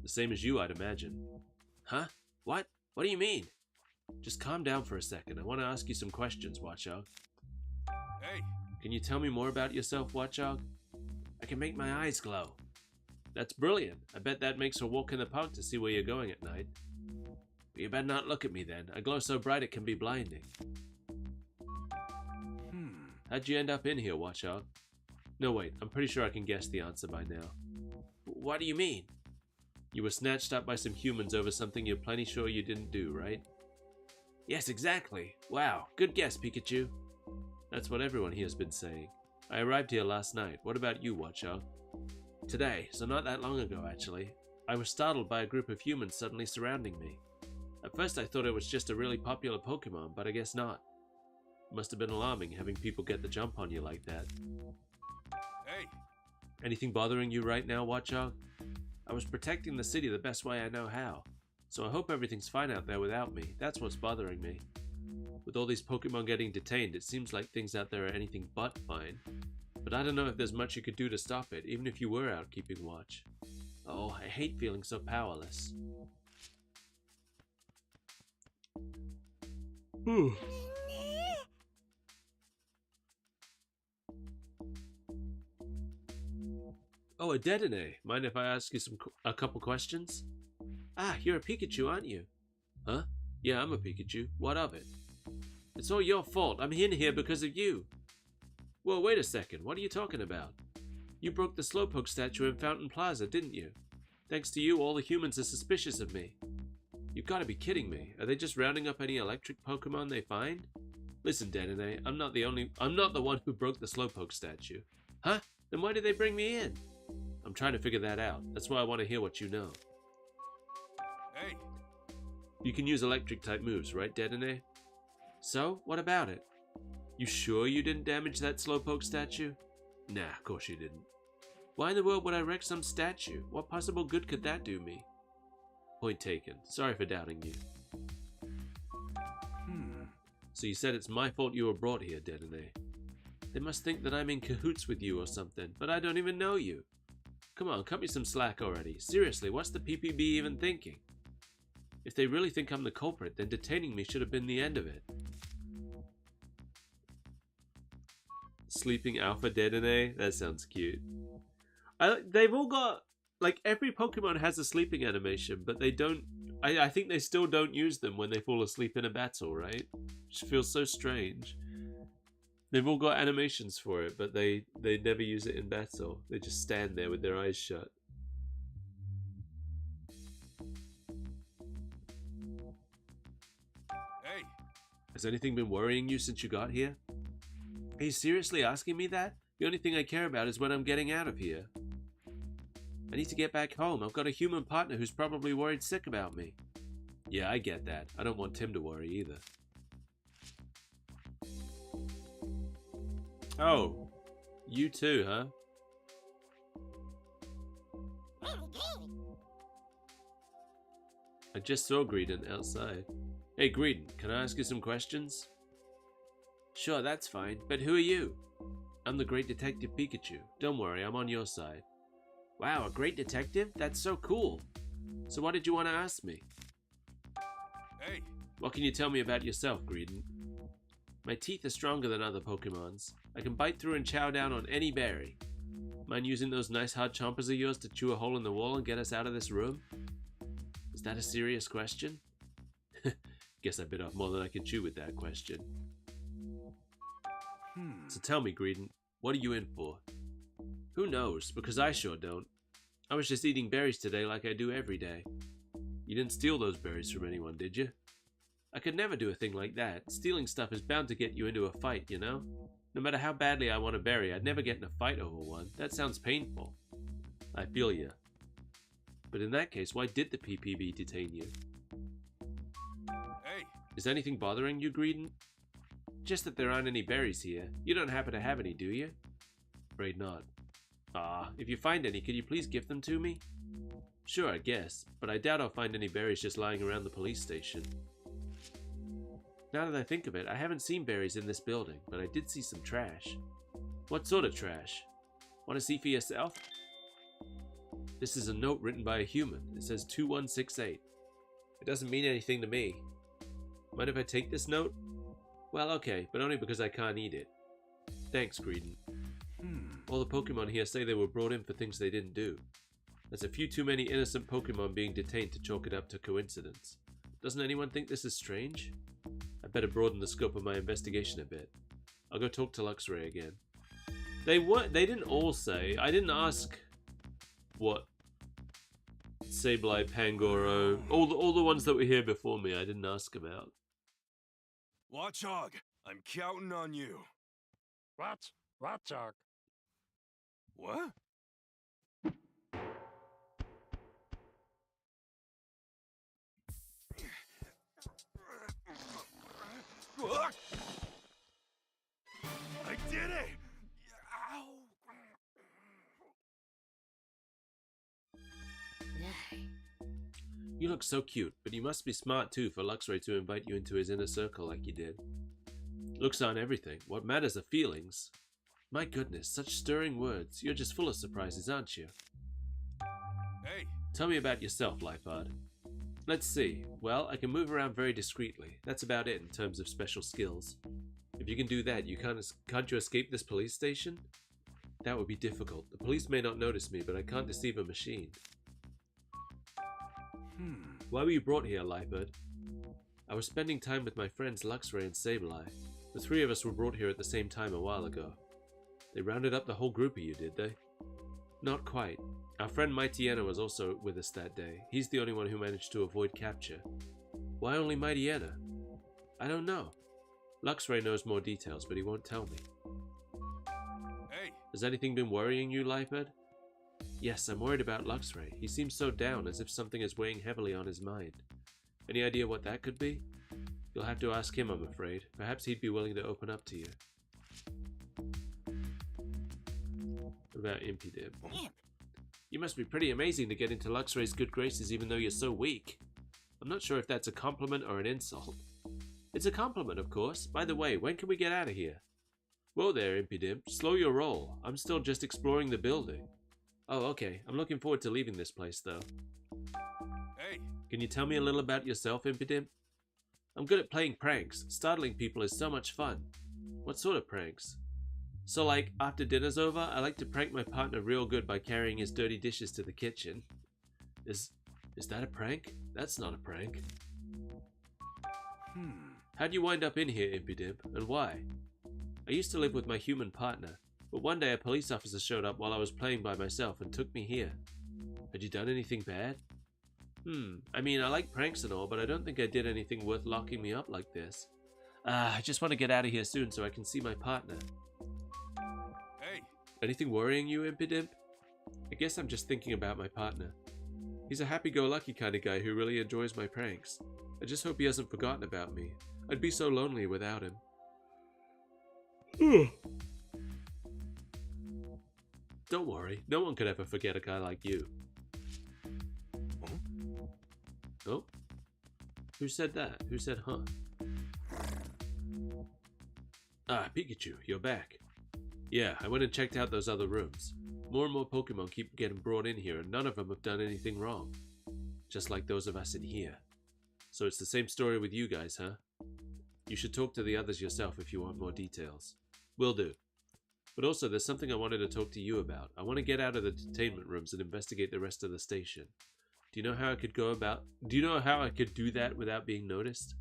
The same as you, I'd imagine. Huh? What? What do you mean? Just calm down for a second. I want to ask you some questions, Watchog. Hey, Can you tell me more about yourself, Watchog? I can make my eyes glow. That's brilliant. I bet that makes her walk in the park to see where you're going at night. But you better not look at me then. I glow so bright it can be blinding. How'd you end up in here, Watchog? No, wait. I'm pretty sure I can guess the answer by now. What do you mean? You were snatched up by some humans over something you're plenty sure you didn't do, right? Yes, exactly. Wow. Good guess, Pikachu. That's what everyone here's been saying. I arrived here last night. What about you, Watchog? Today, so not that long ago, actually. I was startled by a group of humans suddenly surrounding me. At first I thought it was just a really popular Pokemon, but I guess not. It must have been alarming having people get the jump on you like that. hey, Anything bothering you right now, Watchog? I was protecting the city the best way I know how, so I hope everything's fine out there without me. That's what's bothering me. With all these Pokemon getting detained, it seems like things out there are anything but fine. But I don't know if there's much you could do to stop it, even if you were out keeping watch. Oh, I hate feeling so powerless. Oh, a Dedenne. Mind if I ask you a couple questions? Ah, you're a Pikachu, aren't you? Huh? Yeah, I'm a Pikachu. What of it? It's all your fault. I'm in here because of you. Well, wait a second. What are you talking about? You broke the Slowpoke statue in Fountain Plaza, didn't you? Thanks to you, all the humans are suspicious of me. You've got to be kidding me. Are they just rounding up any electric Pokemon they find? Listen, Dedenne, I'm not the one who broke the Slowpoke statue. Huh? Then why did they bring me in? I'm trying to figure that out. That's why I want to hear what you know. hey, You can use electric-type moves, right, Dedenne? So, what about it? You sure you didn't damage that Slowpoke statue? Nah, of course you didn't. Why in the world would I wreck some statue? What possible good could that do me? Point taken. Sorry for doubting you. So you said it's my fault you were brought here, Dedenne. They must think that I'm in cahoots with you or something, but I don't even know you. Come on, cut me some slack already. Seriously, what's the PPB even thinking? If they really think I'm the culprit, then detaining me should have been the end of it. Sleeping Alpha Dedenne? That sounds cute. They've all got... Like, every Pokemon has a sleeping animation, but they don't... I think they still don't use them when they fall asleep in a battle, right? Which feels so strange. They've all got animations for it, but they never use it in battle. They just stand there with their eyes shut. hey, Has anything been worrying you since you got here? Are you seriously asking me that? The only thing I care about is when I'm getting out of here. I need to get back home. I've got a human partner who's probably worried sick about me. Yeah, I get that. I don't want Tim to worry either. Oh, you too, huh? I just saw Greedent outside. Hey Greedent, can I ask you some questions? Sure, that's fine. But who are you? I'm the Great Detective Pikachu. Don't worry, I'm on your side. Wow, a great detective? That's so cool. So what did you want to ask me? hey, What can you tell me about yourself, Greedent? My teeth are stronger than other Pokemons. I can bite through and chow down on any berry. Mind using those nice hard chompers of yours to chew a hole in the wall and get us out of this room? Is that a serious question? Guess I bit off more than I can chew with that question. So tell me, Greedent, what are you in for? Who knows, because I sure don't. I was just eating berries today like I do every day. You didn't steal those berries from anyone, did you? I could never do a thing like that. Stealing stuff is bound to get you into a fight, you know? No matter how badly I want a berry, I'd never get in a fight over one. That sounds painful. I feel ya. But in that case, why did the PPB detain you? Hey, Is anything bothering you, Greedon? Just that there aren't any berries here. You don't happen to have any, do you? Afraid not. Ah, if you find any, could you please give them to me? Sure, I guess, but I doubt I'll find any berries just lying around the police station. Now that I think of it, I haven't seen berries in this building, but I did see some trash. What sort of trash? Want to see for yourself? This is a note written by a human. It says 2168. It doesn't mean anything to me. Mind if I take this note? Well, okay, but only because I can't eat it. Thanks, Greedon. All the Pokemon here say they were brought in for things they didn't do. There's a few too many innocent Pokemon being detained to chalk it up to coincidence. Doesn't anyone think this is strange? I better broaden the scope of my investigation a bit. I'll go talk to Luxray again. They didn't all say. I didn't ask what Sableye, Pangoro, all the ones that were here before me, I didn't ask about. Watchog, I'm counting on you. What? Watchog. What? I did it! Ow! You look so cute, but you must be smart too for Luxray to invite you into his inner circle like you did. Looks aren't everything. What matters are feelings. My goodness, such stirring words. You're just full of surprises, aren't you? Hey, Tell me about yourself, Lifeard. Let's see. Well, I can move around very discreetly. That's about it in terms of special skills. If you can do that, can't you escape this police station? That would be difficult. The police may not notice me, but I can't deceive a machine. Why were you brought here, Lifeard? I was spending time with my friends Luxray and Sableye. The three of us were brought here at the same time a while ago. They rounded up the whole group of you, did they? Not quite. Our friend Mightyena was also with us that day. He's the only one who managed to avoid capture. Why only Mightyena? I don't know. Luxray knows more details, but he won't tell me. hey, Has anything been worrying you, Lifeard? Yes, I'm worried about Luxray. He seems so down, as if something is weighing heavily on his mind. Any idea what that could be? You'll have to ask him, I'm afraid. Perhaps he'd be willing to open up to you. What about Impidimp? You must be pretty amazing to get into Luxray's good graces even though you're so weak. I'm not sure if that's a compliment or an insult. It's a compliment, of course. By the way, when can we get out of here? Whoa there, Impidimp. Slow your roll. I'm still just exploring the building. Oh, okay. I'm looking forward to leaving this place, though. hey, Can you tell me a little about yourself, Impidimp? I'm good at playing pranks. Startling people is so much fun. What sort of pranks? So like, after dinner's over, I like to prank my partner real good by carrying his dirty dishes to the kitchen. Is that a prank? That's not a prank. How'd you wind up in here, Impidimp, and why? I used to live with my human partner, but one day a police officer showed up while I was playing by myself and took me here. Had you done anything bad? I mean, I like pranks and all, but I don't think I did anything worth locking me up like this. I just want to get out of here soon so I can see my partner. hey, Anything worrying you, Impidimp? I guess I'm just thinking about my partner. He's a happy-go-lucky kind of guy who really enjoys my pranks. I just hope he hasn't forgotten about me. I'd be so lonely without him. Don't worry, no one could ever forget a guy like you. Oh? Who said that? Who said huh? Ah, Pikachu, you're back. Yeah, I went and checked out those other rooms. More and more Pokemon keep getting brought in here and none of them have done anything wrong. Just like those of us in here. So it's the same story with you guys, huh? You should talk to the others yourself if you want more details. Will do. But also, there's something I wanted to talk to you about. I want to get out of the detainment rooms and investigate the rest of the station. Do you know how I could do that without being noticed?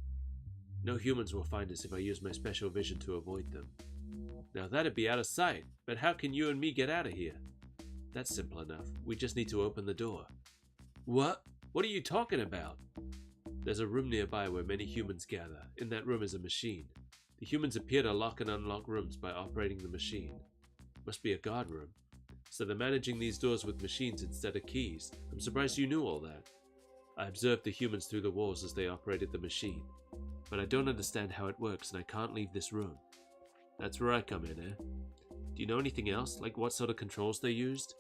No humans will find us if I use my special vision to avoid them. Now that'd be out of sight, but how can you and me get out of here? That's simple enough. We just need to open the door. What? What are you talking about? There's a room nearby where many humans gather. In that room is a machine. The The humans appear to lock and unlock rooms by operating the machine. Must be a guard room. So they're managing these doors with machines instead of keys. I'm surprised you knew all that. I observed the humans through the walls as they operated the machine. But I don't understand how it works and I can't leave this room. That's where I come in, eh? Do you know anything else? Like what sort of controls they used?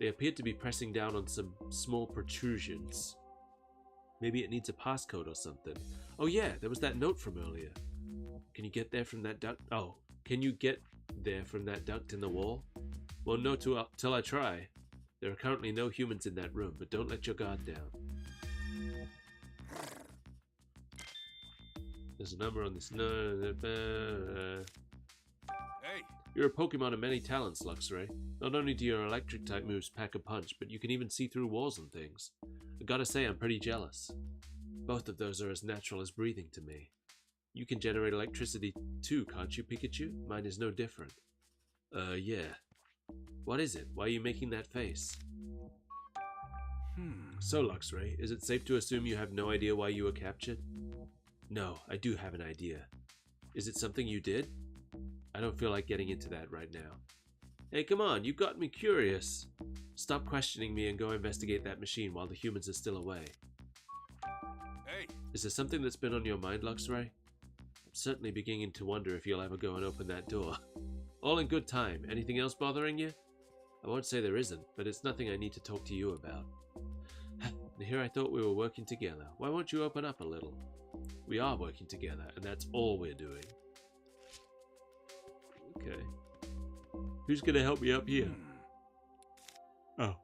They appeared to be pressing down on some small protrusions. Maybe it needs a passcode or something. Oh yeah, there was that note from earlier. Can you get there from that duct? Oh, can you get there from that duct in the wall? Well, no till I try. There are currently no humans in that room, but don't let your guard down. There's a number on this. Hey, You're a Pokemon of many talents, Luxray. Not only do your electric type moves pack a punch, but you can even see through walls and things. I gotta say, I'm pretty jealous. Both of those are as natural as breathing to me. You can generate electricity too, can't you, Pikachu? Mine is no different. Yeah. What is it? Why are you making that face? So, Luxray, is it safe to assume you have no idea why you were captured? No, I do have an idea. Is it something you did? I don't feel like getting into that right now. Hey, come on, you got me curious. Stop questioning me and go investigate that machine while the humans are still away. hey, Is there something that's been on your mind, Luxray? I'm certainly beginning to wonder if you'll ever go and open that door. All in good time. Anything else bothering you? I won't say there isn't, but it's nothing I need to talk to you about. Here I thought we were working together. Why won't you open up a little? We are working together, and that's all we're doing. Okay. Who's gonna help me up here? Oh.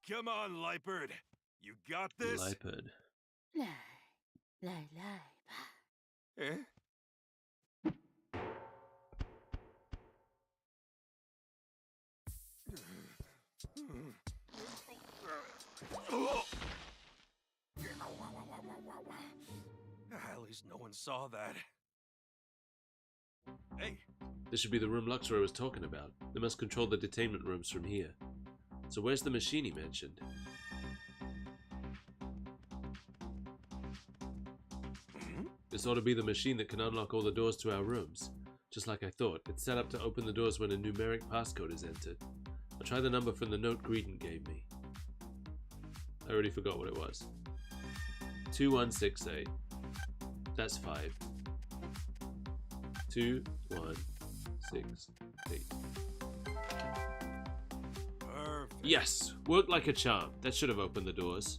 come on, Liperd. You got this? Liperd. Eh? At least no one saw that. Hey, This should be the room Luxray was talking about. They must control the detainment rooms from here. So where's the machine he mentioned? This ought to be the machine that can unlock all the doors to our rooms. Just like I thought, it's set up to open the doors when a numeric passcode is entered. I'll try the number from the note Greedent gave me. I already forgot what it was. 2168. That's 5. 2168. perfect. Yes! Worked like a charm. That should have opened the doors.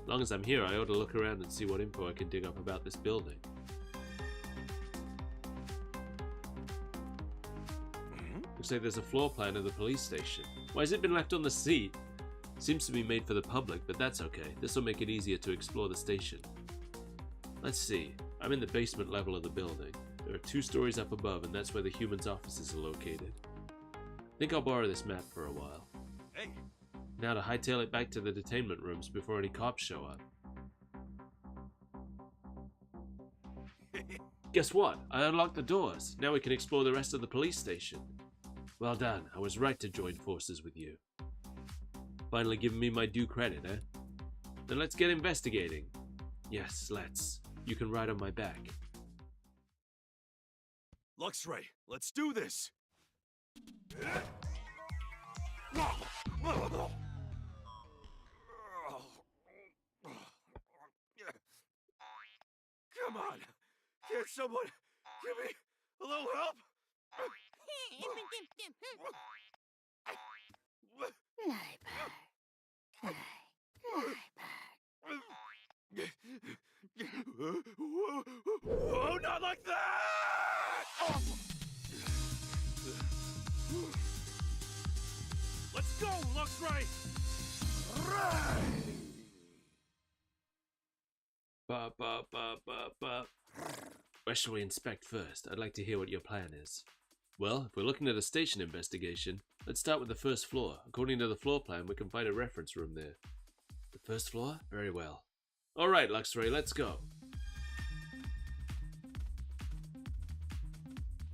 As long as I'm here, I ought to look around and see what info I can dig up about this building. Looks like there's a floor plan of the police station. Why has it been left on the seat? Seems to be made for the public, but that's okay. This will make it easier to explore the station. Let's see. I'm in the basement level of the building. There are 2 stories up above, and that's where the humans' offices are located. I think I'll borrow this map for a while. Hey, Now to hightail it back to the detainment rooms before any cops show up. Guess what? I unlocked the doors. Now we can explore the rest of the police station. Well done. I was right to join forces with you. Finally giving me my due credit, eh? Then let's get investigating. Yes, let's. You can ride on my back. Luxray, let's do this. Come on, can't someone give me a little help? Oh, not like that! Let's go, Luxray! Ba, ba, ba, ba, ba. Where shall we inspect first? I'd like to hear what your plan is. Well, if we're looking at a station investigation, let's start with the first floor. According to the floor plan, we can find a reference room there. The first floor? Very well. Alright, Luxray, let's go.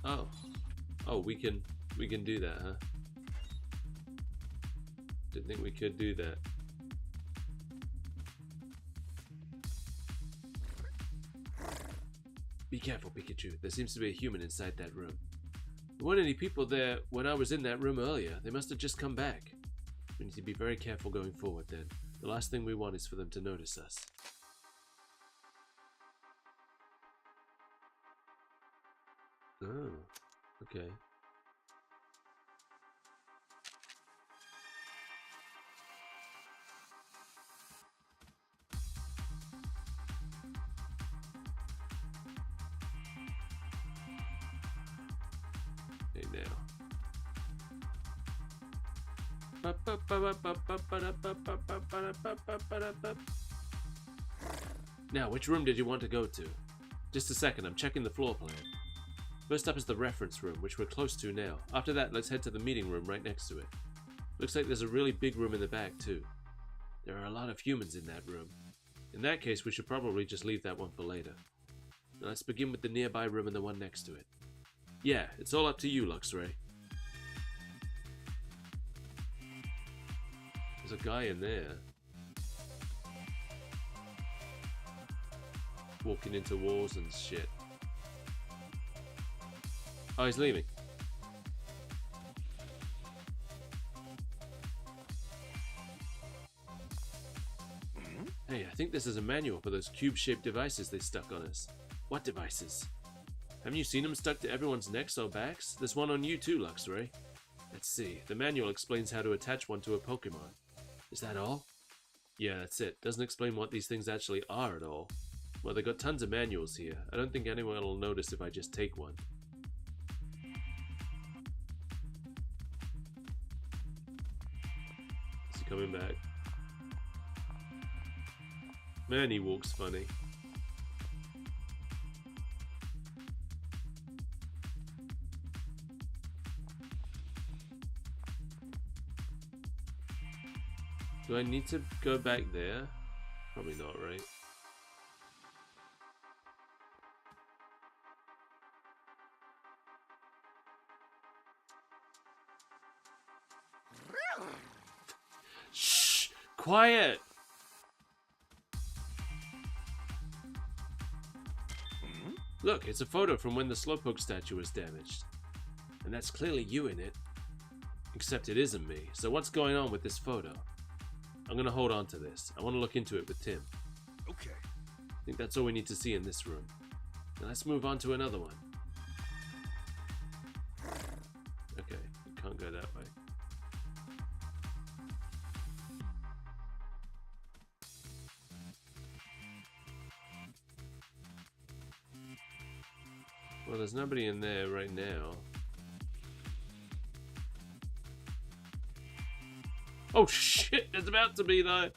Oh. Oh, we can do that, huh? Didn't think we could do that. Be careful, Pikachu. There seems to be a human inside that room. There weren't any people there when I was in that room earlier. They must have just come back. We need to be very careful going forward then. The last thing we want is for them to notice us. Oh, okay. Okay, now. Now, which room did you want to go to? Just a second, I'm checking the floor plan. First up is the reference room, which we're close to now. After that, let's head to the meeting room right next to it. Looks like there's a really big room in the back, too. There are a lot of humans in that room. In that case, we should probably just leave that one for later. Now let's begin with the nearby room and the one next to it. Yeah, it's all up to you, Luxray. There's a guy in there. Walking into walls and shit. Oh, he's leaving. Hey, I think this is a manual for those cube-shaped devices they stuck on us. What devices? Haven't you seen them stuck to everyone's necks or backs? There's one on you too, Luxray. Let's see. The manual explains how to attach one to a Pokemon. Is that all? Yeah, that's it. Doesn't explain what these things actually are at all. Well, they got tons of manuals here. I don't think anyone will notice if I just take one. Is he coming back? Man, he walks funny. Do I need to go back there? Probably not, right? Shh! Quiet! Look, it's a photo from when the Slowpoke statue was damaged. And that's clearly you in it. Except it isn't me. So what's going on with this photo? I'm gonna hold on to this. I want to look into it with Tim. Okay. I think that's all we need to see in this room. Now let's move on to another one. Okay, we can't go that way. Well, there's nobody in there right now. Oh shit, there's about to be though.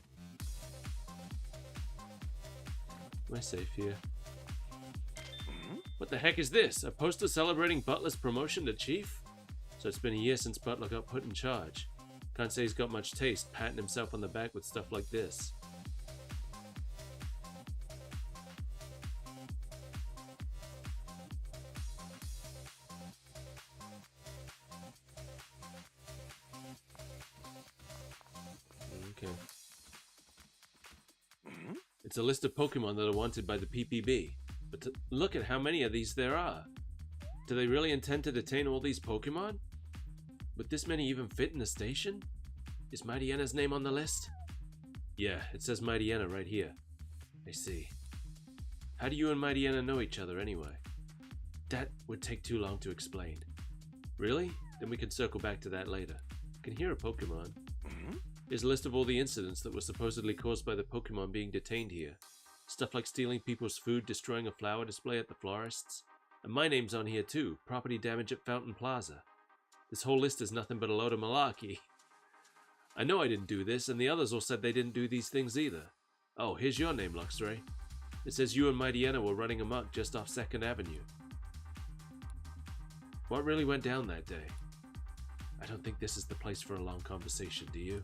Am I safe here? What the heck is this? A poster celebrating Butler's promotion to chief? So it's been a year since Butler got put in charge. Can't say he's got much taste, patting himself on the back with stuff like this. Okay. It's a list of Pokemon that are wanted by the PPB. But look at how many of these there are. Do they really intend to detain all these Pokemon? Would this many even fit in the station? Is Mightyana's name on the list? Yeah, it says Mightyana right here. I see. How do you and Mightyana know each other anyway? That would take too long to explain. Really? Then we can circle back to that later. I can hear a Pokemon. Here's a list of all the incidents that were supposedly caused by the Pokemon being detained here. Stuff like stealing people's food, destroying a flower display at the florists. And my name's on here too, property damage at Fountain Plaza. This whole list is nothing but a load of malarkey. I know I didn't do this, and the others all said they didn't do these things either. Oh, here's your name, Luxray. It says you and Mightyana were running amok just off 2nd Avenue. What really went down that day? I don't think this is the place for a long conversation, do you?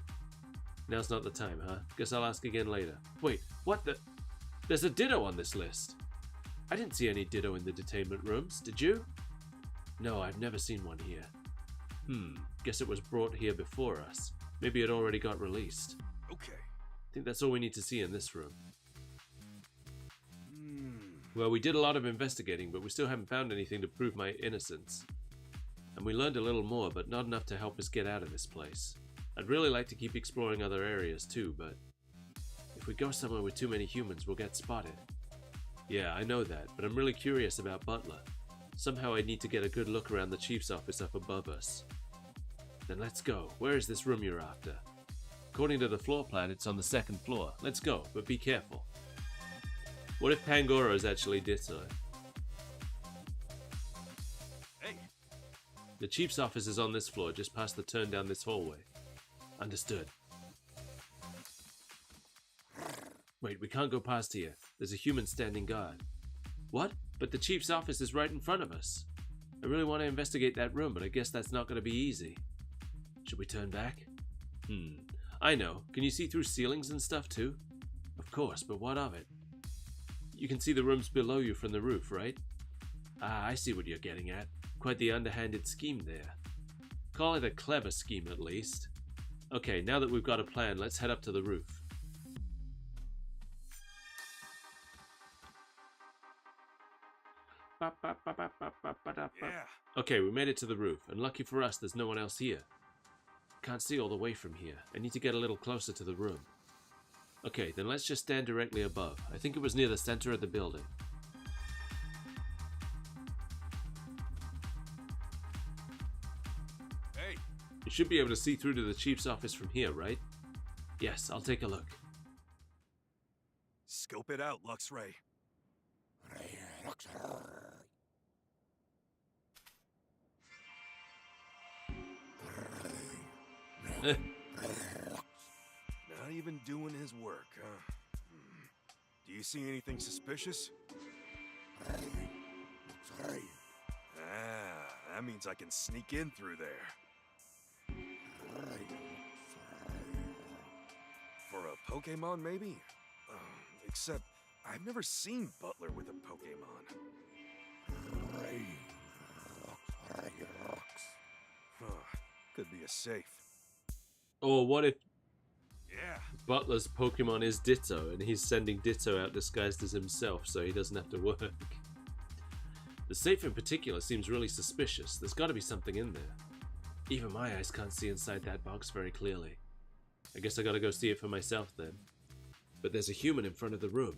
Now's not the time, huh? Guess I'll ask again later. Wait, what the? There's a Ditto on this list. I didn't see any Ditto in the detainment rooms, did you? No, I've never seen one here. Guess it was brought here before us. Maybe it already got released. Okay. I think that's all we need to see in this room. Well, we did a lot of investigating, but we still haven't found anything to prove my innocence. And we learned a little more, but not enough to help us get out of this place. I'd really like to keep exploring other areas too, but if we go somewhere with too many humans, we'll get spotted. Yeah, I know that, but I'm really curious about Butler. Somehow I need to get a good look around the chief's office up above us. Then let's go. Where is this room you're after? According to the floor plan, it's on the 2nd floor. Let's go, but be careful. What if Pangoro is actually Ditto? Hey, The chief's office is on this floor, just past the turn down this hallway. Understood. Wait, we can't go past here. There's a human standing guard. What? But the chief's office is right in front of us. I really want to investigate that room, but I guess that's not going to be easy. Should we turn back? I know. Can you see through ceilings and stuff too? Of course, but what of it? You can see the rooms below you from the roof, right? Ah, I see what you're getting at. Quite the underhanded scheme there. Call it a clever scheme at least. Okay, now that we've got a plan, let's head up to the roof. yeah. Okay, we made it to the roof, and lucky for us, there's no one else here. Can't see all the way from here. I need to get a little closer to the room. Okay, then let's just stand directly above. I think it was near the center of the building. Hey, You should be able to see through to the chief's office from here, right? Yes, I'll take a look. scope it out, Luxray. Not even doing his work, huh? Do you see anything suspicious? Ah, that means I can sneak in through there. For a Pokemon, maybe? Except, I've never seen Butler with a Pokemon. Huh, could be a safe. Or what if Yeah, Butler's Pokemon is Ditto, and he's sending Ditto out disguised as himself so he doesn't have to work? The safe in particular seems really suspicious. There's got to be something in there. Even my eyes can't see inside that box very clearly. I guess I gotta go see it for myself then. But there's a human in front of the room.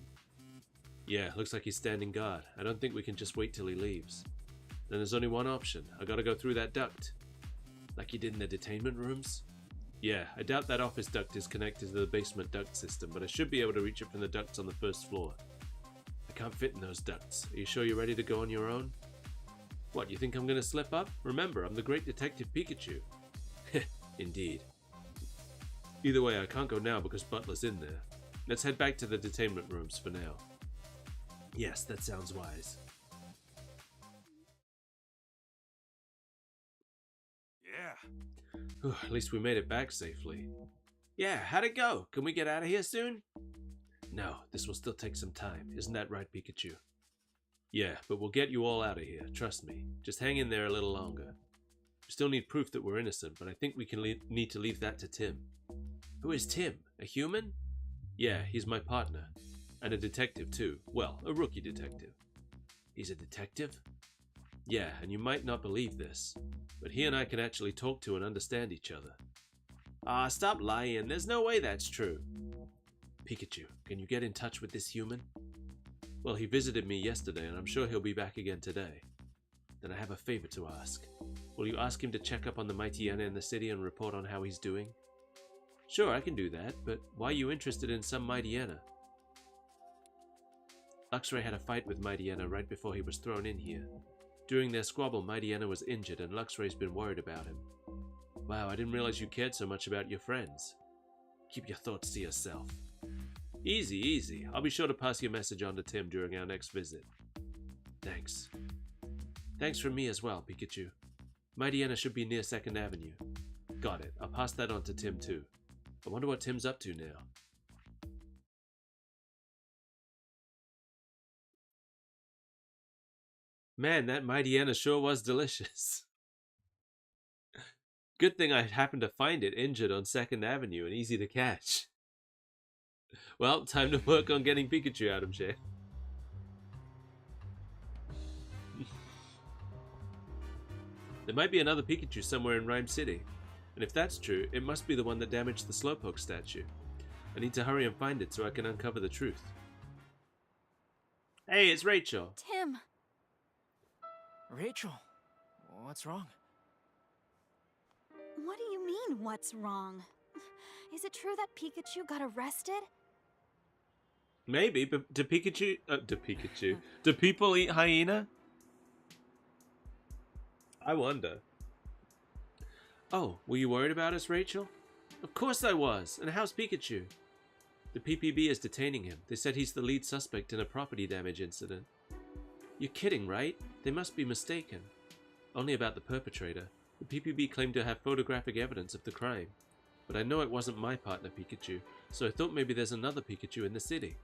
Yeah, looks like he's standing guard. I don't think we can just wait till he leaves. Then there's only one option. I gotta go through that duct. Like you did in the detainment rooms? Yeah, I doubt that office duct is connected to the basement duct system, but I should be able to reach it from the ducts on the 1st floor. I can't fit in those ducts. Are you sure you're ready to go on your own? What, you think I'm gonna slip up? Remember, I'm the great Detective Pikachu. Indeed. Either way, I can't go now because Butler's in there. Let's head back to the detainment rooms for now. Yes, that sounds wise. yeah. At least we made it back safely. Yeah, how'd it go? Can we get out of here soon? No, this will still take some time. Isn't that right, Pikachu? Yeah, but we'll get you all out of here. Trust me. Just hang in there a little longer. We still need proof that we're innocent, but I think we can need to leave that to Tim. Who is Tim? A human? Yeah, he's my partner. And a detective too. Well, a rookie detective. He's a detective? Yeah, and you might not believe this, but he and I can actually talk to and understand each other. Ah, stop lying. There's no way that's true. Pikachu, can you get in touch with this human? Well, he visited me yesterday, and I'm sure he'll be back again today. Then I have a favor to ask. Will you ask him to check up on the Mightyena in the city and report on how he's doing? Sure, I can do that, but why are you interested in some Mightyena? Luxray had a fight with Mightyena right before he was thrown in here. During their squabble, Mightyena was injured, and Luxray's been worried about him. Wow, I didn't realize you cared so much about your friends. Keep your thoughts to yourself. Easy, easy. I'll be sure to pass your message on to Tim during our next visit. Thanks. Thanks from me as well, Pikachu. Mightyena should be near 2nd Avenue. Got it. I'll pass that on to Tim too. I wonder what Tim's up to now. Man, that Mightyena sure was delicious. Good thing I happened to find it injured on 2nd Avenue and easy to catch. Well, time to work on getting Pikachu out of jail. There might be another Pikachu somewhere in Rhyme City. And if that's true, it must be the one that damaged the Slowpoke statue. I need to hurry and find it so I can uncover the truth. Hey, it's Rachel. Tim, Rachel, what's wrong? what do you mean, what's wrong? Is it true that Pikachu got arrested? Maybe, but do people eat hyena? I wonder. Oh, were you worried about us, Rachel? Of course I was. And how's Pikachu? The PPB is detaining him. They said he's the lead suspect in a property damage incident. You're kidding, right? They must be mistaken. Only about the perpetrator. The PPB claimed to have photographic evidence of the crime. But I know it wasn't my partner Pikachu, so I thought maybe there's another Pikachu in the city.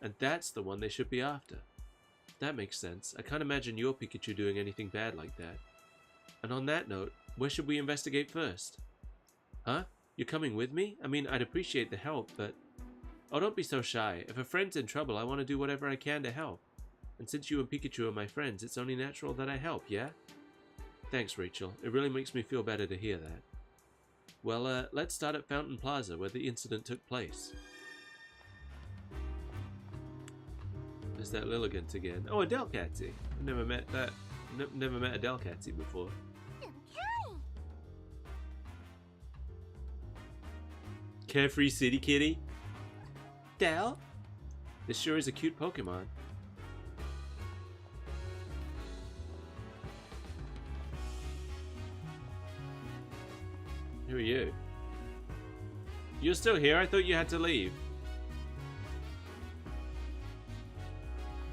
And that's the one they should be after. That makes sense. I can't imagine your Pikachu doing anything bad like that. And on that note, where should we investigate first? Huh? You're coming with me? I mean, I'd appreciate the help, but... Oh, don't be so shy. If a friend's in trouble, I want to do whatever I can to help. And since you and Pikachu are my friends, it's only natural that I help, yeah? Thanks, Rachel. It really makes me feel better to hear that. Well, let's start at Fountain Plaza, where the incident took place. There's that Lilligant again. Oh, a Delcatty. I've never met that. Never met a Delcatty before. Carefree City Kitty. Del? This sure is a cute Pokemon. Who are you? You're still here? I thought you had to leave.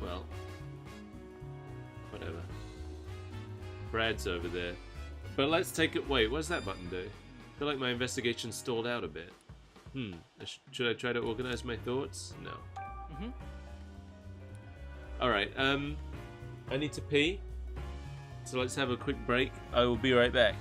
Well, whatever. Brad's over there. But let's take it. Wait, what does that button do? I feel like my investigation stalled out a bit. Should I try to organize my thoughts? No. Alright, I need to pee. So let's have a quick break. I will be right back.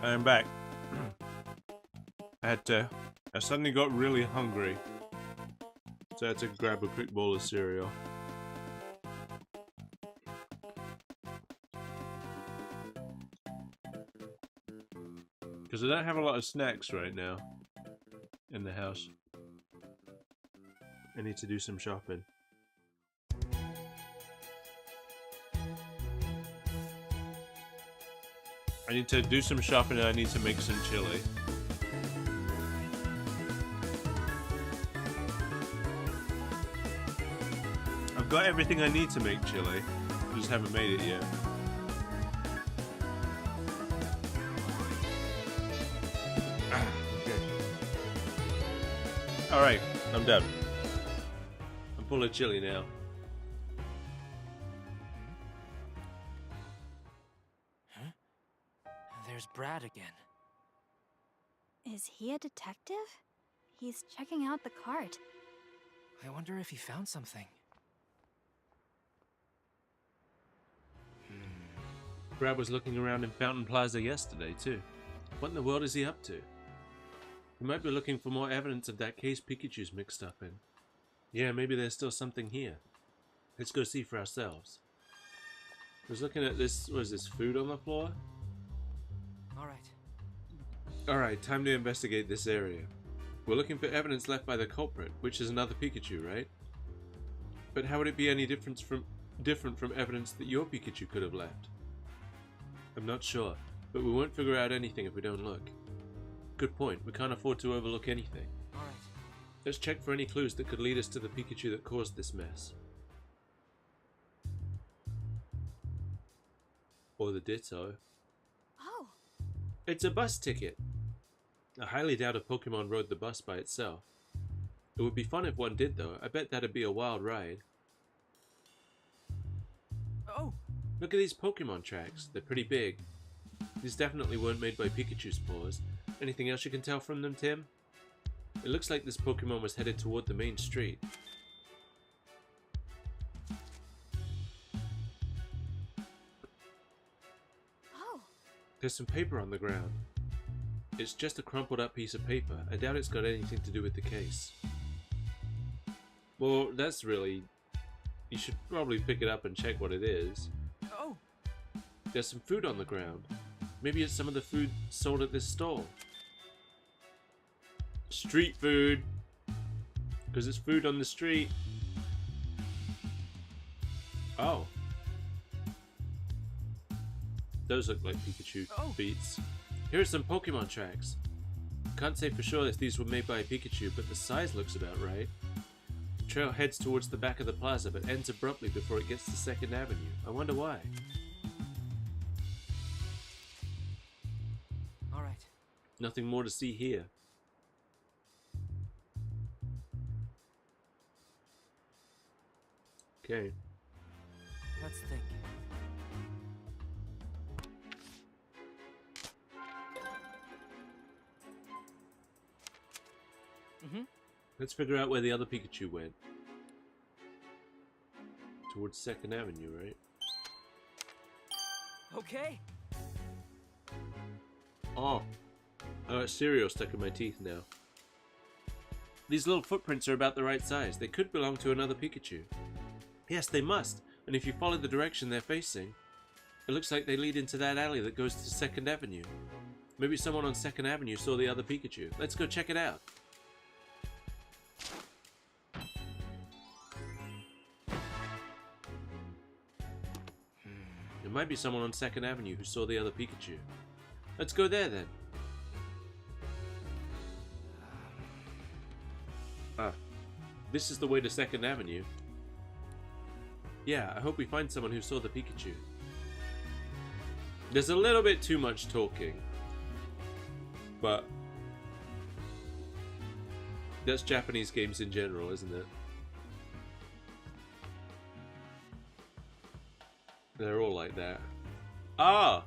I'm back. I suddenly got really hungry, so I had to grab a quick bowl of cereal. Because I don't have a lot of snacks right now in the house. I need to do some shopping. I need to do some shopping and I need to make some chili. I've got everything I need to make chili. I just haven't made it yet. Okay. Alright, I'm done. I'm full of chili now. There's Brad again. Is he a detective? He's checking out the cart. I wonder if he found something. Brad was looking around in Fountain Plaza yesterday, too. What in the world is he up to? He might be looking for more evidence of that case Pikachu's mixed up in. Yeah, maybe there's still something here. Let's go see for ourselves. I was looking at this, what is this, food on the floor? Alright, time to investigate this area. We're looking for evidence left by the culprit, which is another Pikachu, right? But how would it be any different from evidence that your Pikachu could have left? I'm not sure, but we won't figure out anything if we don't look. Good point, we can't afford to overlook anything. Alright. Let's check for any clues that could lead us to the Pikachu that caused this mess. Or the Ditto. Oh, It's a bus ticket! I highly doubt a Pokemon rode the bus by itself. It would be fun if one did though, I bet that'd be a wild ride. Oh! Look at these Pokemon tracks, they're pretty big. These definitely weren't made by Pikachu's paws. Anything else you can tell from them, Tim? It looks like this Pokemon was headed toward the main street. oh, There's some paper on the ground. It's just a crumpled up piece of paper. I doubt it's got anything to do with the case. Well, that's really... You should probably pick it up and check what it is. Oh, There's some food on the ground. Maybe it's some of the food sold at this stall. Street food. Because it's food on the street. Oh. Those look like Pikachu beats. Here are some Pokemon tracks. Can't say for sure if these were made by a Pikachu, but the size looks about right. The trail heads towards the back of the plaza, but ends abruptly before it gets to 2nd Avenue. I wonder why. all right. Nothing more to see here. Okay. Let's think. Let's figure out where the other Pikachu went. Towards 2nd Avenue, right? Okay. Oh. I got cereal stuck in my teeth now. These little footprints are about the right size. They could belong to another Pikachu. Yes, they must. And if you follow the direction they're facing, it looks like they lead into that alley that goes to 2nd Avenue. Maybe someone on 2nd Avenue saw the other Pikachu. Let's go check it out. It might be someone on 2nd Avenue who saw the other Pikachu. Let's go there then. Ah, this is the way to 2nd Avenue. Yeah, I hope we find someone who saw the Pikachu. There's a little bit too much talking, but that's Japanese games in general, isn't it? They're all like that. Ah!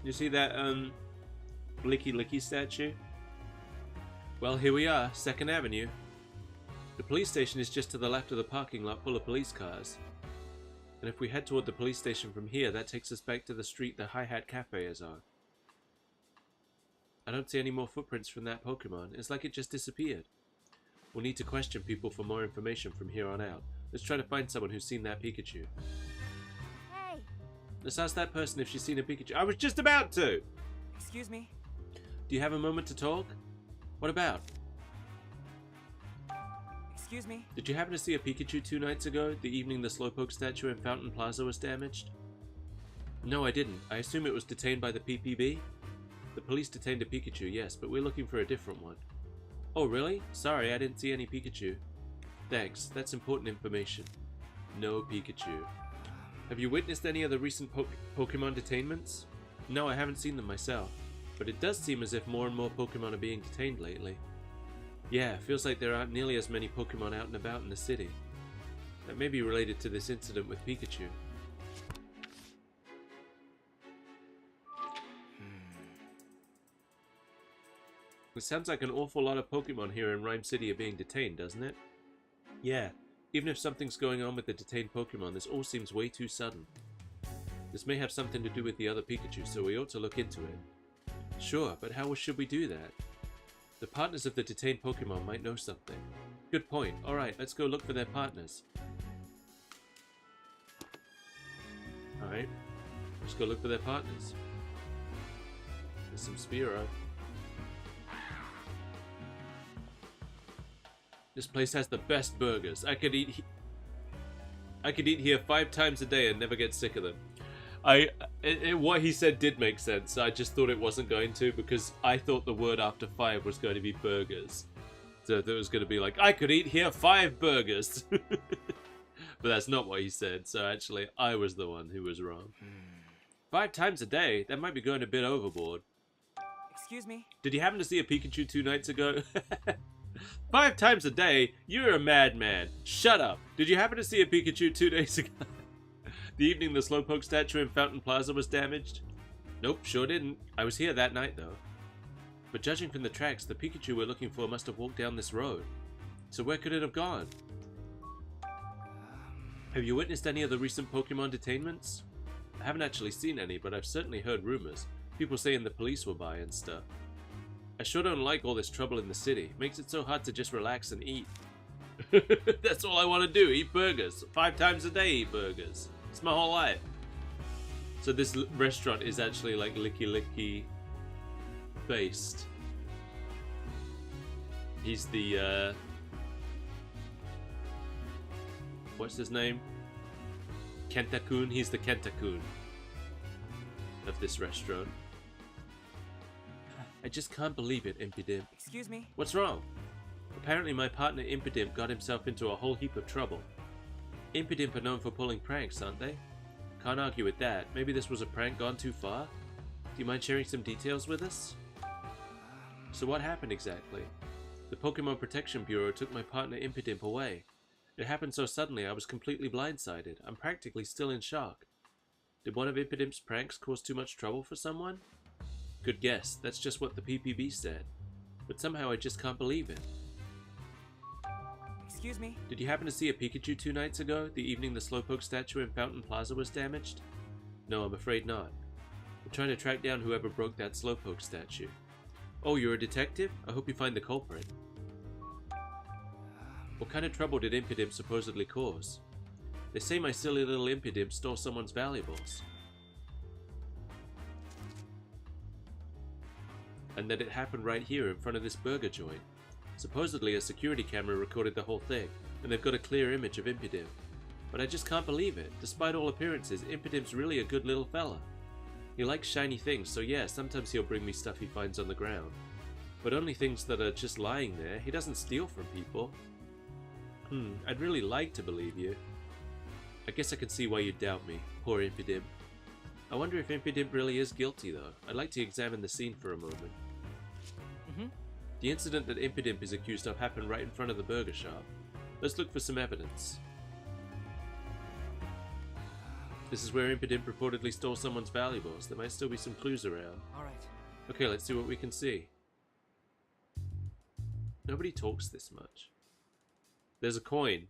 You see that, Blicky Licky statue? Well, here we are, 2nd Avenue. The police station is just to the left of the parking lot full of police cars. And if we head toward the police station from here, that takes us back to the street the Hi-Hat Cafe is on. I don't see any more footprints from that Pokemon. It's like it just disappeared. We'll need to question people for more information from here on out. Let's try to find someone who's seen that Pikachu. Hey, Let's ask that person if she's seen a Pikachu. I was just about to! Excuse me. Do you have a moment to talk? What about? Excuse me. Did you happen to see a Pikachu 2 nights ago, the evening the Slowpoke statue in Fountain Plaza was damaged? No, I didn't. I assume it was detained by the PPB? The police detained a Pikachu, yes, but we're looking for a different one. Oh, really? Sorry, I didn't see any Pikachu. Thanks, that's important information. No Pikachu. Have you witnessed any of the recent Pokemon detainments? No, I haven't seen them myself, but it does seem as if more and more Pokemon are being detained lately. Yeah, feels like there aren't nearly as many Pokemon out and about in the city. That may be related to this incident with Pikachu. It sounds like an awful lot of Pokemon here in Rhyme City are being detained, doesn't it? Yeah, even if something's going on with the detained Pokemon, this all seems way too sudden. This may have something to do with the other Pikachu, so we ought to look into it. Sure, but how should we do that? The partners of the detained Pokemon might know something. Good point. Alright, let's go look for their partners. Alright, let's go look for their partners. There's some Spearow. This place has the best burgers. I could eat here 5 times a day and never get sick of them. What he said did make sense. I just thought it wasn't going to, because I thought the word after 5 was going to be burgers. So there was going to be like, I could eat here 5 burgers. But that's not what he said. So actually, I was the one who was wrong. 5 times a day? That might be going a bit overboard. Excuse me. Did you happen to see a Pikachu 2 nights ago? 5 times a day? You're a madman. Shut up. Did you happen to see a Pikachu 2 days ago? The evening the Slowpoke statue in Fountain Plaza was damaged? Nope, sure didn't. I was here that night though. But judging from the tracks, the Pikachu we're looking for must have walked down this road. So where could it have gone? Have you witnessed any of the recent Pokemon detainments? I haven't actually seen any, but I've certainly heard rumors. People saying the police were by and stuff. I sure don't like all this trouble in the city. Makes it so hard to just relax and eat. That's all I want to do, eat burgers. 5 times a day eat burgers. It's my whole life. So this restaurant is actually like Licky Licky based. He's the, what's his name? Kenta-kun. He's the Kenta-kun of this restaurant. I just can't believe it, Impidimp. Excuse me? What's wrong? Apparently my partner Impidimp got himself into a whole heap of trouble. Impidimp are known for pulling pranks, aren't they? Can't argue with that. Maybe this was a prank gone too far? Do you mind sharing some details with us? So what happened exactly? The Pokemon Protection Bureau took my partner Impidimp away. It happened so suddenly I was completely blindsided. I'm practically still in shock. Did one of Impidimp's pranks cause too much trouble for someone? Good guess. That's just what the PPB said. But somehow I just can't believe it. Excuse me? Did you happen to see a Pikachu 2 nights ago, the evening the Slowpoke statue in Fountain Plaza was damaged? No, I'm afraid not. I'm trying to track down whoever broke that Slowpoke statue. Oh, you're a detective? I hope you find the culprit. What kind of trouble did Impidimp supposedly cause? They say my silly little Impidimp stole someone's valuables. And that it happened right here in front of this burger joint. Supposedly a security camera recorded the whole thing, and they've got a clear image of Impidimp. But I just can't believe it. Despite all appearances, Impidimp's really a good little fella. He likes shiny things, so yeah, sometimes he'll bring me stuff he finds on the ground. But only things that are just lying there. He doesn't steal from people. I'd really like to believe you. I guess I can see why you doubt me. Poor Impidimp. I wonder if Impidimp really is guilty, though. I'd like to examine the scene for a moment. The incident that Impidimp is accused of happened right in front of the burger shop. Let's look for some evidence. This is where Impidimp reportedly stole someone's valuables. There might still be some clues around. Alright. Okay, let's see what we can see. Nobody talks this much. There's a coin.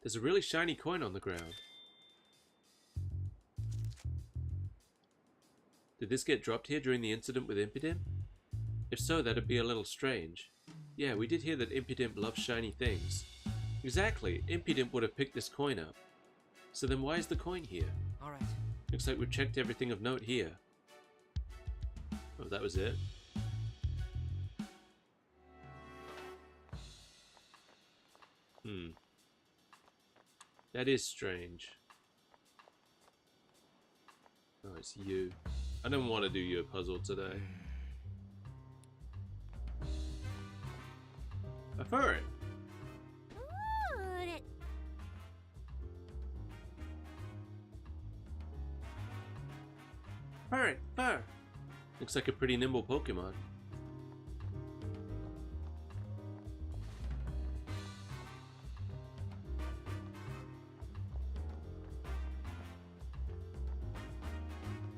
There's a really shiny coin on the ground. Did this get dropped here during the incident with Impidimp? If so, that'd be a little strange. Yeah, we did hear that Impidimp loves shiny things. Exactly, Impidimp would have picked this coin up. So then why is the coin here? Alright. Looks like we've checked everything of note here. Oh, that was it? That is strange. Oh, it's you. I don't want to do your puzzle today. A ferret! Ooh, Ferret! Fur! Looks like a pretty nimble Pokemon.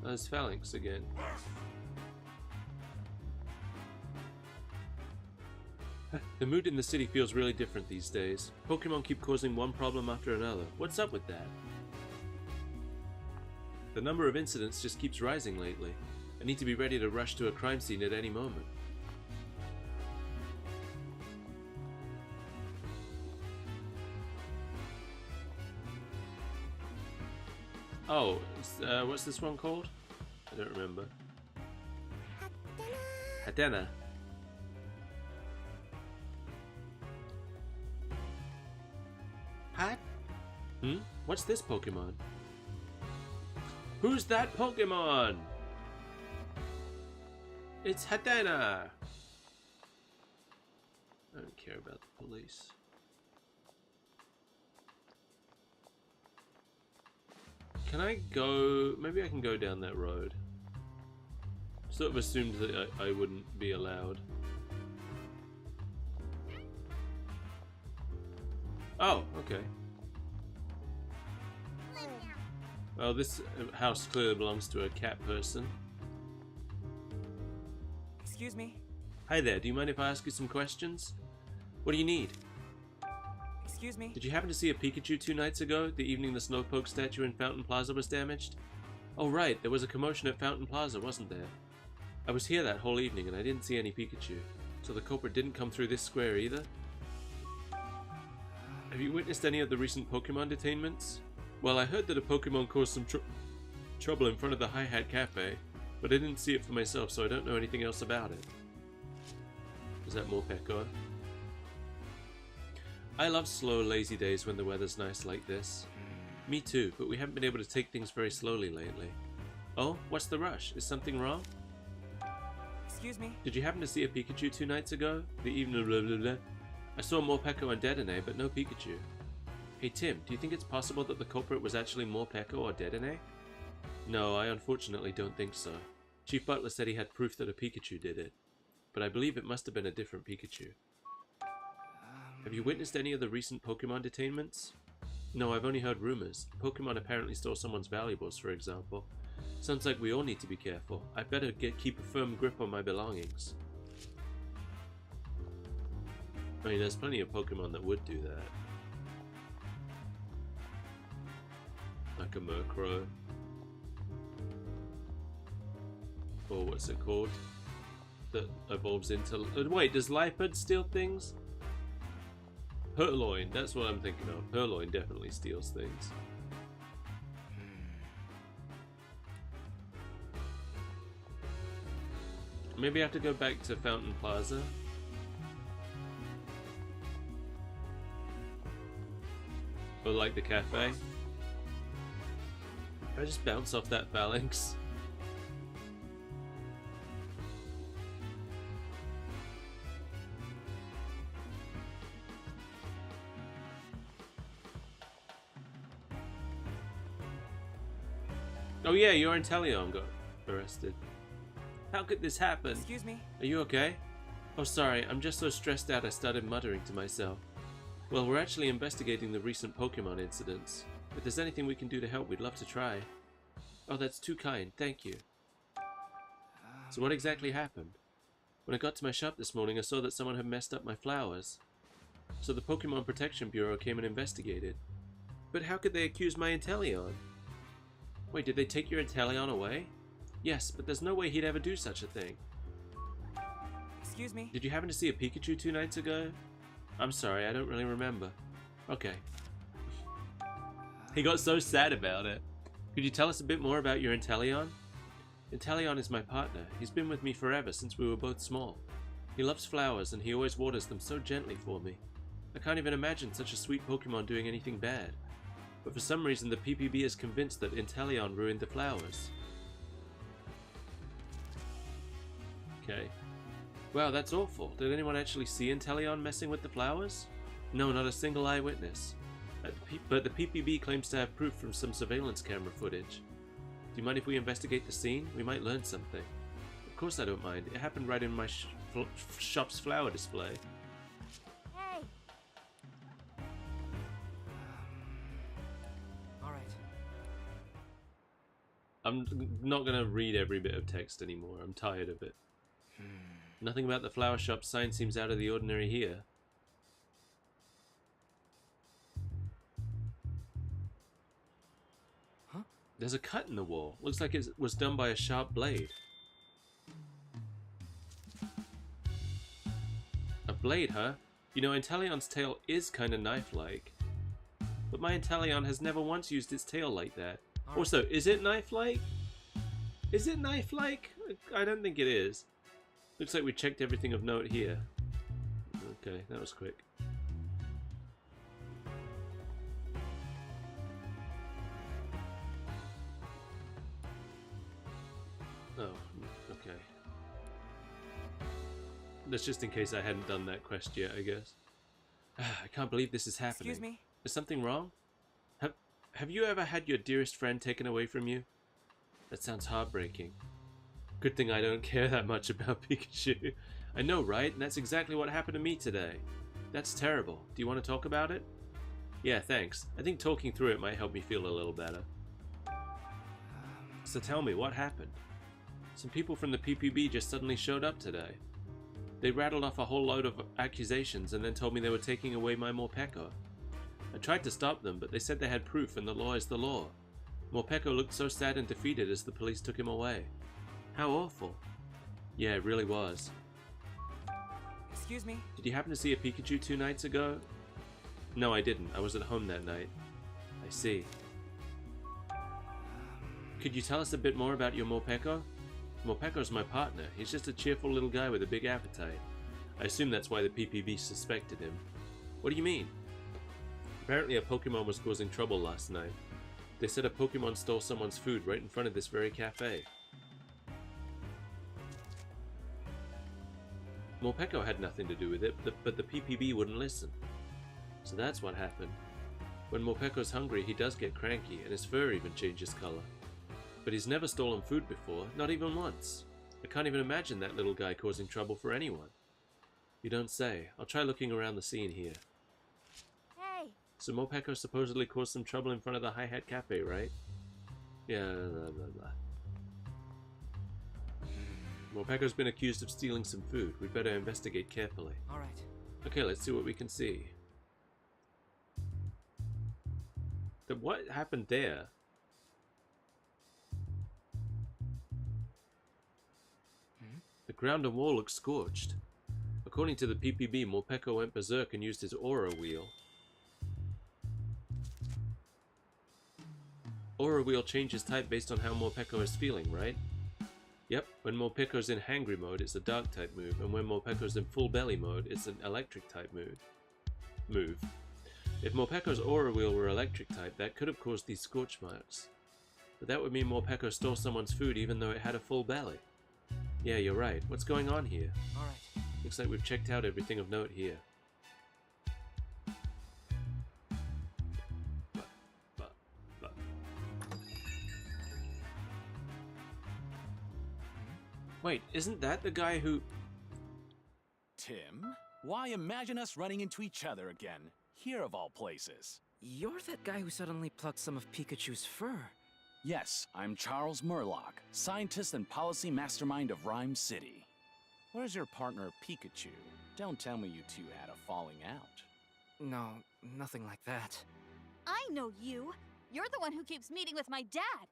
There's Phalanx again. The mood in the city feels really different these days. Pokemon keep causing one problem after another. What's up with that? The number of incidents just keeps rising lately. I need to be ready to rush to a crime scene at any moment. Oh, what's this one called? I don't remember. Hatena. Hat? What's this Pokemon? Who's that Pokemon? It's Hatena! I don't care about the police. Can I go... Maybe I can go down that road. Sort of assumed that I wouldn't be allowed. Oh, okay. Well, this house clearly belongs to a cat person. Excuse me? Hi there, do you mind if I ask you some questions? What do you need? Excuse me? Did you happen to see a Pikachu 2 nights ago, the evening the Slowpoke statue in Fountain Plaza was damaged? Oh right, there was a commotion at Fountain Plaza, wasn't there? I was here that whole evening and I didn't see any Pikachu. So the culprit didn't come through this square either? Have you witnessed any of the recent Pokemon detainments? Well, I heard that a Pokemon caused some trouble in front of the Hi-Hat Cafe, but I didn't see it for myself, so I don't know anything else about it. Is that Morpeko? I love slow, lazy days when the weather's nice like this. Me too, but we haven't been able to take things very slowly lately. Oh, what's the rush? Is something wrong? Excuse me? Did you happen to see a Pikachu 2 nights ago? The evening blah blah blah. I saw Morpeko and Dedenne, but no Pikachu. Hey Tim, do you think it's possible that the culprit was actually Morpeko or Dedenne? No, I unfortunately don't think so. Chief Butler said he had proof that a Pikachu did it, but I believe it must have been a different Pikachu. Have you witnessed any of the recent Pokemon detainments? No, I've only heard rumors. Pokemon apparently stole someone's valuables, for example. Sounds like we all need to be careful. I better keep a firm grip on my belongings. I mean, there's plenty of Pokemon that would do that. Like a Murkrow. Or what's it called? That evolves into... Wait, does Lipard steal things? Purloin, that's what I'm thinking of. Purloin definitely steals things. Maybe I have to go back to Fountain Plaza. Or like the cafe. Can I just bounce off that phalanx? Oh yeah, your Inteleon got arrested. How could this happen? Excuse me? Are you okay? Oh sorry, I'm just so stressed out I started muttering to myself. Well, we're actually investigating the recent Pokemon incidents. If there's anything we can do to help, we'd love to try. Oh, that's too kind, thank you. So what exactly happened? When I got to my shop this morning, I saw that someone had messed up my flowers. So the Pokemon Protection Bureau came and investigated. But how could they accuse my Inteleon? Wait, did they take your Inteleon away? Yes, but there's no way he'd ever do such a thing. Excuse me? Did you happen to see a Pikachu 2 nights ago? I'm sorry, I don't really remember. Okay. He got so sad about it. Could you tell us a bit more about your Inteleon? Inteleon is my partner. He's been with me forever, since we were both small. He loves flowers, and he always waters them so gently for me. I can't even imagine such a sweet Pokemon doing anything bad. But for some reason, the PPB is convinced that Inteleon ruined the flowers. Okay. Wow, that's awful. Did anyone actually see Inteleon messing with the flowers? No, not a single eyewitness. But the PPB claims to have proof from some surveillance camera footage. Do you mind if we investigate the scene? We might learn something. Of course I don't mind. It happened right in my shop's flower display. Hey, Alright. I'm not going to read every bit of text anymore. I'm tired of it. Nothing about the flower shop sign seems out of the ordinary here. Huh? There's a cut in the wall. Looks like it was done by a sharp blade. A blade, huh? You know, Inteleon's tail is kind of knife-like. But my Inteleon has never once used its tail like that. Also, is it knife-like? Is it knife-like? I don't think it is. Looks like we checked everything of note here. Okay, that was quick. Oh, okay. That's just in case I hadn't done that quest yet, I guess. I can't believe this is happening. Excuse me? Is something wrong? Have you ever had your dearest friend taken away from you? That sounds heartbreaking. Good thing I don't care that much about Pikachu. I know, right? And that's exactly what happened to me today. That's terrible. Do you want to talk about it? Yeah, thanks. I think talking through it might help me feel a little better. So tell me, what happened? Some people from the PPB just suddenly showed up today. They rattled off a whole load of accusations and then told me they were taking away my Morpeko. I tried to stop them, but they said they had proof and the law is the law. Morpeko looked so sad and defeated as the police took him away. How awful. Yeah, it really was. Excuse me? Did you happen to see a Pikachu 2 nights ago? No, I didn't. I was at home that night. I see. Could you tell us a bit more about your Morpeko? Morpeko's my partner. He's just a cheerful little guy with a big appetite. I assume that's why the PPB suspected him. What do you mean? Apparently a Pokemon was causing trouble last night. They said a Pokemon stole someone's food right in front of this very cafe. Morpeko had nothing to do with it, but the PPB wouldn't listen. So that's what happened. When Morpeko's hungry, he does get cranky, and his fur even changes color. But he's never stolen food before, not even once. I can't even imagine that little guy causing trouble for anyone. You don't say. I'll try looking around the scene here. Hey! So Morpeko supposedly caused some trouble in front of the Hi-Hat Cafe, right? Yeah, blah, blah, blah. Morpeko's been accused of stealing some food. We'd better investigate carefully. Alright. Okay, let's see what we can see. What happened there? The ground and wall looks scorched. According to the PPB, Morpeko went berserk and used his aura wheel. Aura wheel changes type based on how Morpeko is feeling, right? Yep, when Morpeko's in hangry mode, it's a dark type move, and when Morpeko's in full belly mode, it's an electric type move. If Morpeko's aura wheel were electric type, that could have caused these scorch marks. But that would mean Morpeko stole someone's food even though it had a full belly. Yeah, you're right. What's going on here? Alright. Looks like we've checked out everything of note here. Wait, isn't that the guy who... Tim? Why imagine us running into each other again? Here of all places. You're that guy who suddenly plucked some of Pikachu's fur. Yes, I'm Charles Murlock, scientist and policy mastermind of Rhyme City. Where's your partner, Pikachu? Don't tell me you two had a falling out. No, nothing like that. I know you. You're the one who keeps meeting with my dad.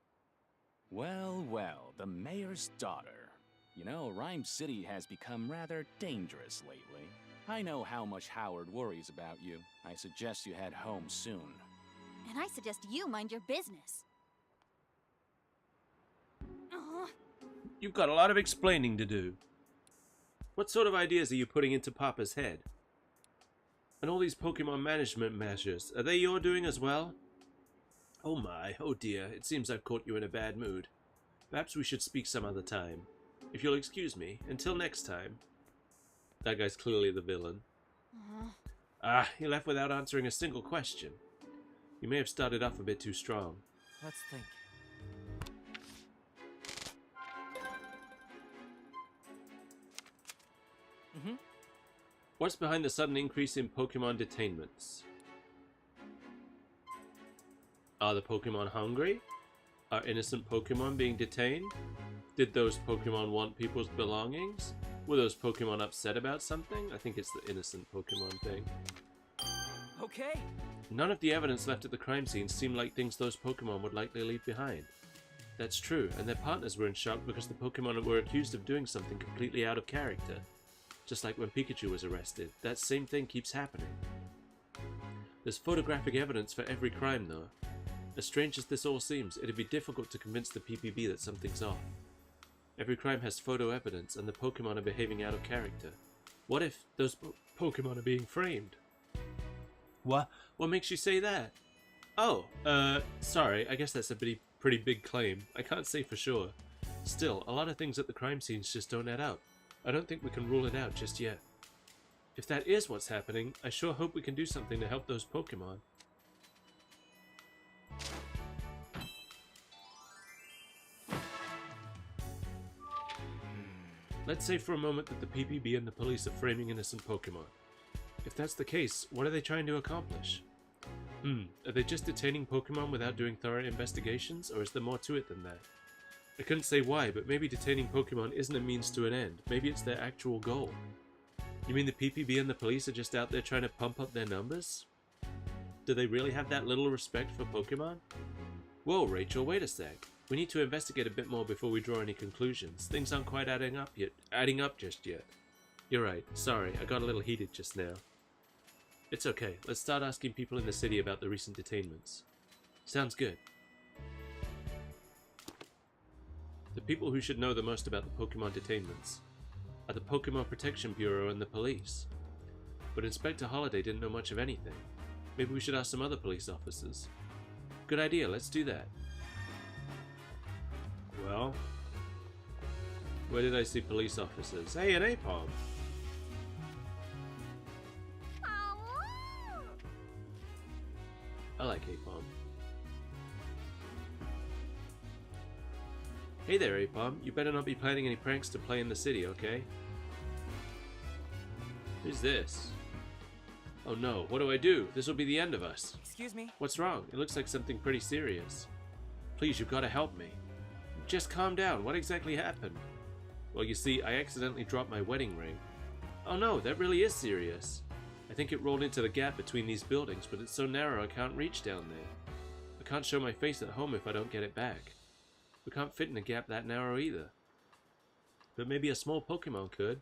Well, well, the mayor's daughter. You know, Rhyme City has become rather dangerous lately. I know how much Howard worries about you. I suggest you head home soon. And I suggest you mind your business. You've got a lot of explaining to do. What sort of ideas are you putting into Papa's head? And all these Pokemon management measures, are they your doing as well? Oh my, oh dear, it seems I've caught you in a bad mood. Perhaps we should speak some other time. If you'll excuse me, until next time. That guy's clearly the villain. Ah, he left without answering a single question. You may have started off a bit too strong. Let's think. What's behind the sudden increase in Pokemon detainments? Are the Pokemon hungry? Are innocent Pokemon being detained? Did those Pokemon want people's belongings? Were those Pokemon upset about something? I think it's the innocent Pokemon thing. Okay. None of the evidence left at the crime scene seemed like things those Pokemon would likely leave behind. That's true, and their partners were in shock because the Pokemon were accused of doing something completely out of character. Just like when Pikachu was arrested, that same thing keeps happening. There's photographic evidence for every crime though. As strange as this all seems, it'd be difficult to convince the PPB that something's off. Every crime has photo evidence and the Pokemon are behaving out of character. What if those Pokemon are being framed? What? What makes you say that? Oh, sorry, I guess that's a pretty big claim. I can't say for sure. Still, a lot of things at the crime scenes just don't add up. I don't think we can rule it out just yet. If that is what's happening, I sure hope we can do something to help those Pokemon. Let's say for a moment that the PPB and the police are framing innocent Pokemon. If that's the case, what are they trying to accomplish? Are they just detaining Pokemon without doing thorough investigations, or is there more to it than that? I couldn't say why, but maybe detaining Pokemon isn't a means to an end. Maybe it's their actual goal. You mean the PPB and the police are just out there trying to pump up their numbers? Do they really have that little respect for Pokemon? Whoa, Rachel, wait a sec. We need to investigate a bit more before we draw any conclusions. Things aren't quite adding up just yet. You're right. Sorry, I got a little heated just now. It's okay. Let's start asking people in the city about the recent detainments. Sounds good. The people who should know the most about the Pokemon detainments are the Pokemon Protection Bureau and the police. But Inspector Holiday didn't know much of anything. Maybe we should ask some other police officers. Good idea, let's do that. Well, where did I see police officers? Hey, an Apom! I like Apom. Hey there, Apom. You better not be planning any pranks to play in the city, okay? Who's this? Oh no, what do I do? This will be the end of us. Excuse me? What's wrong? It looks like something pretty serious. Please, you've got to help me. Just calm down. What exactly happened? Well, you see, I accidentally dropped my wedding ring. Oh no, that really is serious. I think it rolled into the gap between these buildings, but it's so narrow I can't reach down there. I can't show my face at home if I don't get it back. We can't fit in a gap that narrow either. But maybe a small Pokemon could.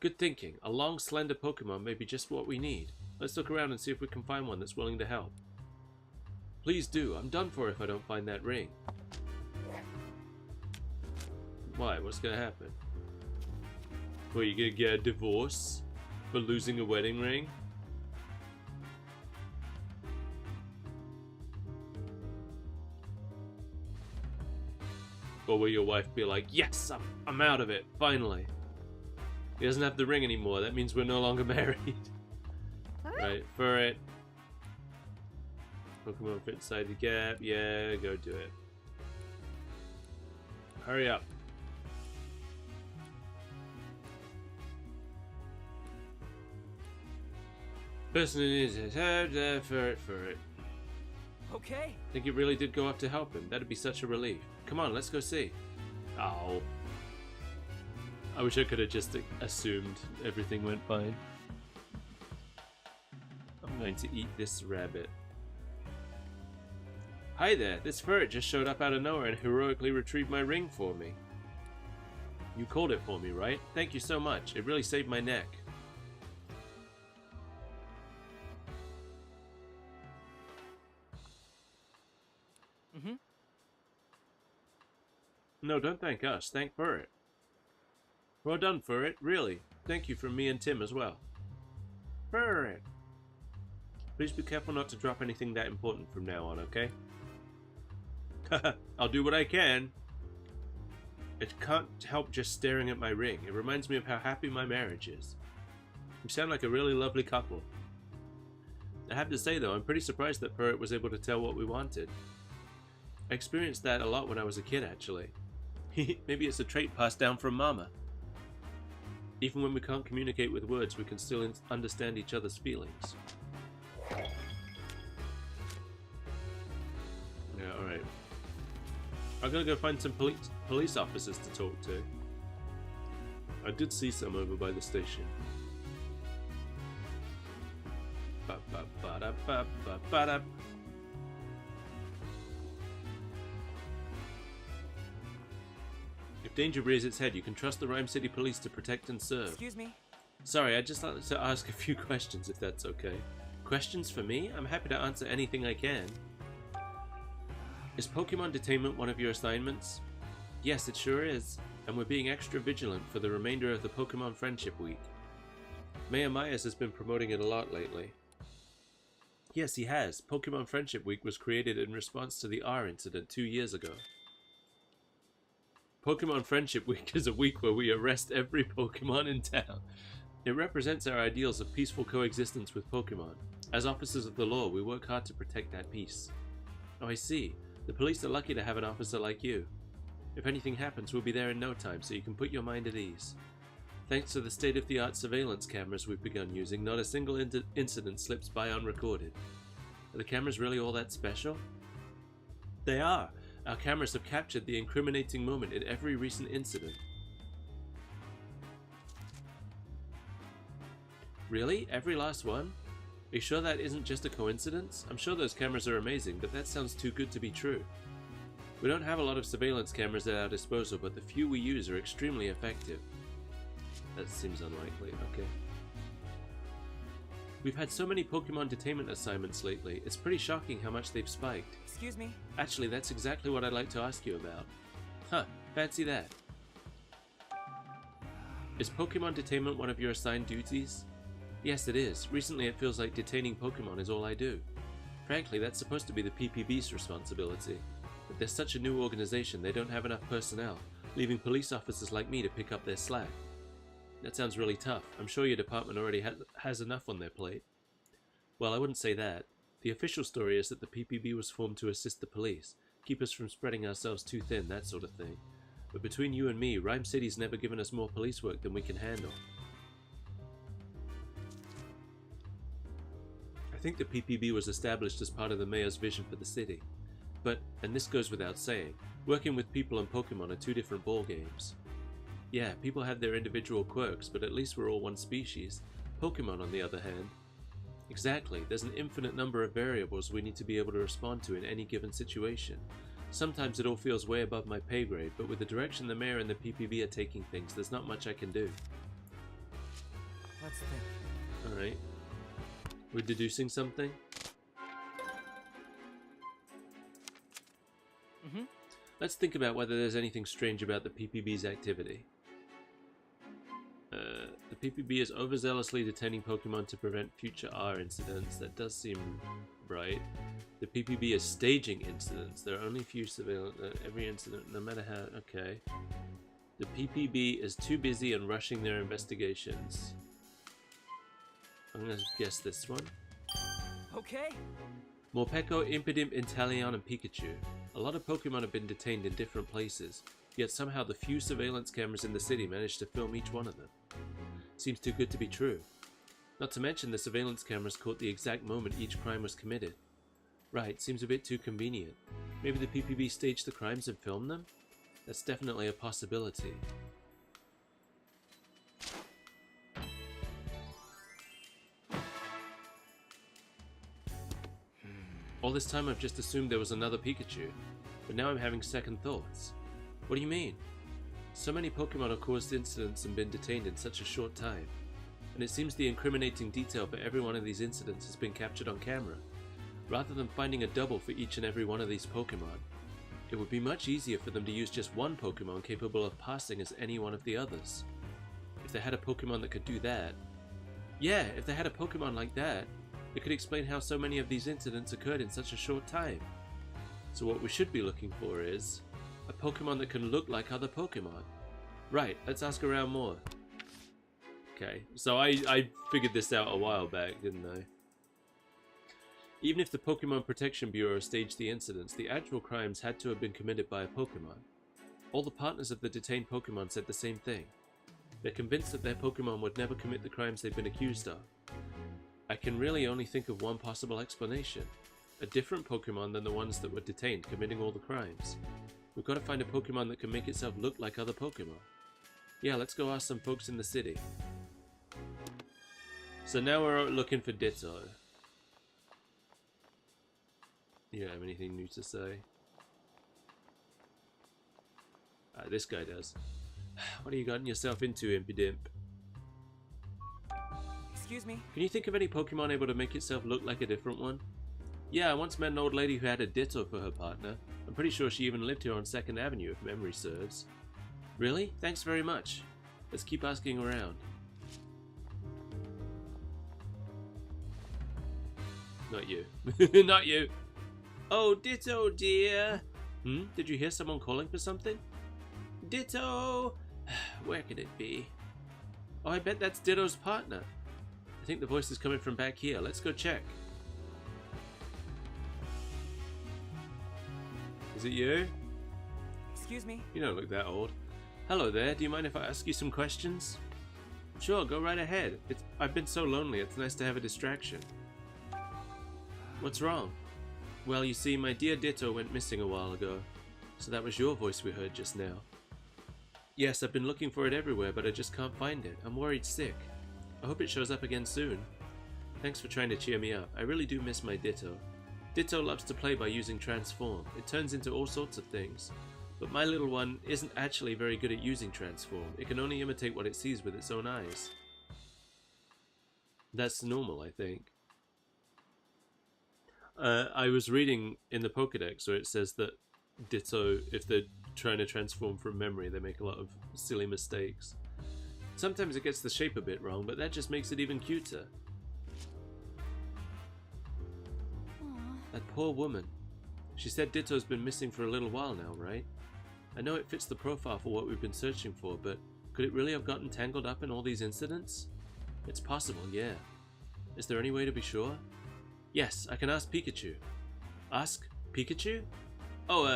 Good thinking. A long, slender Pokemon may be just what we need. Let's look around and see if we can find one that's willing to help. Please do. I'm done for if I don't find that ring. Why? What's gonna happen? Well, you gonna get a divorce for losing a wedding ring? Or will your wife be like, yes, I'm out of it, finally. He doesn't have the ring anymore, that means we're no longer married. Right, for it. Pokemon fit inside the gap, yeah, go do it. Hurry up. Person in his head, for it. Okay. I think it really did go up to help him. That'd be such a relief. Come on, let's go see. Oh. I wish I could have just assumed everything went fine. I'm going to eat this rabbit. Hi there, this ferret just showed up out of nowhere and heroically retrieved my ring for me. You called it for me, right? Thank you so much. It really saved my neck. No, don't thank us. Thank Ferret. Well done, Ferret. Really. Thank you from me and Tim as well. Ferret! Please be careful not to drop anything that important from now on, okay? I'll do what I can. It can't help just staring at my ring. It reminds me of how happy my marriage is. You sound like a really lovely couple. I have to say though, I'm pretty surprised that Ferret was able to tell what we wanted. I experienced that a lot when I was a kid, actually. Maybe it's a trait passed down from Mama. Even when we can't communicate with words, we can still understand each other's feelings. Yeah, alright. I'm gonna go find some police officers to talk to. I did see some over by the station. Ba-ba-ba-da-ba-ba-ba-da. If danger rears its head, you can trust the Rhyme City Police to protect and serve. Excuse me? Sorry, I'd just like to ask a few questions, if that's okay. Questions for me? I'm happy to answer anything I can. Is Pokemon Detainment one of your assignments? Yes, it sure is, and we're being extra vigilant for the remainder of the Pokemon Friendship Week. Mayor Myers has been promoting it a lot lately. Yes, he has. Pokemon Friendship Week was created in response to the R incident 2 years ago. Pokemon Friendship Week is a week where we arrest every Pokemon in town. It represents our ideals of peaceful coexistence with Pokemon. As officers of the law, we work hard to protect that peace. Oh, I see. The police are lucky to have an officer like you. If anything happens, we'll be there in no time, so you can put your mind at ease. Thanks to the state-of-the-art surveillance cameras we've begun using, not a single incident slips by unrecorded. Are the cameras really all that special? They are. Our cameras have captured the incriminating moment in every recent incident. Really? Every last one? Are you sure that isn't just a coincidence? I'm sure those cameras are amazing, but that sounds too good to be true. We don't have a lot of surveillance cameras at our disposal, but the few we use are extremely effective. That seems unlikely, okay. We've had so many Pokemon detainment assignments lately, it's pretty shocking how much they've spiked. Excuse me? Actually, that's exactly what I'd like to ask you about. Huh, fancy that. Is Pokemon detainment one of your assigned duties? Yes, it is. Recently it feels like detaining Pokemon is all I do. Frankly, that's supposed to be the PPB's responsibility. But they're such a new organization, they don't have enough personnel, leaving police officers like me to pick up their slack. That sounds really tough. I'm sure your department already has enough on their plate. Well, I wouldn't say that. The official story is that the PPB was formed to assist the police, keep us from spreading ourselves too thin, that sort of thing. But between you and me, Rhyme City's never given us more police work than we can handle. I think the PPB was established as part of the mayor's vision for the city. But, and this goes without saying, working with people and Pokemon are two different ballgames. Yeah, people have their individual quirks, but at least we're all one species. Pokemon, on the other hand. Exactly, there's an infinite number of variables we need to be able to respond to in any given situation. Sometimes it all feels way above my pay grade, but with the direction the mayor and the PPB are taking things, there's not much I can do. Let's think. Alright. We're deducing something? Let's think about whether there's anything strange about the PPB's activity. The PPB is overzealously detaining Pokemon to prevent future R incidents. That does seem right. The PPB is staging incidents. There are only few surveillance every incident, no matter how. Okay. The PPB is too busy and rushing their investigations. I'm gonna guess this one. Okay. Morpeko, Impidimp, Inteleon, and Pikachu. A lot of Pokemon have been detained in different places, yet somehow the few surveillance cameras in the city managed to film each one of them. Seems too good to be true. Not to mention the surveillance cameras caught the exact moment each crime was committed. Right, seems a bit too convenient. Maybe the PPB staged the crimes and filmed them? That's definitely a possibility. All this time I've just assumed there was another Pikachu, but now I'm having second thoughts. What do you mean? So many Pokemon have caused incidents and been detained in such a short time, and it seems the incriminating detail for every one of these incidents has been captured on camera. Rather than finding a double for each and every one of these Pokemon, it would be much easier for them to use just one Pokemon capable of passing as any one of the others. If they had a Pokemon that could do that... Yeah, if they had a Pokemon like that, it could explain how so many of these incidents occurred in such a short time. So what we should be looking for is a Pokemon that can look like other Pokemon. Right, let's ask around more. Okay, so I figured this out a while back, didn't I? Even if the Pokemon Protection Bureau staged the incidents, the actual crimes had to have been committed by a Pokemon. All the partners of the detained Pokemon said the same thing. They're convinced that their Pokemon would never commit the crimes they've been accused of. I can really only think of one possible explanation. A different Pokemon than the ones that were detained committing all the crimes. We've got to find a Pokemon that can make itself look like other Pokemon. Yeah, let's go ask some folks in the city. So now we're looking for Ditto. You don't have anything new to say? This guy does. What have you gotten yourself into, Impidimp? Excuse me? Can you think of any Pokemon able to make itself look like a different one? Yeah, I once met an old lady who had a Ditto for her partner. I'm pretty sure she even lived here on 2nd Avenue, if memory serves. Really? Thanks very much. Let's keep asking around. Not you. Not you. Oh, Ditto, dear. Did you hear someone calling for something? Ditto! Where could it be? Oh, I bet that's Ditto's partner. I think the voice is coming from back here. Let's go check. Is it you? Excuse me? You don't look that old. Hello there, do you mind if I ask you some questions? Sure, go right ahead. I've been so lonely, it's nice to have a distraction. What's wrong? Well, you see, my dear Ditto went missing a while ago, so that was your voice we heard just now. Yes, I've been looking for it everywhere, but I just can't find it. I'm worried sick. I hope it shows up again soon. Thanks for trying to cheer me up. I really do miss my Ditto. Ditto loves to play by using Transform. It turns into all sorts of things. But my little one isn't actually very good at using Transform. It can only imitate what it sees with its own eyes. That's normal, I think. I was reading in the Pokédex where it says that Ditto, if they're trying to transform from memory, they make a lot of silly mistakes. Sometimes it gets the shape a bit wrong, but that just makes it even cuter. That poor woman. She said Ditto's been missing for a little while now, right? I know it fits the profile for what we've been searching for, but could it really have gotten tangled up in all these incidents? It's possible, yeah. Is there any way to be sure? Yes, I can ask Pikachu. Ask Pikachu? Oh,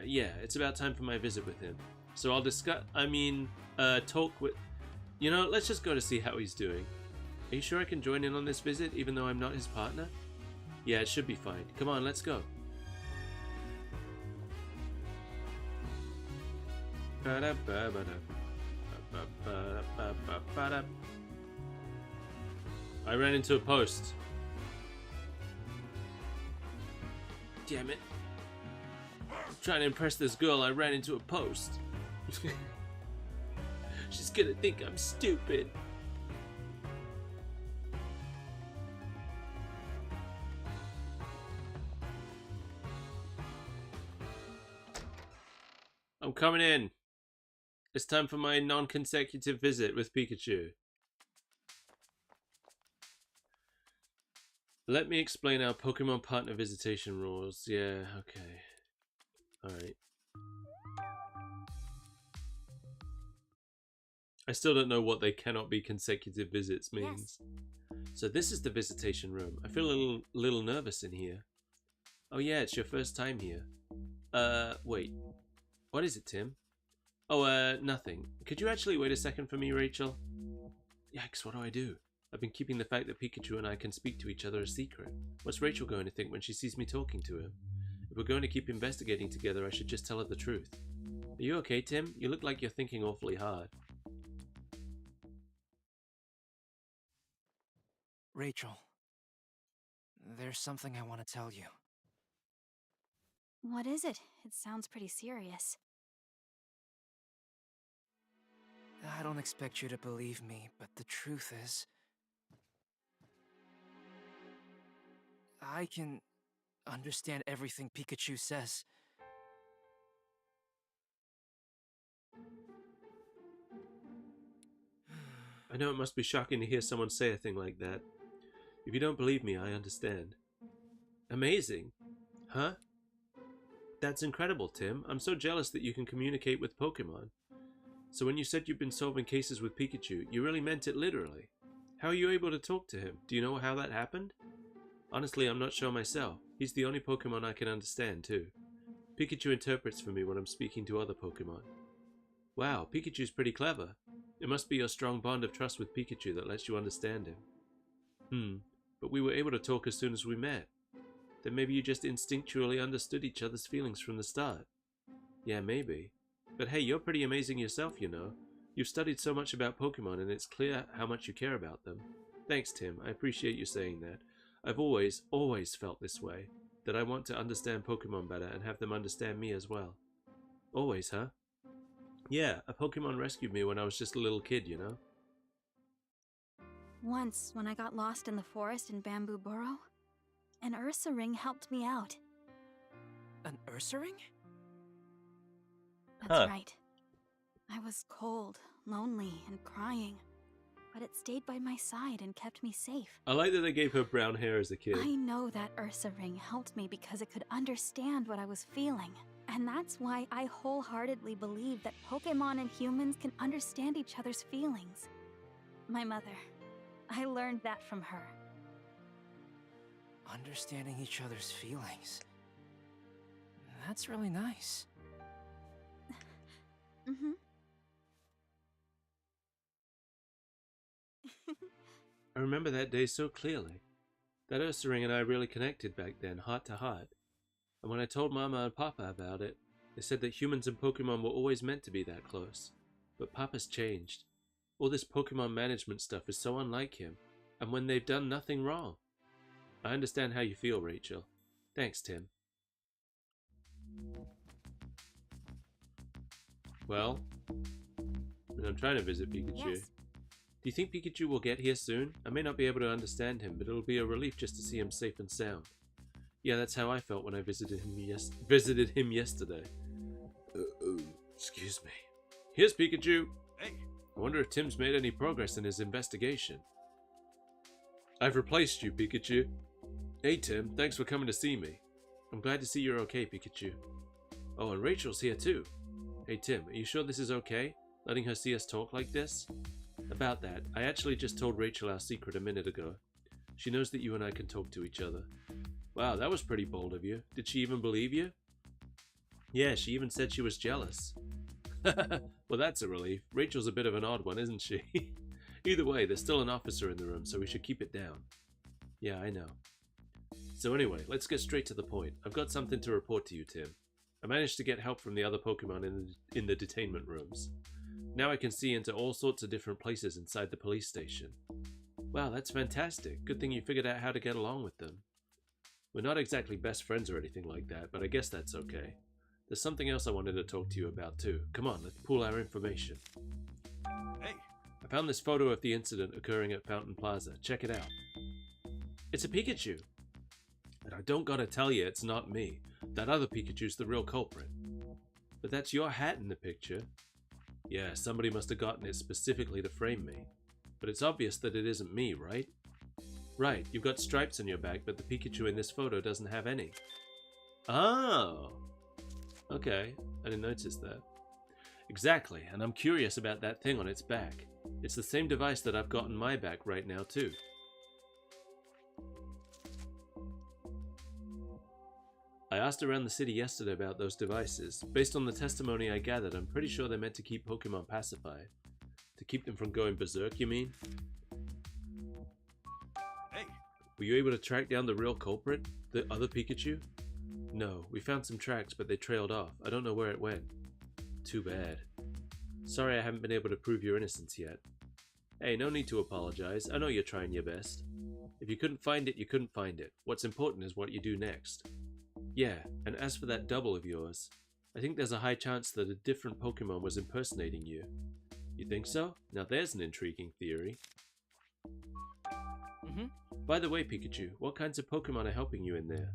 yeah, it's about time for my visit with him. So I'll talk with... You know, let's just go to see how he's doing. Are you sure I can join in on this visit, even though I'm not his partner? Yeah, it should be fine. Come on, let's go. I ran into a post. Damn it. Trying to impress this girl, I ran into a post. She's gonna think I'm stupid. I'm coming in. It's time for my non-consecutive visit with Pikachu. Let me explain our Pokemon partner visitation rules. Yeah, okay. Alright. I still don't know what they cannot be consecutive visits means. Yes. So this is the visitation room. I feel a little nervous in here. Oh yeah, it's your first time here. Wait. What is it, Tim? Oh, nothing. Could you actually wait a second for me, Rachel? Yikes, what do I do? I've been keeping the fact that Pikachu and I can speak to each other a secret. What's Rachel going to think when she sees me talking to him? If we're going to keep investigating together, I should just tell her the truth. Are you okay, Tim? You look like you're thinking awfully hard. Rachel, there's something I want to tell you. What is it? It sounds pretty serious. I don't expect you to believe me, but the truth is... I can understand everything Pikachu says. I know it must be shocking to hear someone say a thing like that. If you don't believe me, I understand. Amazing. Huh? That's incredible, Tim. I'm so jealous that you can communicate with Pokemon. So when you said you've been solving cases with Pikachu, you really meant it literally. How are you able to talk to him? Do you know how that happened? Honestly, I'm not sure myself. He's the only Pokemon I can understand, too. Pikachu interprets for me when I'm speaking to other Pokemon. Wow, Pikachu's pretty clever. It must be your strong bond of trust with Pikachu that lets you understand him. But we were able to talk as soon as we met. Then maybe you just instinctually understood each other's feelings from the start. Yeah, maybe. But hey, you're pretty amazing yourself, you know. You've studied so much about Pokemon and it's clear how much you care about them. Thanks, Tim. I appreciate you saying that. I've always felt this way. That I want to understand Pokemon better and have them understand me as well. Always, huh? Yeah, a Pokemon rescued me when I was just a little kid, you know? Once, when I got lost in the forest in Bamboo Burrow, an Ursaring helped me out. An Ursaring? That's right. I was cold, lonely, and crying, but it stayed by my side and kept me safe. I like that they gave her brown hair as a kid. I know that Ursaring helped me because it could understand what I was feeling. And that's why I wholeheartedly believe that Pokemon and humans can understand each other's feelings. My mother, I learned that from her. Understanding each other's feelings. That's really nice. I remember that day so clearly. That Ursaring and I really connected back then, heart to heart. And when I told Mama and Papa about it, they said that humans and Pokemon were always meant to be that close. But Papa's changed. All this Pokemon management stuff is so unlike him. and when they've done nothing wrong. I understand how you feel, Rachel. Thanks, Tim. Well, I'm trying to visit Pikachu. Yes. Do you think Pikachu will get here soon? I may not be able to understand him, but it'll be a relief just to see him safe and sound. Yeah, that's how I felt when I visited him yesterday. Excuse me. Here's Pikachu. Hey, I wonder if Tim's made any progress in his investigation. I've replaced you, Pikachu. Hey, Tim. Thanks for coming to see me. I'm glad to see you're okay, Pikachu. Oh, and Rachel's here too. Hey, Tim, are you sure this is okay? Letting her see us talk like this? About that, I actually just told Rachel our secret a minute ago. She knows that you and I can talk to each other. Wow, that was pretty bold of you. Did she even believe you? Yeah, she even said she was jealous. Well, that's a relief. Rachel's a bit of an odd one, isn't she? Either way, there's still an officer in the room, so we should keep it down. Yeah, I know. So anyway, let's get straight to the point. I've got something to report to you, Tim. I managed to get help from the other Pokemon in the detainment rooms. Now I can see into all sorts of different places inside the police station. Wow, that's fantastic. Good thing you figured out how to get along with them. We're not exactly best friends or anything like that, but I guess that's okay. There's something else I wanted to talk to you about too. Come on, let's pool our information. hey, I found this photo of the incident occurring at Fountain Plaza. Check it out. It's a Pikachu. And I don't gotta tell you, it's not me. That other Pikachu's the real culprit. But that's your hat in the picture. Yeah, somebody must have gotten it specifically to frame me. But it's obvious that it isn't me, right? Right, you've got stripes on your back, but the Pikachu in this photo doesn't have any. Oh! Okay, I didn't notice that. Exactly, and I'm curious about that thing on its back. It's the same device that I've got on my back right now, too. I asked around the city yesterday about those devices. Based on the testimony I gathered, I'm pretty sure they're meant to keep Pokemon pacified. To keep them from going berserk, you mean? hey, Were you able to track down the real culprit? The other Pikachu? No, we found some tracks, but they trailed off. I don't know where it went. Too bad. Sorry I haven't been able to prove your innocence yet. Hey, no need to apologize. I know you're trying your best. If you couldn't find it, you couldn't find it. What's important is what you do next. Yeah, and as for that double of yours, I think there's a high chance that a different Pokemon was impersonating you. You think so? Now there's an intriguing theory. By the way, Pikachu, what kinds of Pokemon are helping you in there?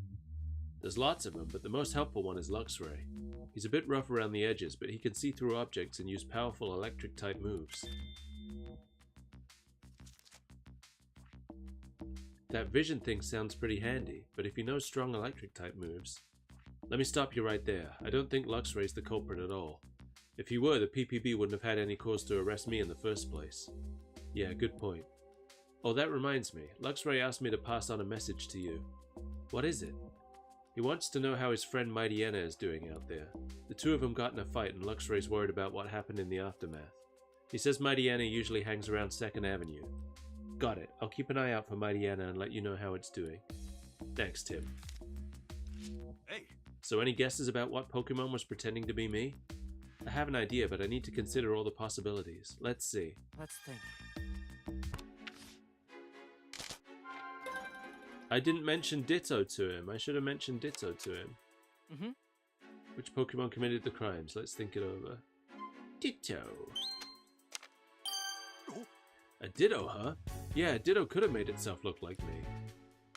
There's lots of them, but the most helpful one is Luxray. He's a bit rough around the edges, but he can see through objects and use powerful electric-type moves. That vision thing sounds pretty handy, but if he knows strong electric-type moves... Let me stop you right there. I don't think Luxray's the culprit at all. If he were, the PPB wouldn't have had any cause to arrest me in the first place. Yeah, good point. Oh, that reminds me. Luxray asked me to pass on a message to you. What is it? He wants to know how his friend Mightyena is doing out there. The two of them got in a fight and Luxray's worried about what happened in the aftermath. He says Mightyena usually hangs around 2nd Avenue. Got it. I'll keep an eye out for Mightyena and let you know how it's doing. Thanks, Tim. hey, So any guesses about what Pokemon was pretending to be me? I have an idea, but I need to consider all the possibilities. Let's see. Let's think. I didn't mention Ditto to him. I should have mentioned Ditto to him. Which Pokemon committed the crimes? Let's think it over. Ditto. A Ditto, huh? Yeah, Ditto could have made itself look like me.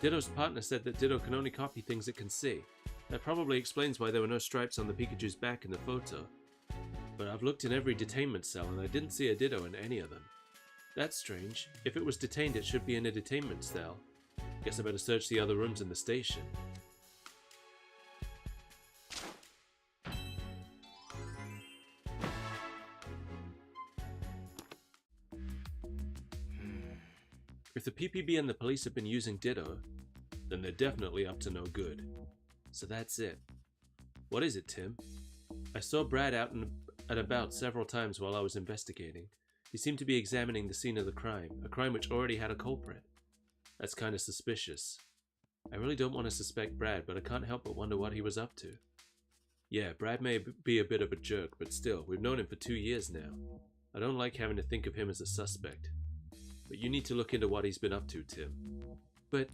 Ditto's partner said that Ditto can only copy things it can see. That probably explains why there were no stripes on the Pikachu's back in the photo. But I've looked in every detainment cell and I didn't see a Ditto in any of them. That's strange. If it was detained, it should be in a detainment cell. Guess I better search the other rooms in the station. If the PPB and the police have been using Ditto, then they're definitely up to no good. So that's it. What is it, Tim? I saw Brad out and about several times while I was investigating. He seemed to be examining the scene of the crime, a crime which already had a culprit. That's kind of suspicious. I really don't want to suspect Brad, but I can't help but wonder what he was up to. Yeah, Brad may be a bit of a jerk, but still, we've known him for 2 years now. I don't like having to think of him as a suspect. But you need to look into what he's been up to, Tim. But,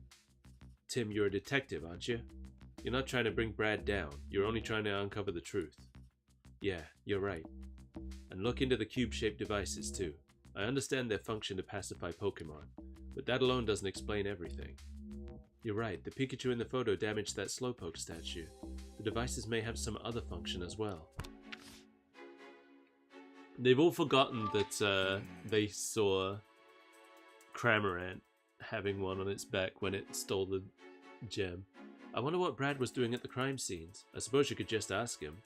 Tim, you're a detective, aren't you? You're not trying to bring Brad down. You're only trying to uncover the truth. Yeah, you're right. And look into the cube-shaped devices, too. I understand their function to pacify Pokemon, but that alone doesn't explain everything. You're right, the Pikachu in the photo damaged that Slowpoke statue. The devices may have some other function as well. They've all forgotten that they saw Cramorant having one on its back when it stole the gem. I wonder what Brad was doing at the crime scenes. I suppose you could just ask him.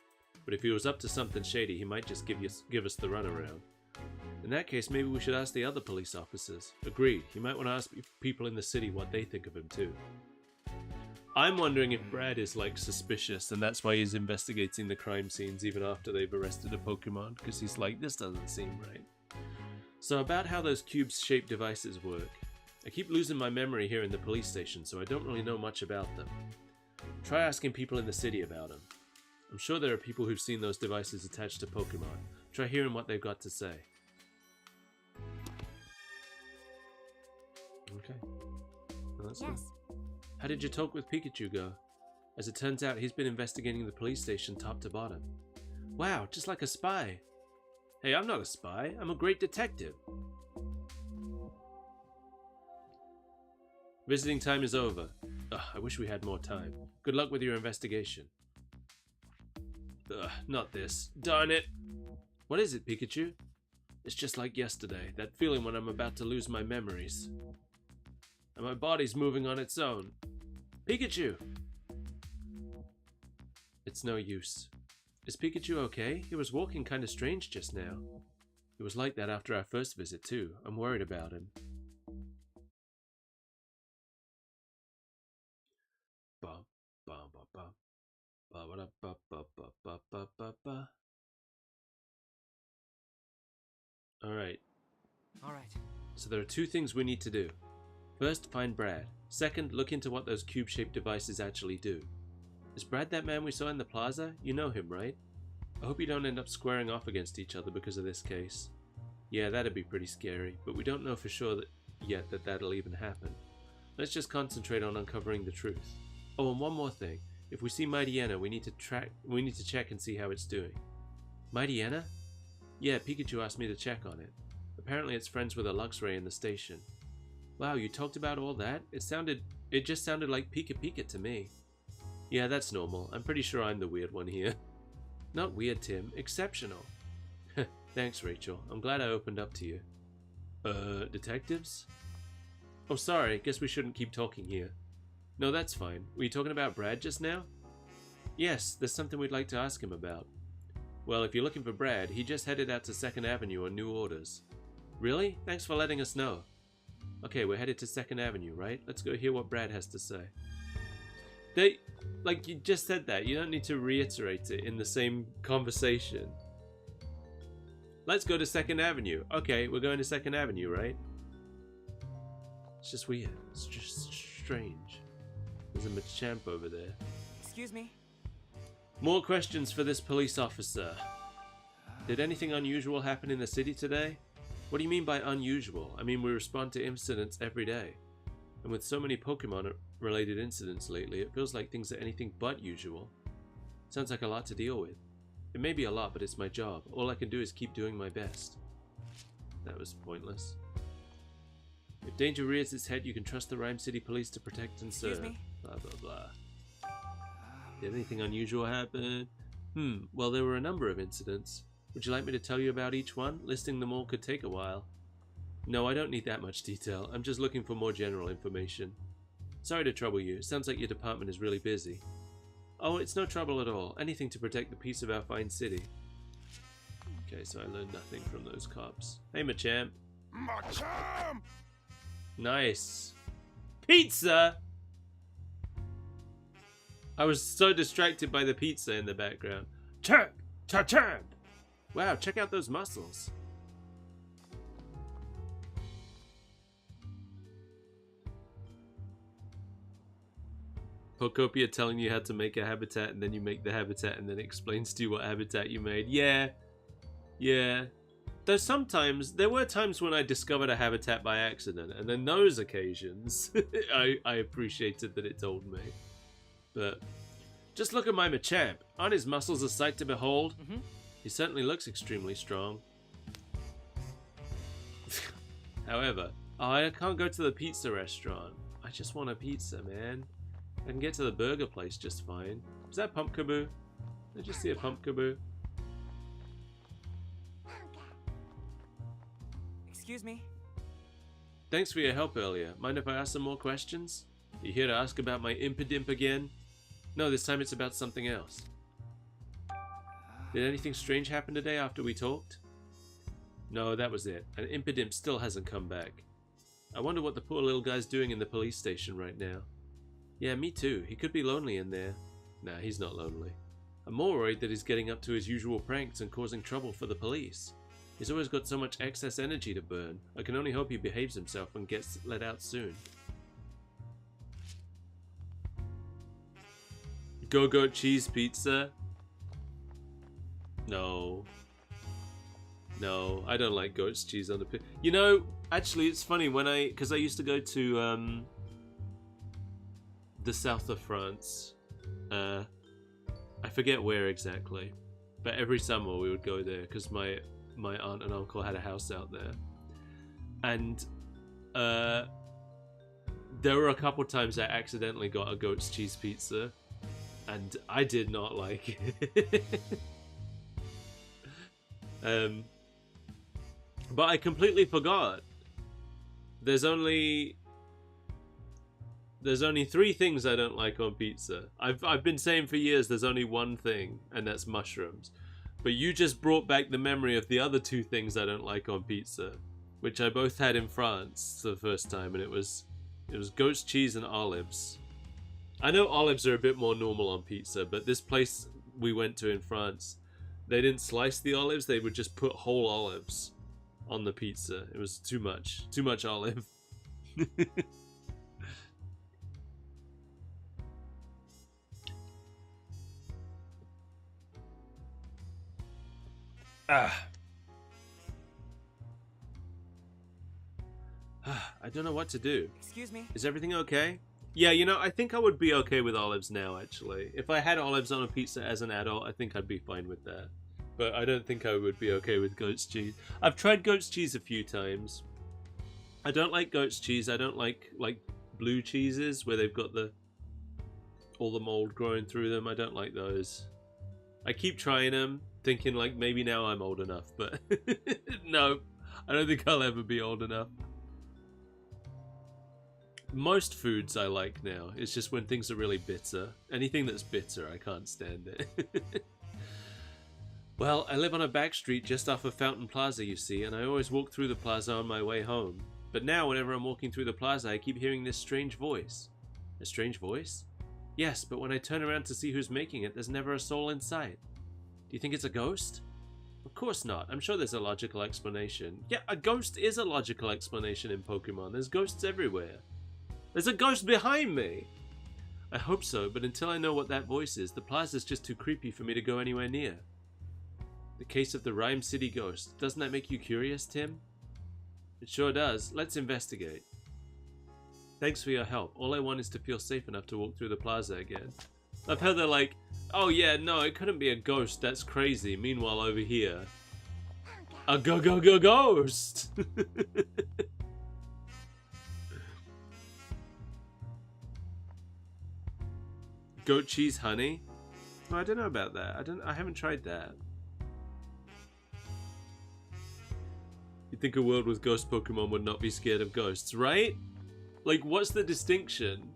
But if he was up to something shady, he might just give us the runaround. In that case, maybe we should ask the other police officers. Agreed. You might want to ask people in the city what they think of him too. I'm wondering if Brad is like suspicious and that's why he's investigating the crime scenes even after they've arrested a Pokemon, because he's like, this doesn't seem right. So about how those cube-shaped devices work. I keep losing my memory here in the police station, so I don't really know much about them. Try asking people in the city about them. I'm sure there are people who've seen those devices attached to Pokemon. Try hearing what they've got to say. Okay. Well, that's Yes. good. How did your talk with Pikachu go? As it turns out, he's been investigating the police station top to bottom. Wow, just like a spy. Hey, I'm not a spy. I'm a great detective. Visiting time is over. Ugh, I wish we had more time. Good luck with your investigation. Ugh, not this. Darn it! What is it, Pikachu? It's just like yesterday, that feeling when I'm about to lose my memories. And my body's moving on its own. Pikachu! It's no use. Is Pikachu okay? He was walking kinda strange just now. He was like that after our first visit too. I'm worried about him. Alright. So there are two things we need to do. First, find Brad. Second, look into what those cube-shaped devices actually do. Is Brad that man we saw in the plaza? You know him, right? I hope you don't end up squaring off against each other because of this case. Yeah, that'd be pretty scary, but we don't know for sure yet that that'll even happen. Let's just concentrate on uncovering the truth. Oh, and one more thing. If we see Mightyena, we need to check and see how it's doing. Mightyena? Yeah, Pikachu asked me to check on it. Apparently it's friends with a Luxray in the station. Wow, you talked about all that? It just sounded like Pika Pika to me. Yeah, that's normal. I'm pretty sure I'm the weird one here. Not weird, Tim. Exceptional. Thanks, Rachel. I'm glad I opened up to you. Detectives? Oh, sorry. Guess we shouldn't keep talking here. No, that's fine. Were you talking about Brad just now? Yes, there's something we'd like to ask him about. Well, if you're looking for Brad, he just headed out to 2nd Avenue on new orders. Really? Thanks for letting us know. Okay, we're headed to 2nd Avenue, right? Let's go hear what Brad has to say. Like, you just said that. You don't need to reiterate it in the same conversation. Let's go to 2nd Avenue. Okay, we're going to 2nd Avenue, right? It's just weird. It's just strange. There's a Machamp over there. Excuse me? More questions for this police officer. Did anything unusual happen in the city today? What do you mean by unusual? I mean, we respond to incidents every day. And with so many Pokemon-related incidents lately, it feels like things are anything but usual. Sounds like a lot to deal with. It may be a lot, but it's my job. All I can do is keep doing my best. That was pointless. If danger rears its head, you can trust the Rhyme City Police to protect and serve. Excuse me? Blah, blah, blah. Did anything unusual happen? Well, there were a number of incidents. Would you like me to tell you about each one? Listing them all could take a while. No, I don't need that much detail. I'm just looking for more general information. Sorry to trouble you. Sounds like your department is really busy. Oh, it's no trouble at all. Anything to protect the peace of our fine city. Okay, so I learned nothing from those cops. Hey, Machamp. Machamp! Nice. Pizza! I was so distracted by the pizza in the background. Champ! Cha-champ! Wow, check out those muscles. Pokopia telling you how to make a habitat, and then you make the habitat, and then it explains to you what habitat you made. Yeah. Yeah. there were times when I discovered a habitat by accident, and then those occasions, I appreciated that it told me. But just look at my Machamp. Aren't his muscles a sight to behold? He certainly looks extremely strong. However, I can't go to the pizza restaurant. I just want a pizza, man. I can get to the burger place just fine. Is that Pumpkaboo? Did I just see a Pumpkaboo? Excuse me. Thanks for your help earlier. Mind if I ask some more questions? You here to ask about my Impidimp again? No, this time it's about something else. Did anything strange happen today after we talked? No, that was it. And Impidimp still hasn't come back. I wonder what the poor little guy's doing in the police station right now. Yeah, me too. He could be lonely in there. Nah, he's not lonely. I'm more worried that he's getting up to his usual pranks and causing trouble for the police. He's always got so much excess energy to burn. I can only hope he behaves himself and gets let out soon. Go-Goat cheese pizza? No. No, I don't like goat's cheese on the pizza. You know, actually it's funny when because I used to go to the south of France. I forget where exactly, but every summer we would go there because my aunt and uncle had a house out there, and there were a couple times I accidentally got a goat's cheese pizza, and I did not like it. But I completely forgot. There's only 3 things I don't like on pizza. I've been saying for years there's only one thing, and that's mushrooms. But you just brought back the memory of the other 2 things I don't like on pizza, which I both had in France the first time, and it was goat's cheese and olives. I know olives are a bit more normal on pizza, but this place we went to in France, they didn't slice the olives, they would just put whole olives on the pizza. It was too much olive. I don't know what to do. Excuse me. Is everything okay? Yeah, you know, I think I would be okay with olives now, actually. If I had olives on a pizza as an adult, I think I'd be fine with that. But I don't think I would be okay with goat's cheese. I've tried goat's cheese a few times. I don't like goat's cheese. I don't like blue cheeses where they've got all the mold growing through them. I don't like those. I keep trying them, thinking like maybe now I'm old enough, but no, I don't think I'll ever be old enough. Most foods I like now. It's just when things are really bitter. Anything that's bitter, I can't stand it. Well, I live on a back street just off of Fountain Plaza, you see, and I always walk through the plaza on my way home. But now, whenever I'm walking through the plaza, I keep hearing this strange voice. A strange voice? Yes, but when I turn around to see who's making it, there's never a soul in sight. Do you think it's a ghost? Of course not. I'm sure there's a logical explanation. Yeah, a ghost is a logical explanation in Pokemon. There's ghosts everywhere. There's a ghost behind me! I hope so, but until I know what that voice is, the plaza's just too creepy for me to go anywhere near. The case of the Rhyme City Ghost. Doesn't that make you curious, Tim? It sure does. Let's investigate. Thanks for your help. All I want is to feel safe enough to walk through the plaza again. I've heard they're like, oh yeah, no, it couldn't be a ghost. That's crazy. Meanwhile, over here, a ghost! Goat cheese honey? Oh, I don't know about that. I haven't tried that. You'd think a world with ghost Pokemon would not be scared of ghosts, right? Like, what's the distinction?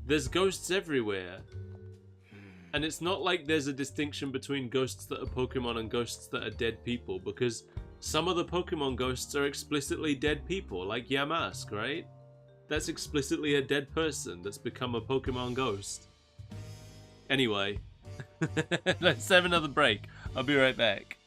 There's ghosts everywhere. And it's not like there's a distinction between ghosts that are Pokemon and ghosts that are dead people, because some of the Pokemon ghosts are explicitly dead people, like Yamask, right? That's explicitly a dead person that's become a Pokemon ghost. Anyway, let's have another break. I'll be right back.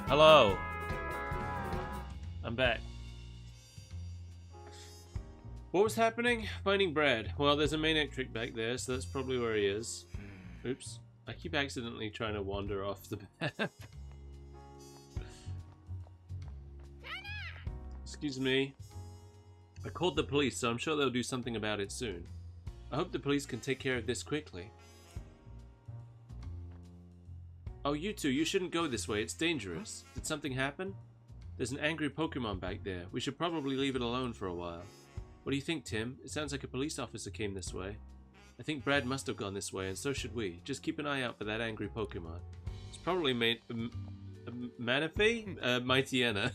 Hello. I'm back. What was happening? Finding Brad. Well, there's a Manectric back there, so that's probably where he is. Oops. I keep accidentally trying to wander off the map. Excuse me. I called the police, so I'm sure they'll do something about it soon. I hope the police can take care of this quickly. Oh, you two, you shouldn't go this way. It's dangerous. Did something happen? There's an angry Pokemon back there. We should probably leave it alone for a while. What do you think, Tim? It sounds like a police officer came this way. I think Brad must have gone this way, and so should we. Just keep an eye out for that angry Pokemon. It's probably Manaphy? Mightyena.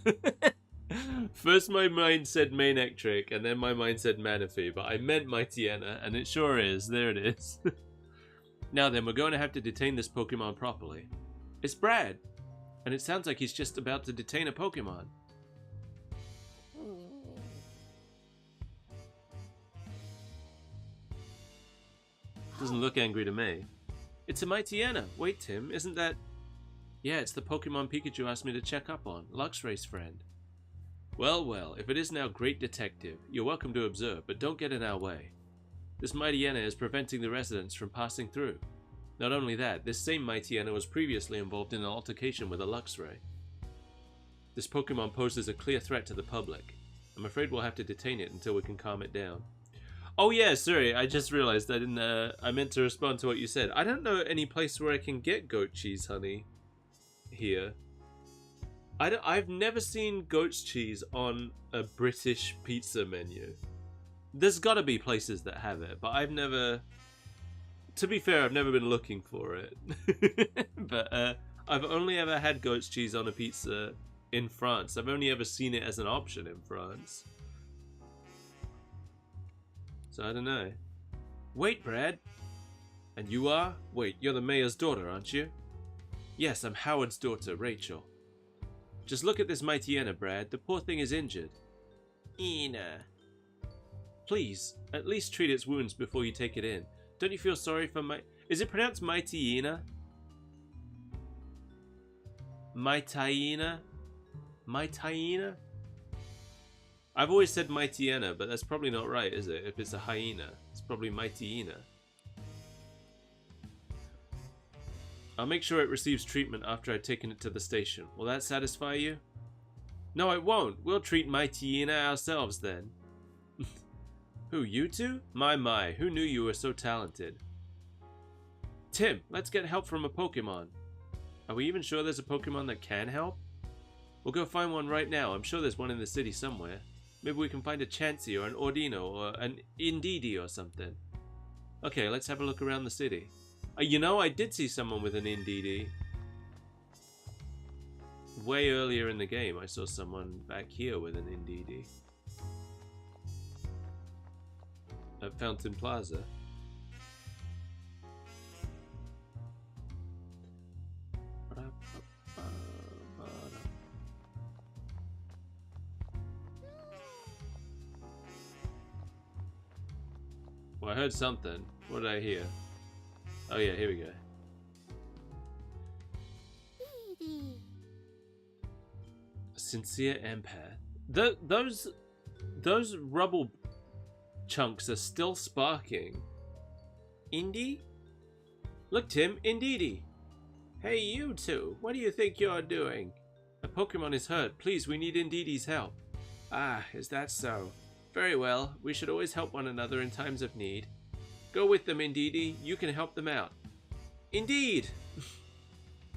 First my mind said Manectric, and then my mind said Manaphy, but I meant Mightyena, and it sure is. There it is. Now then, we're going to have to detain this Pokemon properly. It's Brad! And it sounds like he's just about to detain a Pokemon. Doesn't look angry to me. It's a Mightyena! Wait, Tim, isn't that... Yeah, it's the Pokemon Pikachu asked me to check up on. Luxray's friend. Well, well, if it is now Great Detective, you're welcome to observe, but don't get in our way. This Mightyena is preventing the residents from passing through. Not only that, this same Mightyena was previously involved in an altercation with a Luxray. This Pokemon poses a clear threat to the public. I'm afraid we'll have to detain it until we can calm it down. Oh yeah, sorry, I just realized I didn't, I meant to respond to what you said. I don't know any place where I can get goat cheese honey here. I've never seen goat's cheese on a British pizza menu. There's gotta be places that have it, but I've never... To be fair, I've never been looking for it. But I've only ever had goat's cheese on a pizza in France. I've only ever seen it as an option in France. So I don't know. Wait, Brad. And you are? Wait, you're the mayor's daughter, aren't you? Yes, I'm Howard's daughter, Rachel. Just look at this Mightyena, Brad. The poor thing is injured. Ina. Please, at least treat its wounds before you take it in. Don't you feel sorry for my... Is it pronounced Mightyena? Mightyena? Mightyena? I've always said Mightyena, but that's probably not right, is it? If it's a hyena, it's probably Mightyena. I'll make sure it receives treatment after I've taken it to the station. Will that satisfy you? No, it won't. We'll treat Mightyena ourselves then. Who, you two? My, who knew you were so talented? Tim, let's get help from a Pokemon. Are we even sure there's a Pokemon that can help? We'll go find one right now. I'm sure there's one in the city somewhere. Maybe we can find a Chansey or an Ordino or an Indeedee or something. Okay, let's have a look around the city. You know, I did see someone with an Indeedee. Way earlier in the game, I saw someone back here with an Indeedee. At Fountain Plaza. Well, I heard something. What did I hear? Oh yeah, here we go. Sincere empath. Those rubble chunks are still sparking. Indy? Look, Tim, Indeedee. Hey, you two. What do you think you're doing? A Pokemon is hurt. Please, we need Indeedee's help. Ah, is that so? Very well. We should always help one another in times of need. Go with them, Indeedee. You can help them out. Indeed!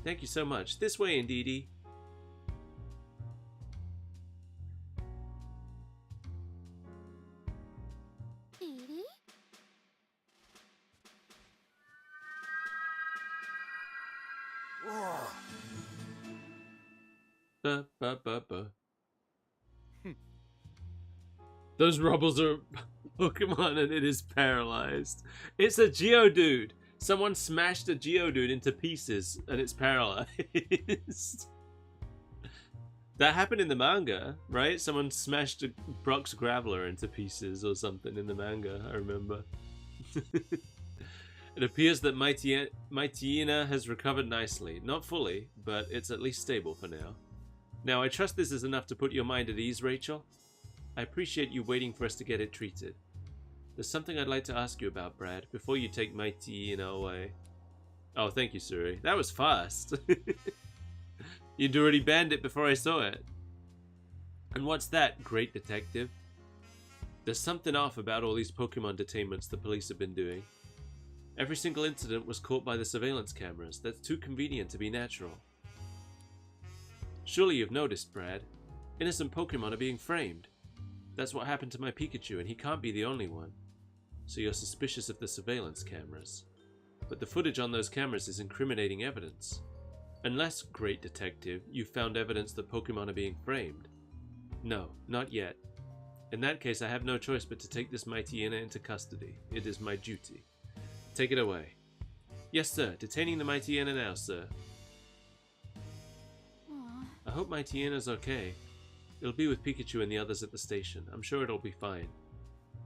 Thank you so much. This way, Indeedee. Those rubbles are Pokemon and it is paralyzed. It's a Geodude. Someone smashed a Geodude into pieces and it's paralyzed. That happened in the manga, right? Someone smashed a Brock's Graveler into pieces or something in the manga, I remember. It appears that Mightyena has recovered nicely. Not fully, but it's at least stable for now. Now, I trust this is enough to put your mind at ease, Rachel. I appreciate you waiting for us to get it treated. There's something I'd like to ask you about, Brad, before you take Mighty Ina away. Oh, thank you, Suri. That was fast. You'd already banned it before I saw it. And what's that, great detective? There's something off about all these Pokemon detainments the police have been doing. Every single incident was caught by the surveillance cameras. That's too convenient to be natural. Surely you've noticed, Brad. Innocent Pokemon are being framed. That's what happened to my Pikachu, and he can't be the only one. So you're suspicious of the surveillance cameras. But the footage on those cameras is incriminating evidence. Unless, great detective, you've found evidence that Pokemon are being framed. No, not yet. In that case, I have no choice but to take this Mighty Ina into custody. It is my duty. Take it away. Yes, sir. Detaining the Mighty Ina now, sir. Aww. I hope Mighty Ina's okay. It'll be with Pikachu and the others at the station. I'm sure it'll be fine.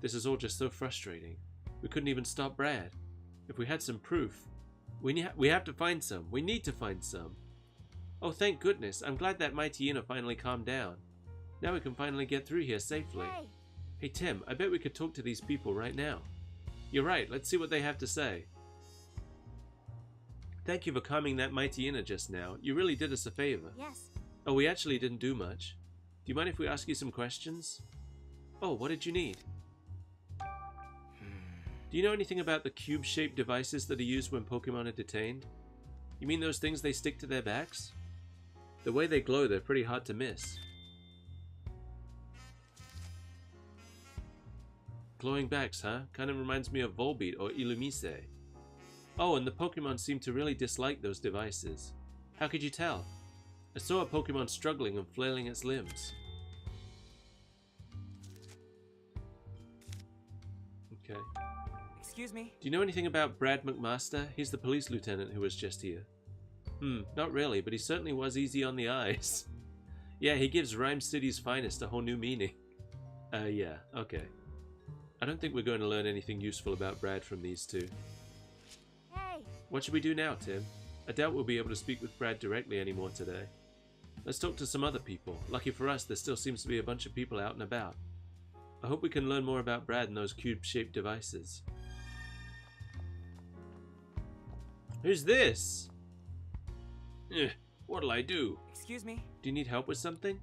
This is all just so frustrating. We couldn't even stop Brad. If we had some proof... We have to find some. We need to find some. Oh, thank goodness. I'm glad that Mighty Ina finally calmed down. Now we can finally get through here safely. Hey, Hey, Tim, I bet we could talk to these people right now. You're right. Let's see what they have to say. Thank you for calming that Mighty Ina just now. You really did us a favor. yes. Oh, we actually didn't do much. Do you mind if we ask you some questions? Oh, what did you need? Do you know anything about the cube-shaped devices that are used when Pokemon are detained? You mean those things they stick to their backs? The way they glow, they're pretty hard to miss. Glowing backs, huh? Kind of reminds me of Volbeat or Illumise. Oh, and the Pokemon seem to really dislike those devices. How could you tell? I saw a Pokemon struggling and flailing its limbs. Okay. Excuse me? Do you know anything about Brad McMaster? He's the police lieutenant who was just here. Not really, but he certainly was easy on the eyes. Yeah, he gives Rhyme City's finest a whole new meaning. Yeah, okay. I don't think we're going to learn anything useful about Brad from these two. Hey, What should we do now, Tim? I doubt we'll be able to speak with Brad directly anymore today. Let's talk to some other people. Lucky for us, there still seems to be a bunch of people out and about. I hope we can learn more about Brad and those cube-shaped devices. Who's this? What'll I do? Excuse me? Do you need help with something?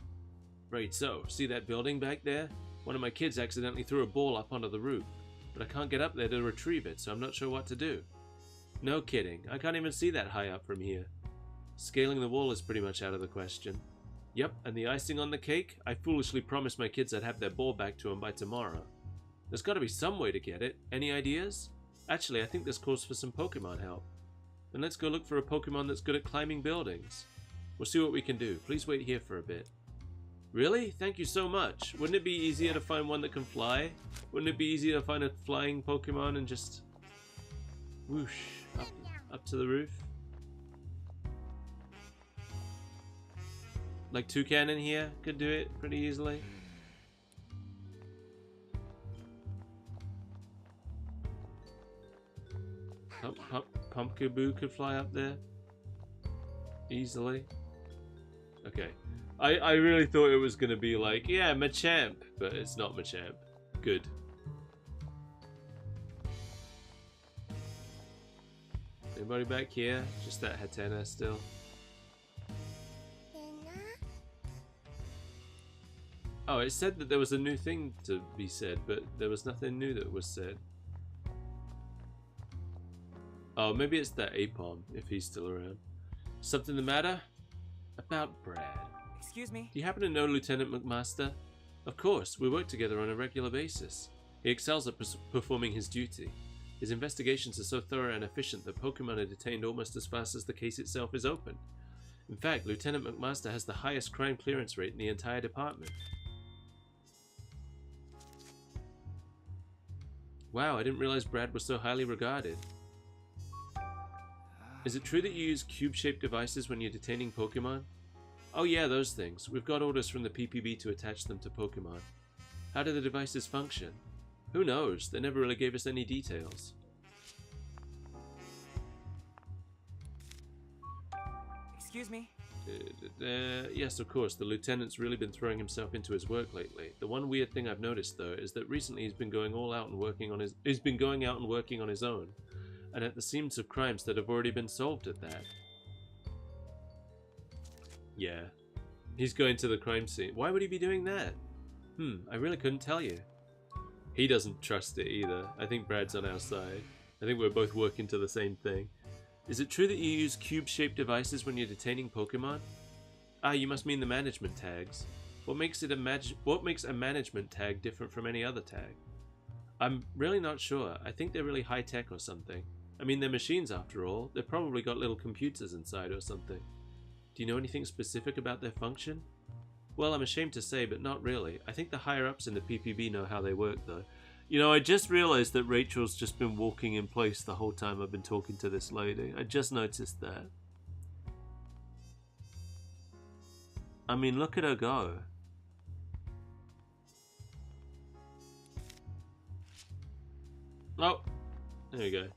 Right so, see that building back there? One of my kids accidentally threw a ball up onto the roof, but I can't get up there to retrieve it, so I'm not sure what to do. No kidding, I can't even see that high up from here. Scaling the wall is pretty much out of the question. Yep, and the icing on the cake? I foolishly promised my kids I'd have their ball back to them by tomorrow. There's gotta be some way to get it. Any ideas? Actually, I think this calls for some Pokemon help. Then let's go look for a Pokemon that's good at climbing buildings. We'll see what we can do. Please wait here for a bit. Really? Thank you so much. Wouldn't it be easier to find one that can fly? Wouldn't it be easier to find a flying Pokemon and just whoosh up to the roof? Like Toucan in here could do it pretty easily. Pumpkaboo could fly up there easily. Okay. I really thought it was gonna be like, yeah, Machamp, but it's not Machamp. Good. Anybody back here? Just that Hatena still. Oh, it said that there was a new thing to be said, but there was nothing new that was said. Oh, maybe it's that Apom, if he's still around. Something the matter? About Brad. Excuse me? Do you happen to know Lieutenant McMaster? Of course, we work together on a regular basis. He excels at performing his duty. His investigations are so thorough and efficient that Pokemon are detained almost as fast as the case itself is opened. In fact, Lieutenant McMaster has the highest crime clearance rate in the entire department. Wow, I didn't realize Brad was so highly regarded. Is it true that you use cube-shaped devices when you're detaining Pokemon? Oh yeah, those things. We've got orders from the PPB to attach them to Pokemon. How do the devices function? Who knows? They never really gave us any details. Excuse me? Yes, of course, the lieutenant's really been throwing himself into his work lately. The one weird thing I've noticed, though, is that recently he's been going out and working on his own, and at the scenes of crimes that have already been solved at that. Yeah. He's going to the crime scene. Why would he be doing that? I really couldn't tell you. He doesn't trust it either. I think Brad's on our side. I think we're both working to the same thing. Is it true that you use cube-shaped devices when you're detaining Pokemon? Ah, you must mean the management tags. What makes a management tag different from any other tag? I'm really not sure. I think they're really high-tech or something. I mean, they're machines after all. They've probably got little computers inside or something. Do you know anything specific about their function? Well, I'm ashamed to say, but not really. I think the higher-ups in the PPB know how they work, though. You know, I just realized that Rachel's just been walking in place the whole time I've been talking to this lady. I just noticed that. I mean, look at her go. Oh, there you go.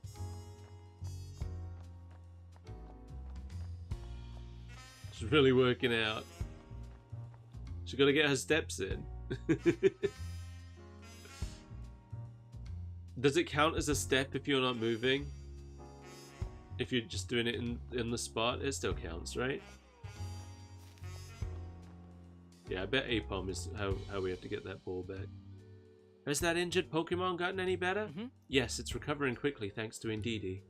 She's really working out. She's got to get her steps in. Does it count as a step if you're not moving? If you're just doing it in the spot, it still counts, right? Yeah, I bet Apom is how we have to get that ball back. Has that injured Pokemon gotten any better? Yes, it's recovering quickly thanks to Indeedee.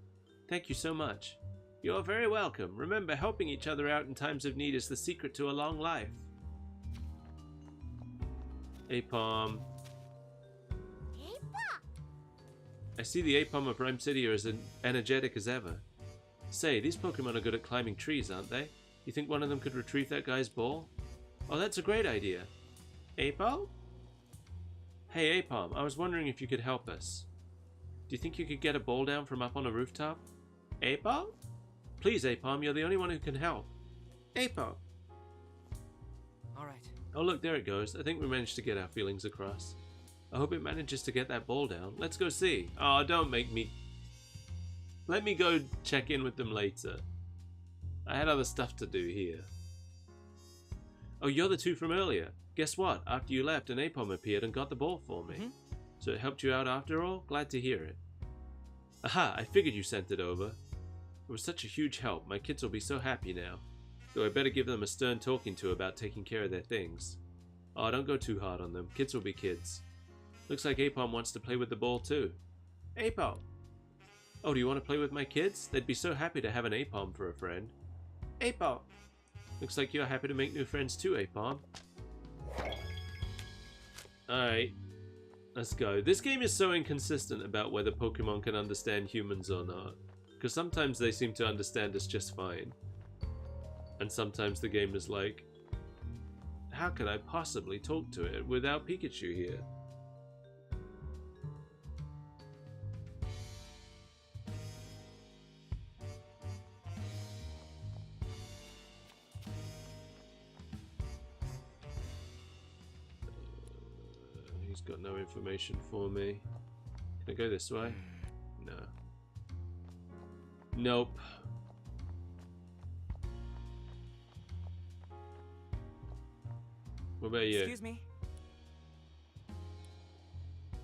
Thank you so much. You're very welcome. Remember, helping each other out in times of need is the secret to a long life. Apom. I see the Apom of Rhyme City are as energetic as ever. Say, these Pokemon are good at climbing trees, aren't they? You think one of them could retrieve that guy's ball? Oh, that's a great idea. Apom? Hey, Apom, I was wondering if you could help us. Do you think you could get a ball down from up on a rooftop? Apom? Please, Apom, you're the only one who can help. Apom! Alright. Oh, look, there it goes. I think we managed to get our feelings across. I hope it manages to get that ball down. Let's go see. Oh, don't make me... Let me go check in with them later. I had other stuff to do here. Oh, you're the two from earlier. Guess what? After you left, an Apom appeared and got the ball for me. So it helped you out after all? Glad to hear it. Aha, I figured you sent it over. It was such a huge help. My kids will be so happy now. Though I better give them a stern talking to about taking care of their things. Oh, don't go too hard on them. Kids will be kids. Looks like Apom wants to play with the ball too. Apom! Oh, do you want to play with my kids? They'd be so happy to have an Apom for a friend. Apom! Looks like you're happy to make new friends too, Apom. Alright. Let's go. This game is so inconsistent about whether Pokemon can understand humans or not. Because sometimes they seem to understand us just fine. And sometimes the game is like, how could I possibly talk to it without Pikachu here? He's got no information for me. Can I go this way? No. Nope. What about you? Excuse me?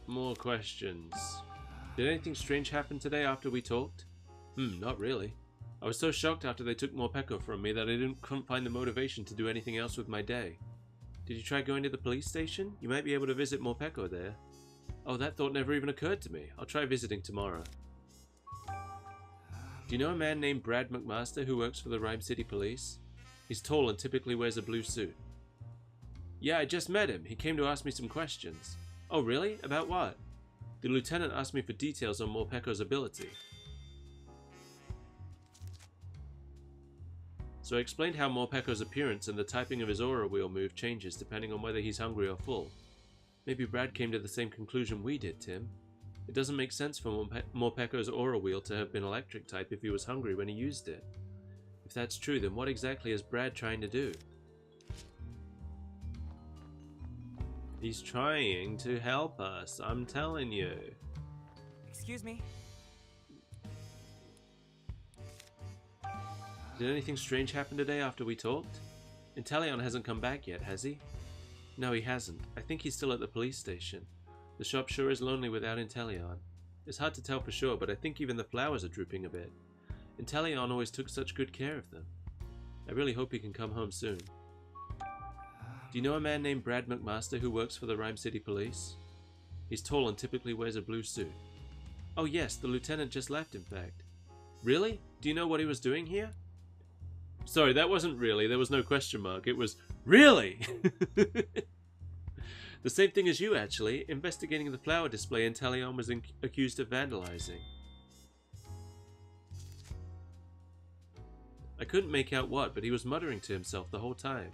More questions. Did anything strange happen today after we talked? Not really. I was so shocked after they took Morpeko from me that I couldn't find the motivation to do anything else with my day. Did you try going to the police station? You might be able to visit Morpeko there. Oh, that thought never even occurred to me. I'll try visiting tomorrow. Do you know a man named Brad McMaster who works for the Rhyme City Police? He's tall and typically wears a blue suit. Yeah, I just met him. He came to ask me some questions. Oh, really? About what? The lieutenant asked me for details on Morpeko's ability. So I explained how Morpeko's appearance and the typing of his aura wheel move changes depending on whether he's hungry or full. Maybe Brad came to the same conclusion we did, Tim. It doesn't make sense for Morpeko's aura wheel to have been electric type if he was hungry when he used it. If that's true, then what exactly is Brad trying to do? He's trying to help us, I'm telling you. Excuse me? Did anything strange happen today after we talked? Inteleon hasn't come back yet, has he? No, he hasn't. I think he's still at the police station. The shop sure is lonely without Inteleon. It's hard to tell for sure, but I think even the flowers are drooping a bit. Inteleon always took such good care of them. I really hope he can come home soon. Do you know a man named Brad McMaster who works for the Rhyme City Police? He's tall and typically wears a blue suit. Oh yes, the lieutenant just left, in fact. Really? Do you know what he was doing here? Sorry, that wasn't really. There was no question mark. It was, really? The same thing as you, actually. Investigating the flower display Inteleon was accused of vandalizing. I couldn't make out what, but he was muttering to himself the whole time.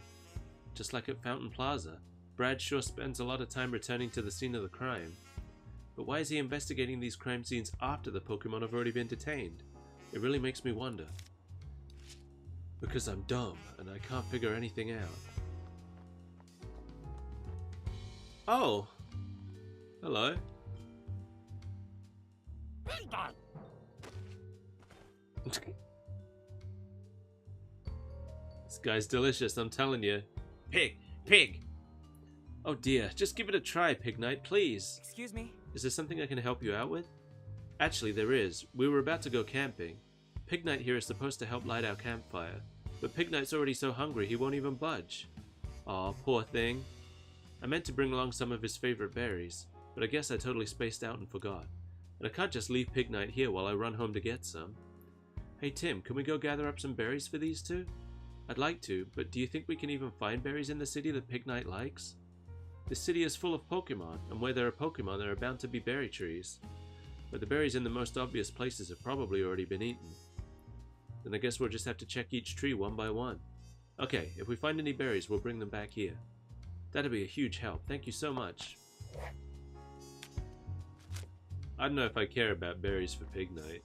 Just like at Fountain Plaza, Brad sure spends a lot of time returning to the scene of the crime. But why is he investigating these crime scenes after the Pokemon have already been detained? It really makes me wonder. Because I'm dumb, and I can't figure anything out. Oh! Hello. This guy's delicious, I'm telling you. Pig! Pig! Oh dear, just give it a try, Pig Knight, please. Excuse me? Is there something I can help you out with? Actually, there is. We were about to go camping. Pig Knight here is supposed to help light our campfire, but Pig Knight's already so hungry he won't even budge. Aw, poor thing. I meant to bring along some of his favorite berries, but I guess I totally spaced out and forgot. And I can't just leave Pig Knight here while I run home to get some. Hey Tim, can we go gather up some berries for these two? I'd like to, but do you think we can even find berries in the city that Pig Knight likes? This city is full of Pokemon, and where there are Pokemon there are bound to be berry trees. But the berries in the most obvious places have probably already been eaten. Then I guess we'll just have to check each tree one by one. Okay, if we find any berries, we'll bring them back here. That'd be a huge help. Thank you so much. I don't know if I care about berries for Pig Knight.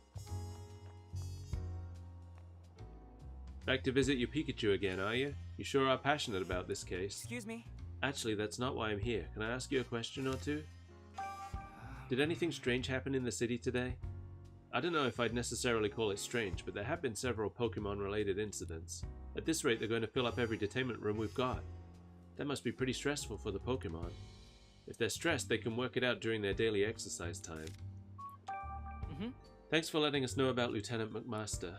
Back to visit your Pikachu again, are you? You sure are passionate about this case. Excuse me? Actually, that's not why I'm here. Can I ask you a question or two? Did anything strange happen in the city today? I don't know if I'd necessarily call it strange, but there have been several Pokemon-related incidents. At this rate, they're going to fill up every detainment room we've got. That must be pretty stressful for the Pokemon. If they're stressed, they can work it out during their daily exercise time. Thanks for letting us know about Lieutenant McMaster.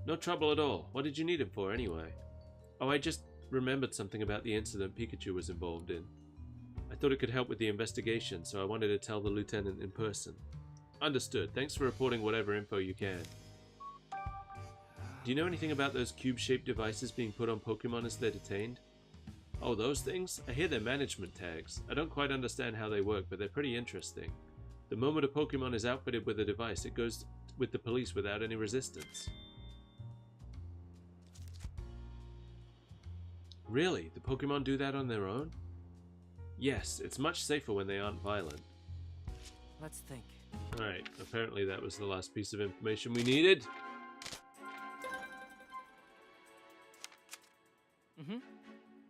No trouble at all. What did you need him for, anyway? Oh, I just remembered something about the incident Pikachu was involved in. I thought it could help with the investigation, so I wanted to tell the Lieutenant in person. Understood. Thanks for reporting whatever info you can. Do you know anything about those cube-shaped devices being put on Pokemon as they're detained? Oh, those things? I hear they're management tags. I don't quite understand how they work, but they're pretty interesting. The moment a Pokemon is outfitted with a device, it goes with the police without any resistance. Really? The Pokemon do that on their own? Yes, it's much safer when they aren't violent. Let's think. Alright, apparently that was the last piece of information we needed.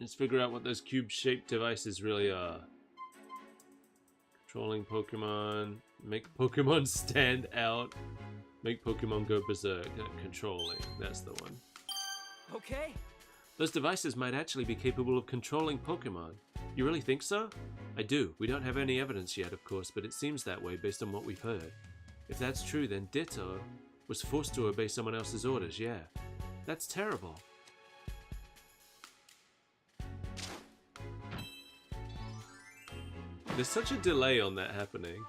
Let's figure out what those cube-shaped devices really are. Controlling Pokemon, make Pokemon stand out, make Pokemon go berserk. Controlling, that's the one. Okay. Those devices might actually be capable of controlling Pokemon. You really think so? I do. We don't have any evidence yet, of course, but it seems that way based on what we've heard. If that's true, then Ditto was forced to obey someone else's orders, yeah. That's terrible. There's such a delay on that happening.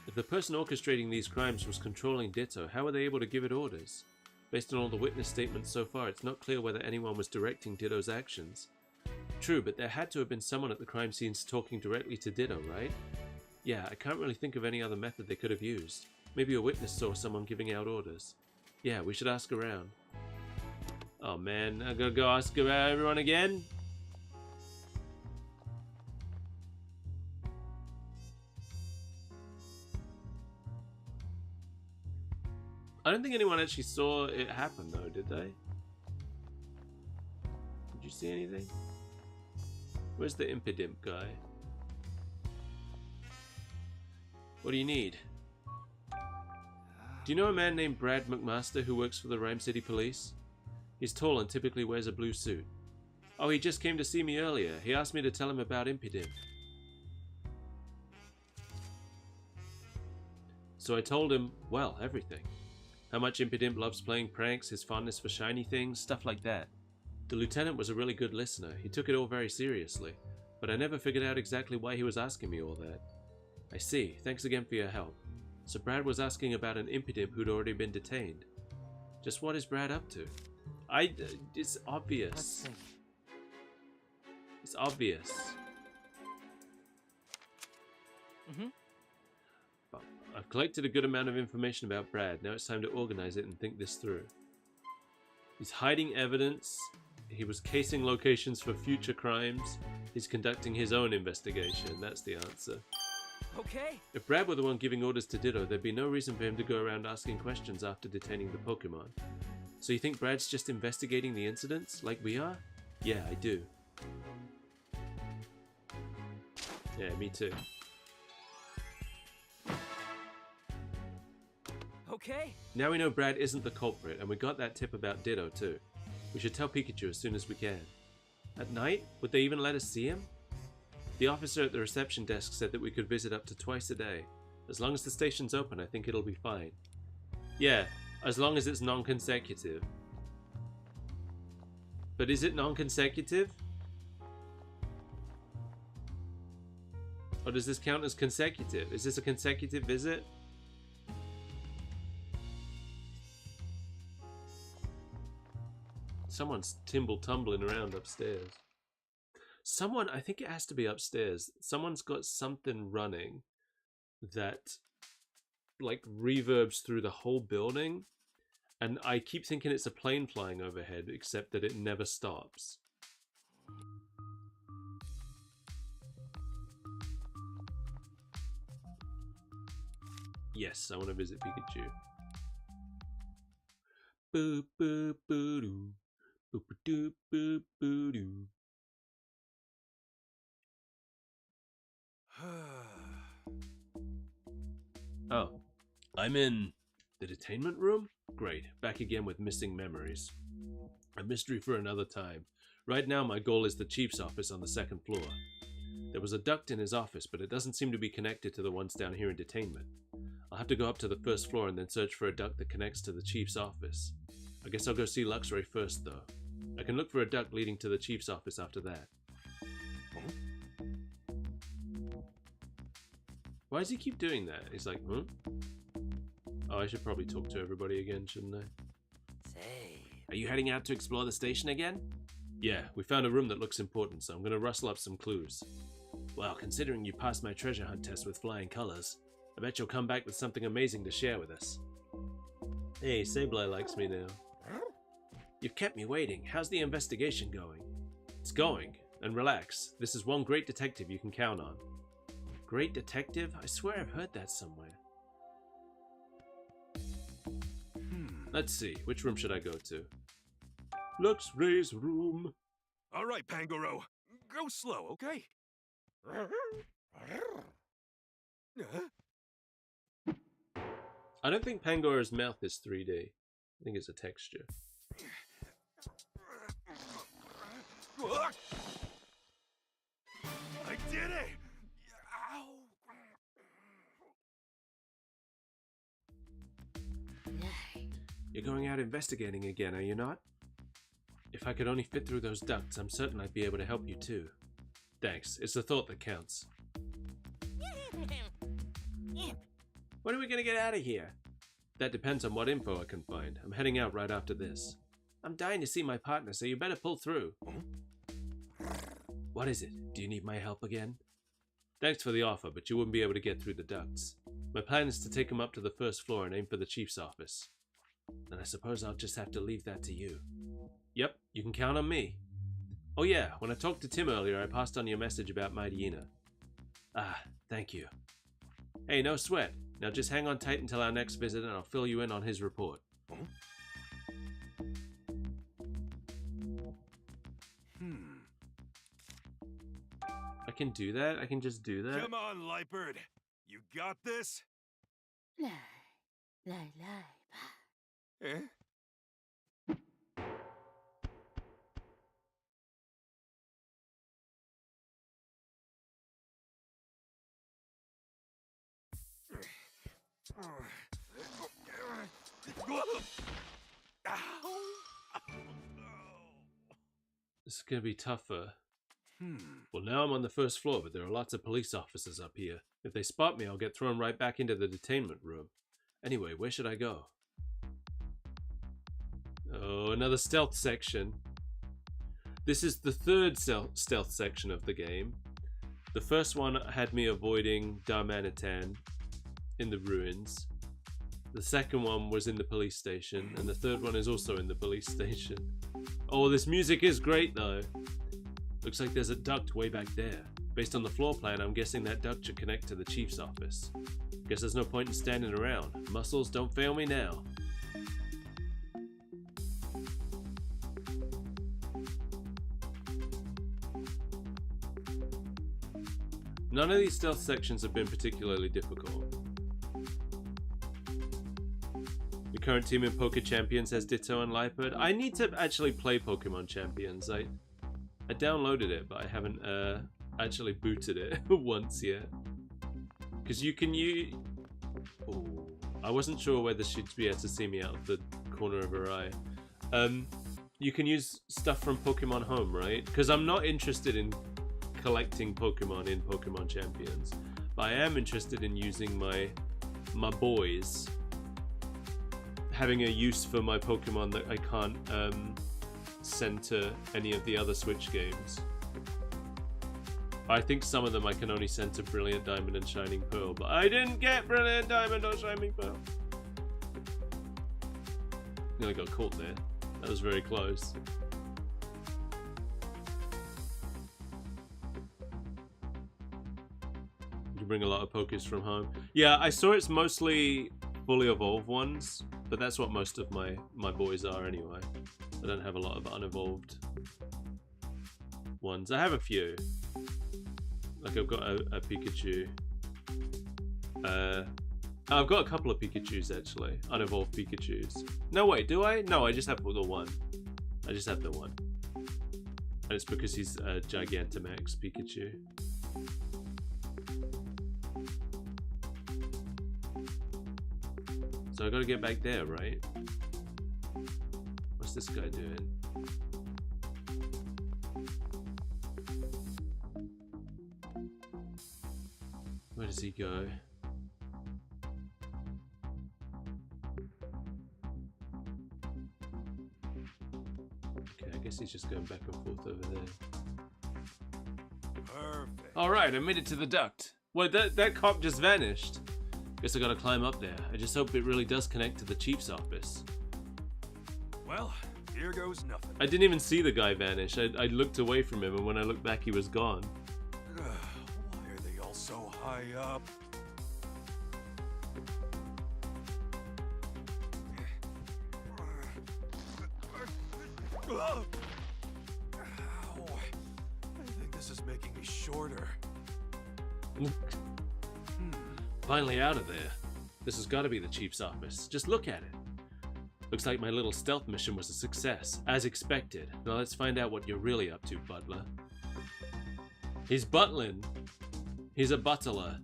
If the person orchestrating these crimes was controlling Ditto, how were they able to give it orders? Based on all the witness statements so far, it's not clear whether anyone was directing Ditto's actions. True, but there had to have been someone at the crime scenes talking directly to Ditto, right? Yeah, I can't really think of any other method they could have used. Maybe a witness saw someone giving out orders. Yeah, we should ask around. Oh man, I gotta go ask about everyone again? I don't think anyone actually saw it happen though, did they? Did you see anything? Where's the Impidimp guy? What do you need? Do you know a man named Brad McMaster who works for the Rhyme City Police? He's tall and typically wears a blue suit. Oh, he just came to see me earlier. He asked me to tell him about Impidimp. So I told him, well, everything. How much Impidimp loves playing pranks, his fondness for shiny things, stuff like that. The lieutenant was a really good listener. He took it all very seriously, but I never figured out exactly why he was asking me all that. I see. Thanks again for your help. So Brad was asking about an Impidimp who'd already been detained. Just what is Brad up to? It's obvious. Let's see. It's obvious. But I've collected a good amount of information about Brad. Now it's time to organize it and think this through. He's hiding evidence. He was casing locations for future crimes. He's conducting his own investigation. That's the answer. Okay. If Brad were the one giving orders to Ditto, there'd be no reason for him to go around asking questions after detaining the Pokemon. So you think Brad's just investigating the incidents, like we are? Yeah, I do. Yeah, me too. Okay. Now we know Brad isn't the culprit, and we got that tip about Ditto too. We should tell Pikachu as soon as we can. At night? Would they even let us see him? The officer at the reception desk said that we could visit up to twice a day. As long as the station's open, I think it'll be fine. Yeah, as long as it's non-consecutive. But is it non-consecutive? Or does this count as consecutive? Is this a consecutive visit? Someone's tumbling around upstairs. Someone, I think it has to be upstairs. Someone's got something running that like reverbs through the whole building. And I keep thinking it's a plane flying overhead, except that it never stops. Yes, I want to visit Pikachu. Boop boop boo doo. Boop doop boop boo doo. Oh, I'm in the detainment room? Great, back again with missing memories. A mystery for another time. Right now my goal is the chief's office on the second floor. There was a duct in his office, but it doesn't seem to be connected to the ones down here in detainment. I'll have to go up to the first floor and then search for a duct that connects to the chief's office. I guess I'll go see Luxray first though. I can look for a duct leading to the chief's office after that. Why does he keep doing that? He's like, huh? Oh, I should probably talk to everybody again, shouldn't I? Say. Are you heading out to explore the station again? Yeah, we found a room that looks important, so I'm gonna rustle up some clues. Well, considering you passed my treasure hunt test with flying colors, I bet you'll come back with something amazing to share with us. Hey, Sableye likes me now. You've kept me waiting. How's the investigation going? It's going. And relax, this is one great detective you can count on. Great detective? I swear I've heard that somewhere. Let's see, which room should I go to? Luxray's room. All right, Pangoro. Go slow, okay? I don't think Pangora's mouth is 3D. I think it's a texture. I did it! Ow! You're going out investigating again, are you not? If I could only fit through those ducts, I'm certain I'd be able to help you too. Thanks, it's the thought that counts. When are we gonna get out of here? That depends on what info I can find. I'm heading out right after this. I'm dying to see my partner, so you better pull through. What is it? Do you need my help again? Thanks for the offer, but you wouldn't be able to get through the ducts. My plan is to take him up to the first floor and aim for the chief's office. And I suppose I'll just have to leave that to you. Yep, you can count on me. Oh yeah, when I talked to Tim earlier, I passed on your message about Mightyena. Ah, thank you. Hey, no sweat. Now just hang on tight until our next visit and I'll fill you in on his report. I can do that? I can just do that? Come on, Lightbird. You got this? Eh? This is gonna be tougher. Well, now I'm on the first floor, but there are lots of police officers up here. If they spot me, I'll get thrown right back into the detainment room. Anyway, where should I go? Oh, another stealth section. This is the third stealth section of the game. The first one had me avoiding Darmanitan in the ruins. The second one was in the police station, and the third one is also in the police station. Oh, this music is great though. Looks like there's a duct way back there. Based on the floor plan, I'm guessing that duct should connect to the chief's office. Guess there's no point in standing around. Muscles, don't fail me now. None of these stealth sections have been particularly difficult. The current team in Poke Champions has Ditto and Liepard. I need to actually play Pokemon Champions. I downloaded it, but I haven't actually booted it once yet. Because you can use... Oh, I wasn't sure whether she'd be able to see me out of the corner of her eye. You can use stuff from Pokemon Home, right? Because I'm not interested in collecting Pokemon in Pokemon Champions, but I am interested in using my boys, having a use for my Pokemon that I can't send to any of the other Switch games. I think some of them I can only send to Brilliant Diamond and Shining Pearl, but I didn't get Brilliant Diamond or Shining Pearl. Nearly got caught there. That was very close. You bring a lot of Pokés from home. Yeah, I saw it's mostly fully evolved ones, but that's what most of my boys are anyway. I don't have a lot of unevolved ones. I have a few. Like I've got a Pikachu. I've got a couple of Pikachus actually. Unevolved Pikachus. No wait, do I? No, I just have the one. I just have the one. And it's because he's a Gigantamax Pikachu. So I gotta get back there, right? What's this guy doing? Where does he go? Okay, I guess he's just going back and forth over there. Perfect. Alright, I made it to the duct. Well, that cop just vanished. Guess I gotta climb up there. I just hope it really does connect to the chief's office. Well, here goes nothing. I didn't even see the guy vanish. I looked away from him, and when I looked back, he was gone. Why are they all so high up? Ow. I think this is making me shorter. Finally out of there. This has got to be the chief's office. Just look at it. Looks like my little stealth mission was a success, as expected. Now let's find out what you're really up to, Butler. He's buttling. He's a butler.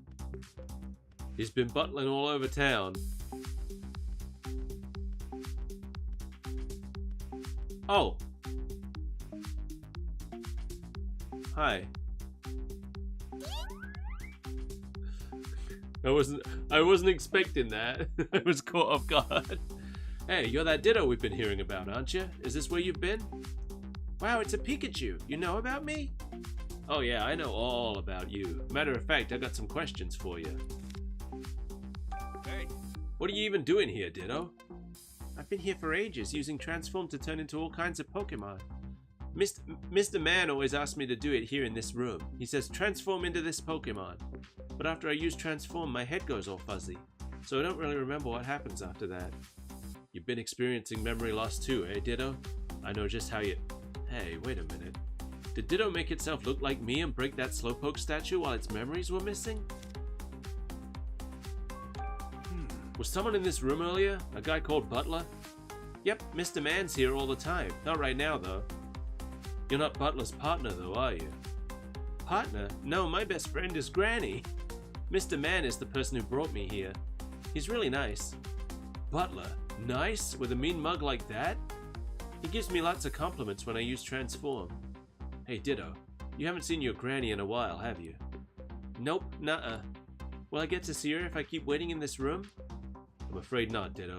He's been buttling all over town. Oh. Hi. I wasn't expecting that. I was caught off guard. Hey, you're that Ditto we've been hearing about, aren't you? Is this where you've been? Wow, it's a Pikachu. You know about me? Oh yeah, I know all about you. Matter of fact, I got some questions for you. Hey. What are you even doing here, Ditto? I've been here for ages, using Transform to turn into all kinds of Pokemon. Mr. Man always asks me to do it here in this room. He says, transform into this Pokemon. But after I use Transform, my head goes all fuzzy. So I don't really remember what happens after that. You've been experiencing memory loss too, eh, Ditto? I know just how you... Hey, wait a minute. Did Ditto make itself look like me and break that Slowpoke statue while its memories were missing? Was someone in this room earlier? A guy called Butler? Yep, Mr. Man's here all the time. Not right now, though. You're not Butler's partner, though, are you? Partner? No, my best friend is Granny. Mr. Man is the person who brought me here. He's really nice. Butler? Nice? With a mean mug like that? He gives me lots of compliments when I use transform. Hey, Ditto. You haven't seen your granny in a while, have you? Nope, nuh-uh. Will I get to see her if I keep waiting in this room? I'm afraid not, Ditto.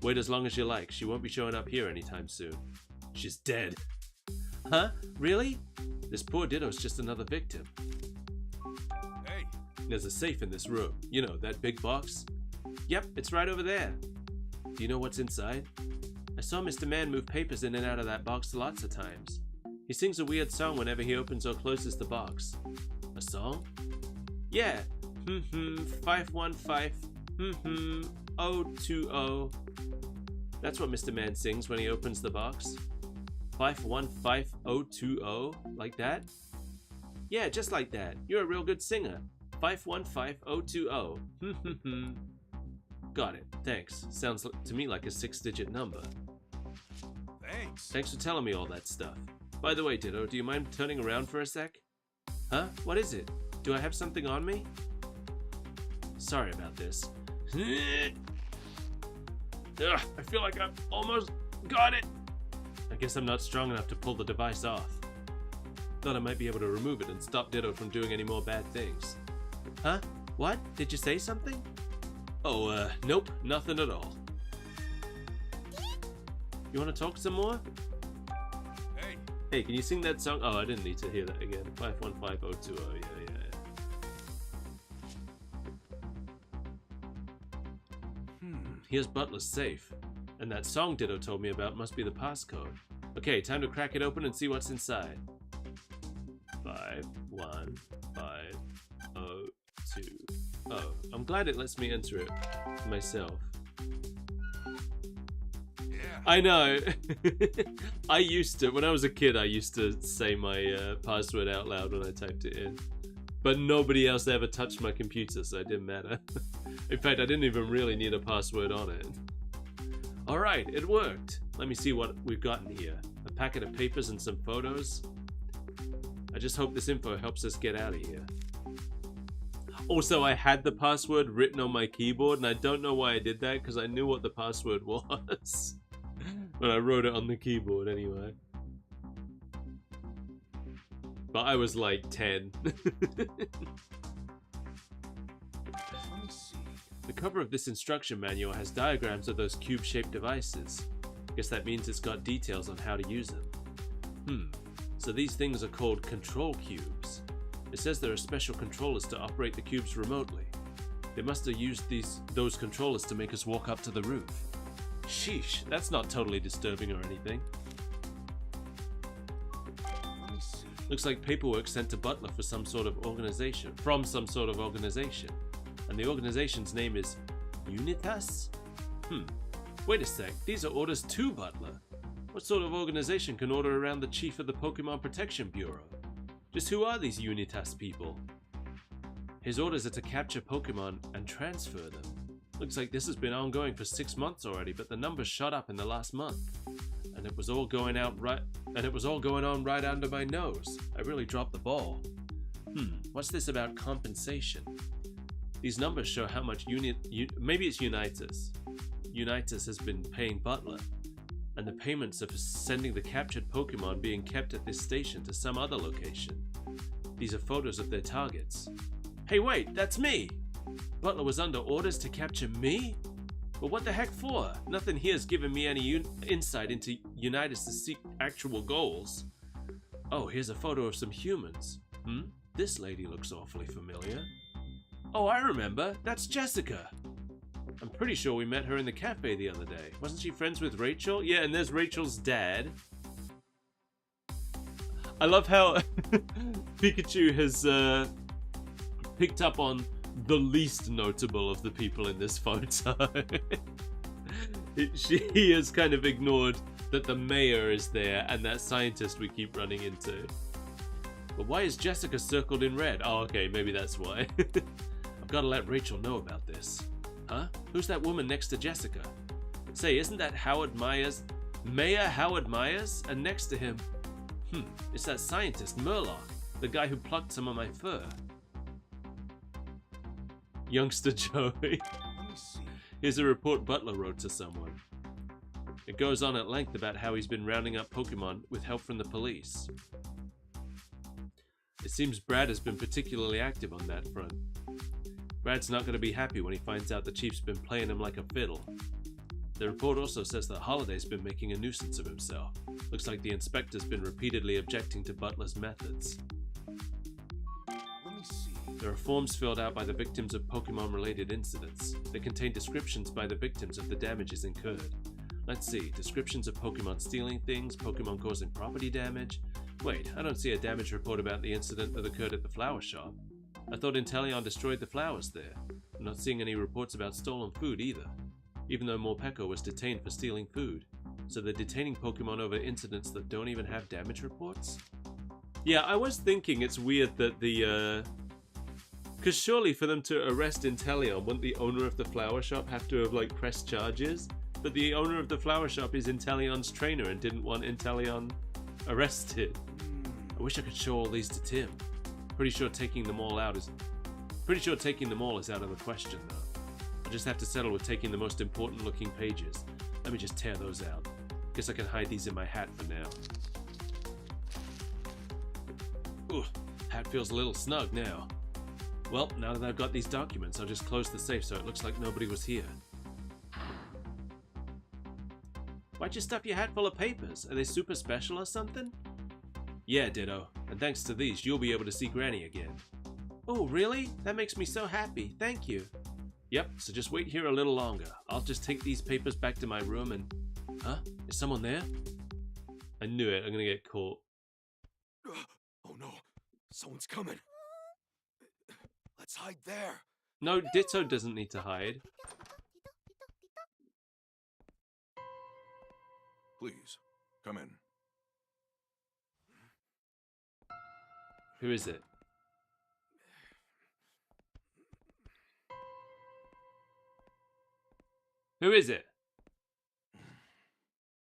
Wait as long as you like. She won't be showing up here anytime soon. She's dead. Huh? Really? This poor Ditto's just another victim. Hey, There's a safe in this room. You know, that big box? Yep, it's right over there. Do you know what's inside? I saw Mr. Man move papers in and out of that box lots of times. He sings a weird song whenever he opens or closes the box. A song? Yeah. 515 020. That's what Mr. Man sings when he opens the box. 515020, like that? Yeah, just like that. You're a real good singer. 515020. Got it. Thanks. Sounds to me like a 6-digit number. thanks. Thanks for telling me all that stuff. By the way, Ditto, do you mind turning around for a sec? Huh? What is it? Do I have something on me? Sorry about this. Ugh, I feel like I've almost got it. I guess I'm not strong enough to pull the device off. Thought I might be able to remove it and stop Ditto from doing any more bad things. Huh? What? Did you say something? Oh, nope, nothing at all. You want to talk some more? Hey, Hey, can you sing that song? Oh, I didn't need to hear that again. 515020, yeah. Here's Butler's safe. And that song Ditto told me about must be the passcode. Okay, time to crack it open and see what's inside. 51520. I'm glad it lets me enter it myself. yeah. I know. I used to, when I was a kid, I used to say my password out loud when I typed it in. But nobody else ever touched my computer, so it didn't matter. In fact, I didn't even really need a password on it. Alright, it worked. Let me see what we've gotten here. A packet of papers and some photos. I just hope this info helps us get out of here. Also, I had the password written on my keyboard, and I don't know why I did that, because I knew what the password was. But I wrote it on the keyboard anyway. But I was like 10. Let me see. The cover of this instruction manual has diagrams of those cube-shaped devices. Guess that means it's got details on how to use them. So these things are called control cubes. It says there are special controllers to operate the cubes remotely. They must have used those controllers to make us walk up to the roof. Sheesh, that's not totally disturbing or anything. Let me see. Looks like paperwork sent to Butler for some sort of organization, and the organization's name is Unitas? Wait a sec, these are orders to Butler. What sort of organization can order around the chief of the Pokemon Protection Bureau? Just who are these Unitas people? His orders are to capture Pokemon and transfer them. Looks like this has been ongoing for 6 months already, but the numbers shot up in the last month. And it was all going on right under my nose. I really dropped the ball. What's this about compensation? These numbers show how much maybe it's Unitas. Unitas has been paying Butler, and the payments are for sending the captured Pokemon being kept at this station to some other location. These are photos of their targets. Hey wait, that's me! Butler was under orders to capture me? But what the heck for? Nothing here's given me any insight into Unitas' actual goals. Oh, here's a photo of some humans. This lady looks awfully familiar. Oh, I remember. That's Jessica. I'm pretty sure we met her in the cafe the other day. Wasn't she friends with Rachel? Yeah, and there's Rachel's dad. I love how Pikachu has picked up on the least notable of the people in this photo. She has kind of ignored that the mayor is there and that scientist we keep running into. But why is Jessica circled in red? Oh, okay, maybe that's why. I've got to let Rachel know about this. Huh? Who's that woman next to Jessica? Say, isn't that Howard Myers? Mayor Howard Myers? And next to him, it's that scientist, Murloc, the guy who plucked some of my fur. Youngster Joey. Let me see. Here's a report Butler wrote to someone. It goes on at length about how he's been rounding up Pokemon with help from the police. It seems Brad has been particularly active on that front. Brad's not going to be happy when he finds out the Chief's been playing him like a fiddle. The report also says that Holliday's been making a nuisance of himself. Looks like the inspector's been repeatedly objecting to Butler's methods. Let me see. There are forms filled out by the victims of Pokemon-related incidents. They contain descriptions by the victims of the damages incurred. Let's see, descriptions of Pokemon stealing things, Pokemon causing property damage. Wait, I don't see a damage report about the incident that occurred at the flower shop. I thought Inteleon destroyed the flowers there. I'm not seeing any reports about stolen food either, even though Morpeko was detained for stealing food. So they're detaining Pokemon over incidents that don't even have damage reports? Yeah, I was thinking it's weird that the, because surely for them to arrest Inteleon, wouldn't the owner of the flower shop have to have, like, pressed charges? But the owner of the flower shop is Inteleon's trainer and didn't want Inteleon arrested. I wish I could show all these to Tim. Pretty sure taking them all is out of the question, though. I just have to settle with taking the most important looking pages. Let me just tear those out. Guess I can hide these in my hat for now. Ooh, hat feels a little snug now. Well, now that I've got these documents, I'll just close the safe so it looks like nobody was here. Why'd you stuff your hat full of papers? Are they super special or something? Yeah, Ditto. And thanks to these, you'll be able to see Granny again. Oh, really? That makes me so happy. Thank you. Yep, so just wait here a little longer. I'll just take these papers back to my room and... Huh? Is someone there? I knew it. I'm gonna get caught. Oh no, someone's coming. Let's hide there. No, Ditto doesn't need to hide. Please, come in. Who is it? Who is it?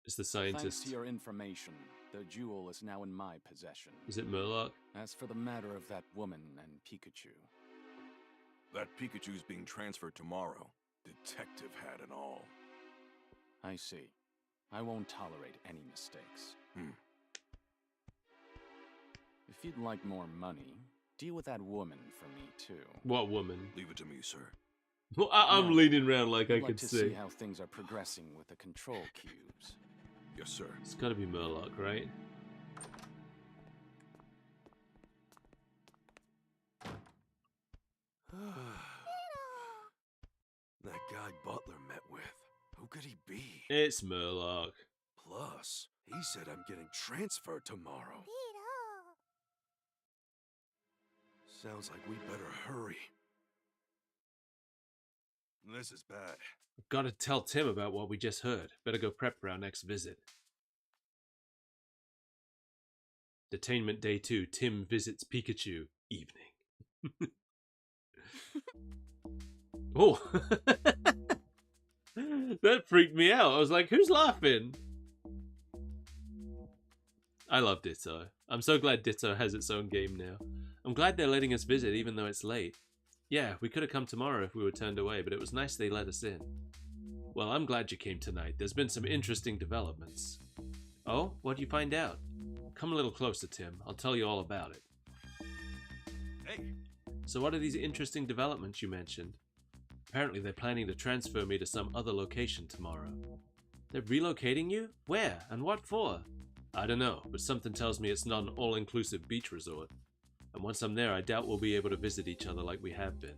It's the Thanks scientist. to your information, the jewel is now in my possession. Is it Murloc? As for the matter of that woman and Pikachu, That Pikachu's being transferred tomorrow. Detective hat and all. I see. I won't tolerate any mistakes. If you'd like more money, deal with that woman for me too. What woman? Leave it to me, sir. Well, I'm No, leaning around like I I'd like could to see. see how things are progressing with the control cubes. Yes, sir. It's gotta be Murloc, right? That guy Butler met with. Who could he be? It's Murloc. Plus, he said I'm getting transferred tomorrow. Sounds like we better hurry. This is bad. I've gotta tell Tim about what we just heard. Better go prep for our next visit. Detainment Day 2. Tim visits Pikachu. Evening. Oh! That freaked me out. I was like, who's laughing? I love Ditto. I'm so glad Ditto has its own game now. I'm glad they're letting us visit even though it's late. Yeah, we could have come tomorrow if we were turned away, but it was nice they let us in. Well, I'm glad you came tonight. There's been some interesting developments. Oh? What'd you find out? Come a little closer, Tim. I'll tell you all about it. Hey! So what are these interesting developments you mentioned? Apparently they're planning to transfer me to some other location tomorrow. They're relocating you? Where? And what for? I don't know, but something tells me it's not an all-inclusive beach resort. And once I'm there, I doubt we'll be able to visit each other like we have been.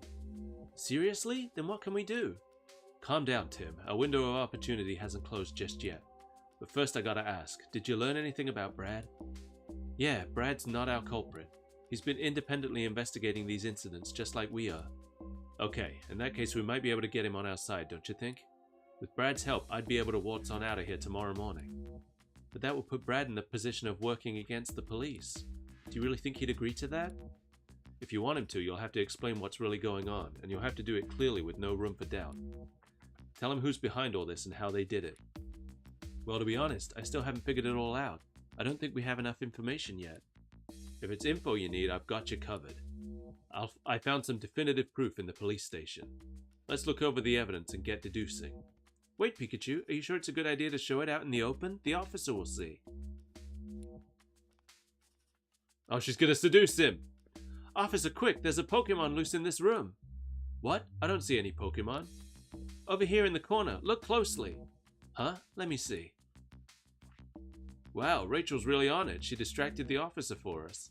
Seriously? Then what can we do? Calm down, Tim. Our window of opportunity hasn't closed just yet. But first I gotta ask, did you learn anything about Brad? Yeah, Brad's not our culprit. He's been independently investigating these incidents just like we are. Okay, in that case we might be able to get him on our side, don't you think? With Brad's help, I'd be able to waltz on out of here tomorrow morning. But that would put Brad in the position of working against the police. Do you really think he'd agree to that? If you want him to, you'll have to explain what's really going on, and you'll have to do it clearly with no room for doubt. Tell him who's behind all this and how they did it. Well, to be honest, I still haven't figured it all out. I don't think we have enough information yet. If it's info you need, I've got you covered. I found some definitive proof in the police station. Let's look over the evidence and get deducing. Wait, Pikachu, are you sure it's a good idea to show it out in the open? The officer will see. Oh, she's gonna seduce him. Officer, quick, there's a Pokemon loose in this room. What? I don't see any Pokemon. Over here in the corner, look closely. Huh? Let me see. Wow, Rachel's really on it. She distracted the officer for us.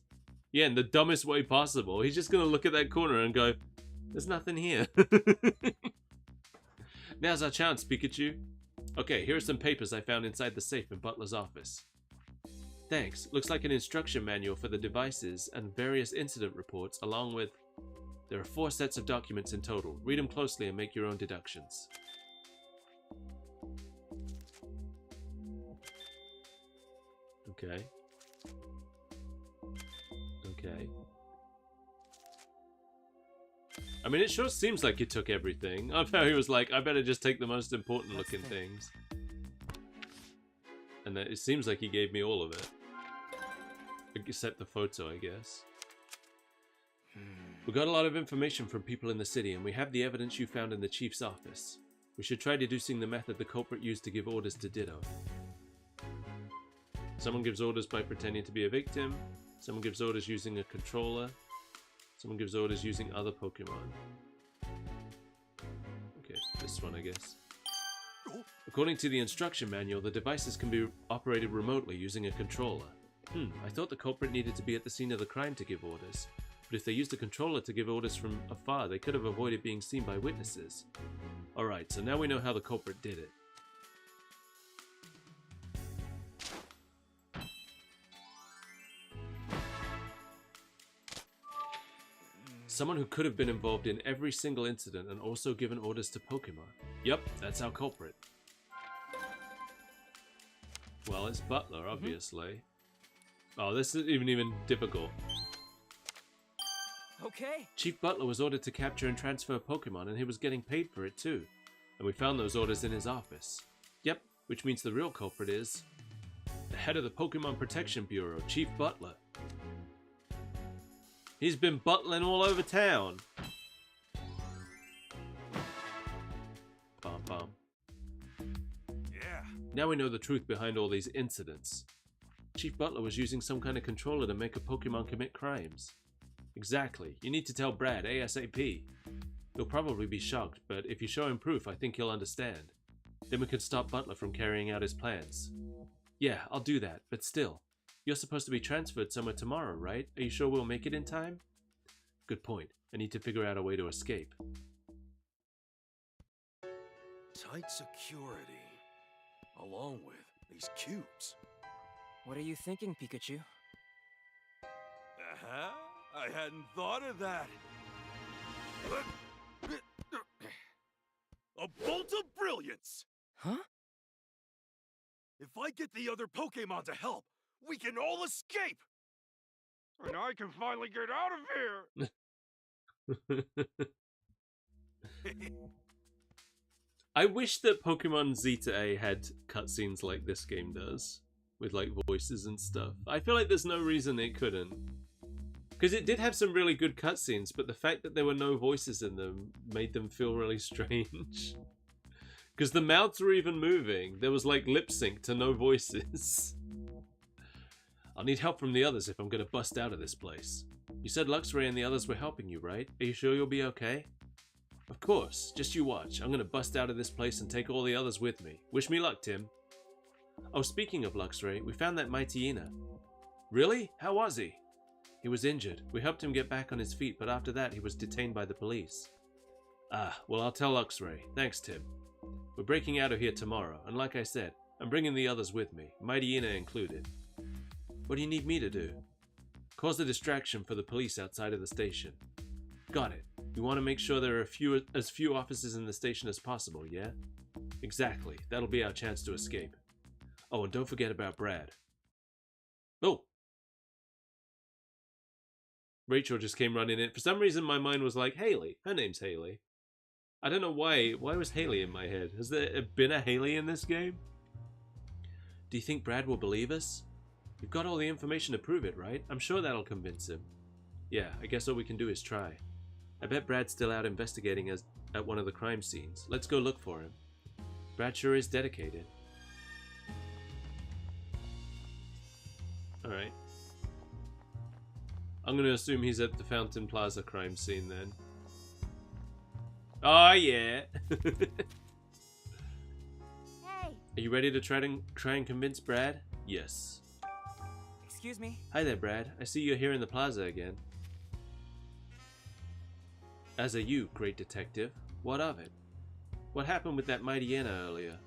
Yeah, in the dumbest way possible. He's just gonna look at that corner and go, there's nothing here. Now's our chance, Pikachu. Okay, here are some papers I found inside the safe in Butler's office. Thanks. Looks like an instruction manual for the devices and various incident reports, along with... There are 4 sets of documents in total. Read them closely and make your own deductions. Okay. Okay. I mean, it sure seems like he took everything. I how he was like, I better just take the most important looking things. And it seems like he gave me all of it. Except the photo, I guess. We got a lot of information from people in the city, and we have the evidence you found in the chief's office. We should try deducing the method the culprit used to give orders to Ditto. Someone gives orders by pretending to be a victim. Someone gives orders using a controller. Someone gives orders using other Pokemon. Okay, this one, I guess. According to the instruction manual, the devices can be operated remotely using a controller. I thought the culprit needed to be at the scene of the crime to give orders. But if they used a controller to give orders from afar, they could have avoided being seen by witnesses. Alright, so now we know how the culprit did it. Someone who could have been involved in every single incident and also given orders to Pokemon. Yep, that's our culprit. Well, it's Butler, obviously. Oh, this isn't even difficult. Okay. Chief Butler was ordered to capture and transfer Pokemon, and he was getting paid for it too. And we found those orders in his office. Yep, which means the real culprit is the head of the Pokemon Protection Bureau, Chief Butler. He's been buttling all over town. Bum bum. Yeah. Now we know the truth behind all these incidents. Chief Butler was using some kind of controller to make a Pokemon commit crimes. Exactly. You need to tell Brad ASAP. He'll probably be shocked, but if you show him proof, I think he'll understand. Then we can stop Butler from carrying out his plans. Yeah, I'll do that, but still. You're supposed to be transferred somewhere tomorrow, right? Are you sure we'll make it in time? Good point. I need to figure out a way to escape. Tight security. Along with these cubes. What are you thinking, Pikachu? Uh-huh. I hadn't thought of that. A bolt of brilliance! Huh? If I get the other Pokemon to help, we can all escape! And I can finally get out of here! I wish that Pokemon Z-A had cutscenes like this game does. With like voices and stuff. I feel like there's no reason it couldn't. Because it did have some really good cutscenes, but the fact that there were no voices in them made them feel really strange. Because the mouths were even moving. There was like lip sync to no voices. I'll need help from the others if I'm going to bust out of this place. You said Luxray and the others were helping you, right? Are you sure you'll be okay? Of course. Just you watch. I'm going to bust out of this place and take all the others with me. Wish me luck, Tim. Oh, speaking of Luxray, we found that Mighty Ina. Really? How was he? He was injured. We helped him get back on his feet, but after that he was detained by the police. Ah, well I'll tell Luxray. Thanks, Tim. We're breaking out of here tomorrow, and like I said, I'm bringing the others with me, Mighty Ina included. What do you need me to do? Cause a distraction for the police outside of the station. Got it. We want to make sure there are as few officers in the station as possible, yeah? Exactly. That'll be our chance to escape. Oh, and don't forget about Brad. Oh! Rachel just came running in. For some reason, my mind was like, Haley. Her name's Haley. I don't know why. Why was Haley in my head? Has there been a Haley in this game? Do you think Brad will believe us? We've got all the information to prove it, right? I'm sure that'll convince him. Yeah, I guess all we can do is try. I bet Brad's still out investigating at one of the crime scenes. Let's go look for him. Brad sure is dedicated. Alright. I'm gonna assume he's at the Fountain Plaza crime scene then. Oh yeah! Hey, Are you ready to try and convince Brad? Yes. Excuse me? Hi there, Brad. I see you're here in the plaza again. As are you, great detective. What of it? What happened with that mighty Anna earlier?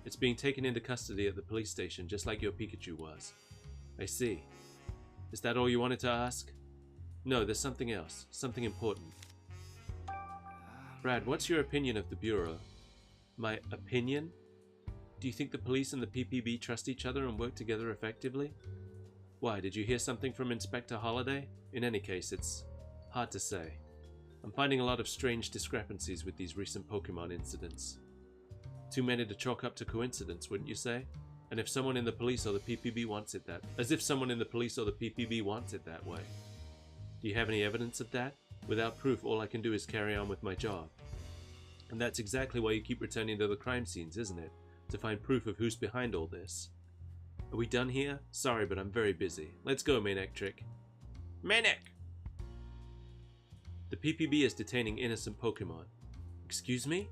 It's being taken into custody at the police station, just like your Pikachu was. I see. Is that all you wanted to ask? No, there's something else. Something important. Brad, what's your opinion of the Bureau? My opinion? Do you think the police and the PPB trust each other and work together effectively? Why, did you hear something from Inspector Holliday? In any case, it's hard to say. I'm finding a lot of strange discrepancies with these recent Pokemon incidents. Too many to chalk up to coincidence, wouldn't you say? And if someone in the police or the PPB wants it that... As if someone in the police or the PPB wants it that way. Do you have any evidence of that? Without proof, all I can do is carry on with my job. And that's exactly why you keep returning to the crime scenes, isn't it? To find proof of who's behind all this. Are we done here? Sorry, but I'm very busy. Let's go, Manectric. Manic! The PPB is detaining innocent Pokemon. Excuse me?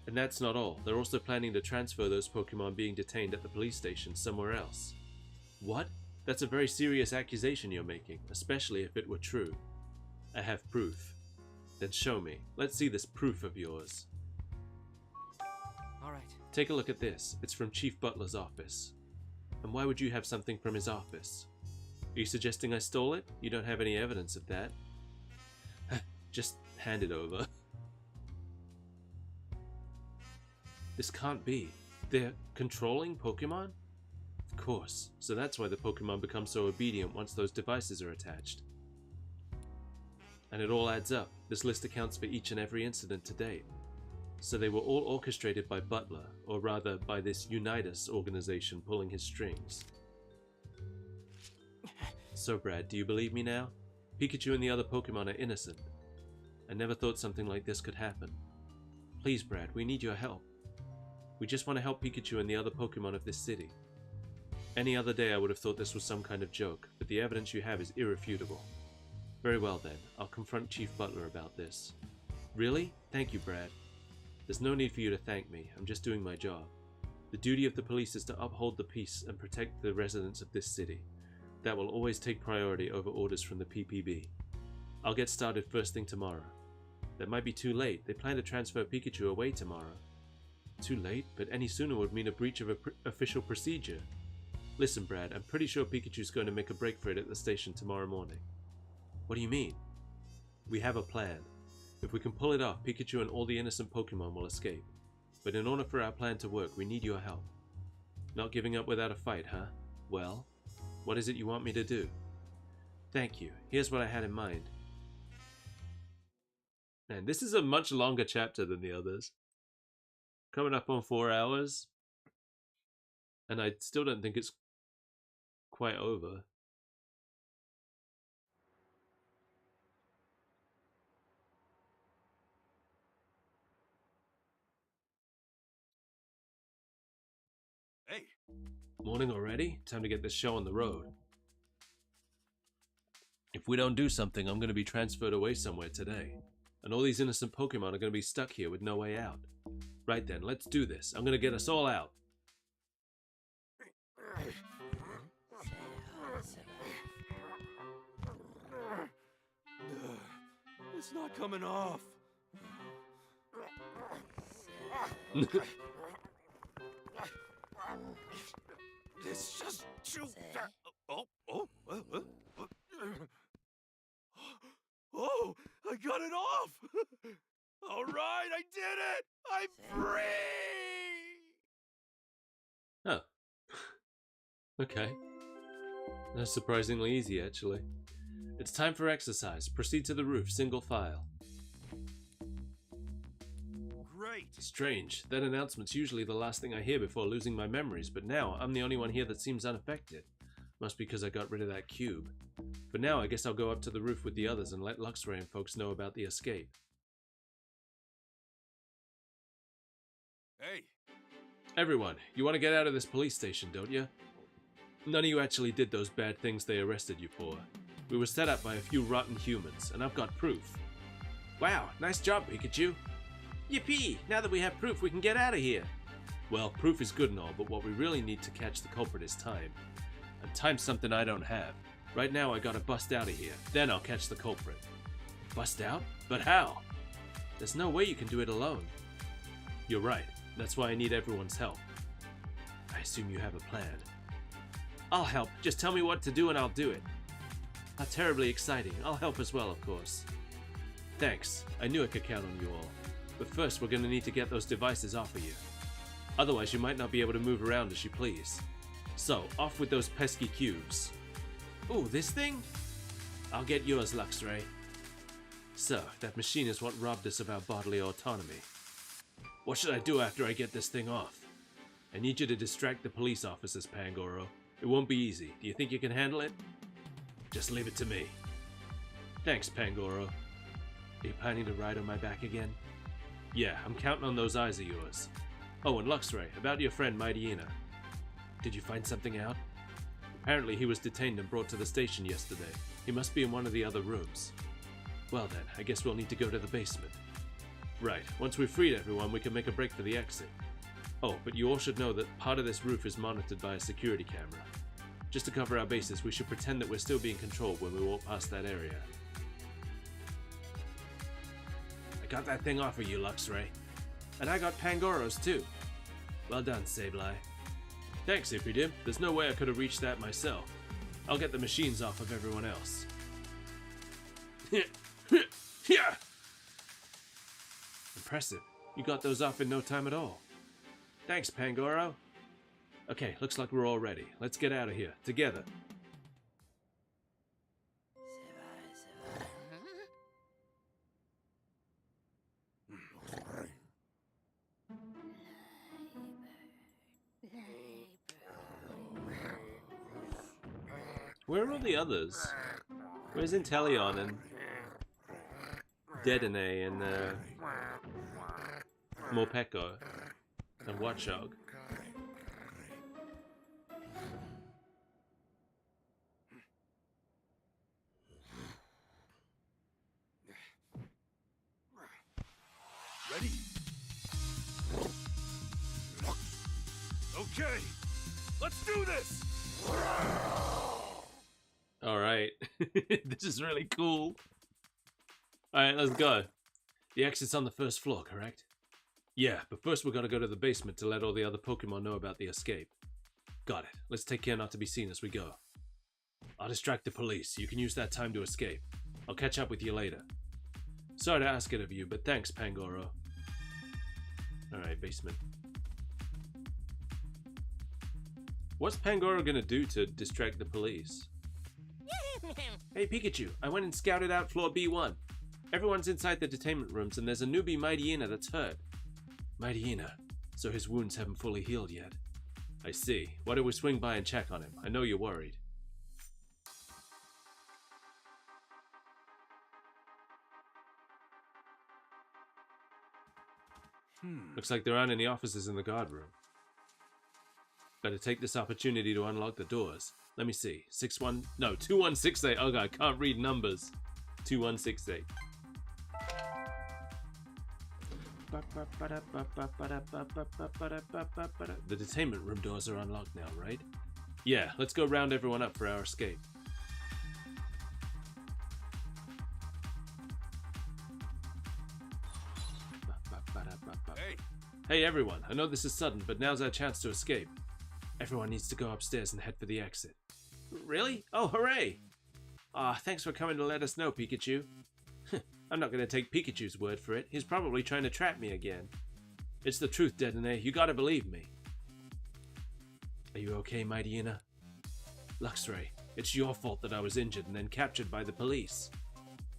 And that's not all. They're also planning to transfer those Pokemon being detained at the police station somewhere else. What? That's a very serious accusation you're making, especially if it were true. I have proof. Then show me. Let's see this proof of yours. All right. Take a look at this. It's from Chief Butler's office. And why would you have something from his office? Are you suggesting I stole it? You don't have any evidence of that. Just hand it over. This can't be. They're controlling Pokemon? Of course. So that's why the Pokemon become so obedient once those devices are attached. And it all adds up. This list accounts for each and every incident to date. So they were all orchestrated by Butler, or rather by this Unitas organization pulling his strings. So Brad, do you believe me now? Pikachu and the other Pokemon are innocent. I never thought something like this could happen. Please Brad, we need your help. We just want to help Pikachu and the other Pokemon of this city. Any other day I would have thought this was some kind of joke, but the evidence you have is irrefutable. Very well then, I'll confront Chief Butler about this. Really? Thank you, Brad. There's no need for you to thank me, I'm just doing my job. The duty of the police is to uphold the peace and protect the residents of this city. That will always take priority over orders from the PPB. I'll get started first thing tomorrow. That might be too late, they plan to transfer Pikachu away tomorrow. Too late? But any sooner would mean a breach of official procedure. Listen Brad, I'm pretty sure Pikachu's going to make a break for it at the station tomorrow morning. What do you mean? We have a plan. If we can pull it off, Pikachu and all the innocent Pokemon will escape. But in order for our plan to work, we need your help. Not giving up without a fight, huh? Well, what is it you want me to do? Thank you. Here's what I had in mind. Man, this is a much longer chapter than the others. Coming up on 4 hours. And I still don't think it's quite over. Hey, Morning already? Time to get this show on the road. If we don't do something, I'm going to be transferred away somewhere today. And all these innocent Pokemon are going to be stuck here with no way out. Right then, let's do this. I'm going to get us all out. It's not coming off. It's just too fast. Oh, I got it off. All right, I did it. I'm free. Oh. Okay. That's surprisingly easy, actually. It's time for exercise. Proceed to the roof, single file. Great. Strange. That announcement's usually the last thing I hear before losing my memories, but now I'm the only one here that seems unaffected. Must be because I got rid of that cube. For now, I guess I'll go up to the roof with the others and let Luxray and folks know about the escape. Hey, Everyone, you want to get out of this police station, don't you? None of you actually did those bad things they arrested you for. We were set up by a few rotten humans, and I've got proof. Wow, nice job, Pikachu. Yippee! Now that we have proof, we can get out of here. Well, proof is good and all, but what we really need to catch the culprit is time. And time's something I don't have. Right now, I gotta bust out of here. Then I'll catch the culprit. Bust out? But how? There's no way you can do it alone. You're right. That's why I need everyone's help. I assume you have a plan. I'll help. Just tell me what to do and I'll do it. How terribly exciting. I'll help as well, of course. Thanks. I knew I could count on you all. But first, we're gonna need to get those devices off of you. Otherwise, you might not be able to move around as you please. So, off with those pesky cubes. Ooh, this thing? I'll get yours, Luxray. So, that machine is what robbed us of our bodily autonomy. What should I do after I get this thing off? I need you to distract the police officers, Pangoro. It won't be easy. Do you think you can handle it? Just leave it to me. Thanks, Pangoro. Are you planning to ride on my back again? Yeah, I'm counting on those eyes of yours. Oh, and Luxray, about your friend Mightyena. Did you find something out? Apparently he was detained and brought to the station yesterday. He must be in one of the other rooms. Well then, I guess we'll need to go to the basement. Right, once we've freed everyone, we can make a break for the exit. Oh, but you all should know that part of this roof is monitored by a security camera. Just to cover our bases, we should pretend that we're still being controlled when we walk past that area. I got that thing off of you, Luxray. And I got Pangoro's too. Well done, Sableye. Thanks, Iphidim. There's no way I could have reached that myself. I'll get the machines off of everyone else. Impressive. You got those off in no time at all. Thanks, Pangoro. Okay, looks like we're all ready. Let's get out of here, together. Where are all the others? Where's Inteleon and Dedenne and Morpeko and Watchog? Ready? Okay, let's do this! Alright, this is really cool. Alright, let's go. The exit's on the first floor, correct? Yeah, but first we're gonna go to the basement to let all the other Pokemon know about the escape. Got it. Let's take care not to be seen as we go. I'll distract the police. You can use that time to escape. I'll catch up with you later. Sorry to ask it of you, but thanks, Pangoro. Alright, basement. What's Pangoro gonna do to distract the police? Hey Pikachu, I went and scouted out floor B1. Everyone's inside the detainment rooms and there's a newbie Mightyena that's hurt. Mightyena, so his wounds haven't fully healed yet. I see. Why don't we swing by and check on him? I know you're worried. Looks like there aren't any officers in the guard room. Better take this opportunity to unlock the doors. Let me see. 2168. Oh god, I can't read numbers. 2168. The detainment room doors are unlocked now, right? Yeah, let's go round everyone up for our escape. Hey everyone, I know this is sudden, but now's our chance to escape. Everyone needs to go upstairs and head for the exit. Really? Oh, hooray! Thanks for coming to let us know, Pikachu. I'm not gonna take Pikachu's word for it. He's probably trying to trap me again. It's the truth, Dedenne. You gotta believe me. Are you okay, Mightyena? Luxray, it's your fault that I was injured and then captured by the police.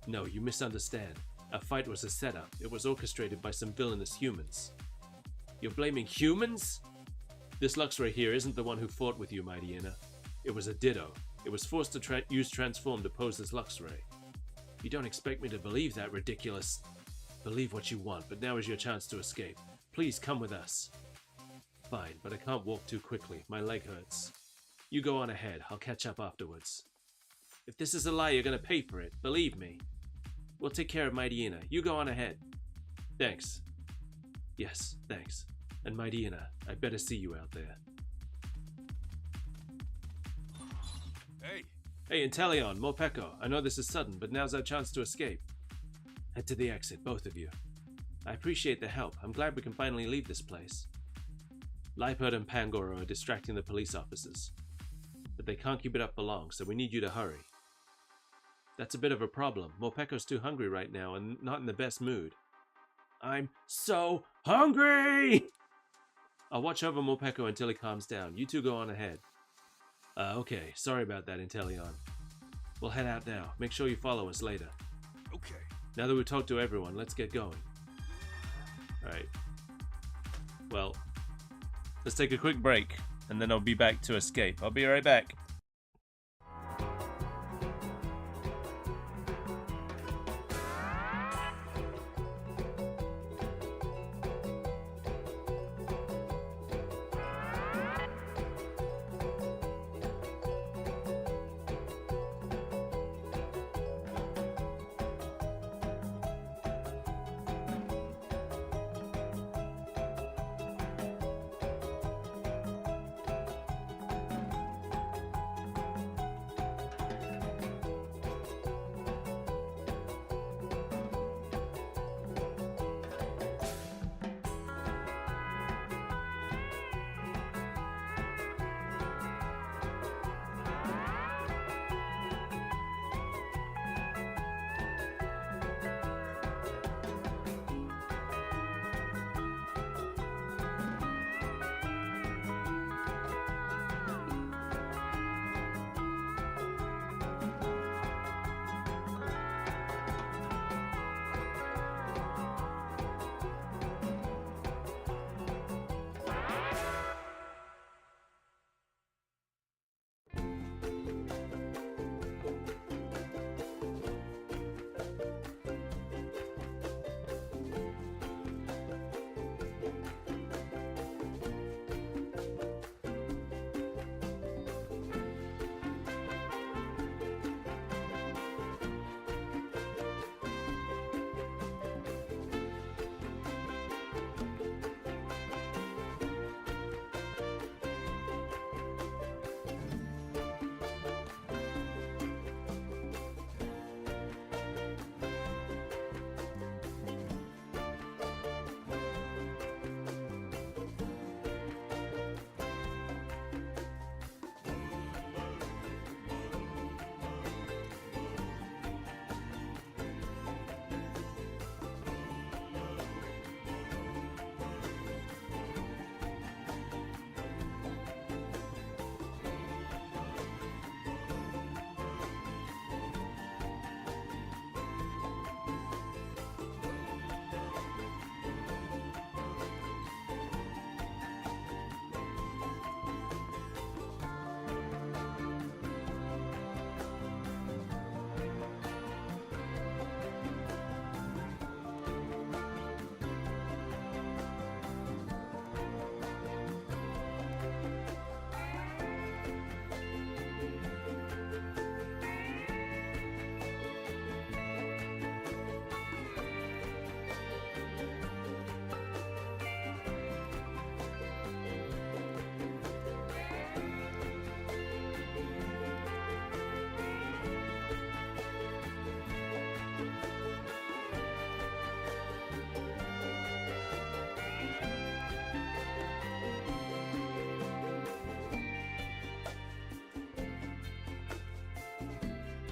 No, you misunderstand. Our fight was a setup. It was orchestrated by some villainous humans. You're blaming humans? This Luxray here isn't the one who fought with you, Mightyena. It was a Ditto. It was forced to use Transform to pose as Luxray. You don't expect me to believe that ridiculous... Believe what you want, but now is your chance to escape. Please come with us. Fine, but I can't walk too quickly. My leg hurts. You go on ahead. I'll catch up afterwards. If this is a lie, you're gonna pay for it. Believe me. We'll take care of Mighty Ina. You go on ahead. Thanks. Yes, thanks. And Mighty Ina, I better see you out there. Hey, Hey, Inteleon, Morpeko. I know this is sudden, but now's our chance to escape. Head to the exit, both of you. I appreciate the help. I'm glad we can finally leave this place. Lipert and Pangoro are distracting the police officers. But they can't keep it up for long, so we need you to hurry. That's a bit of a problem. Morpeko's too hungry right now and not in the best mood. I'm so hungry! I'll watch over Morpeko until he calms down. You two go on ahead. Okay. Sorry about that, Inteleon. We'll head out now. Make sure you follow us later. okay. Now that we've talked to everyone, let's get going. Alright. Well, let's take a quick break, and then I'll be back to escape. I'll be right back.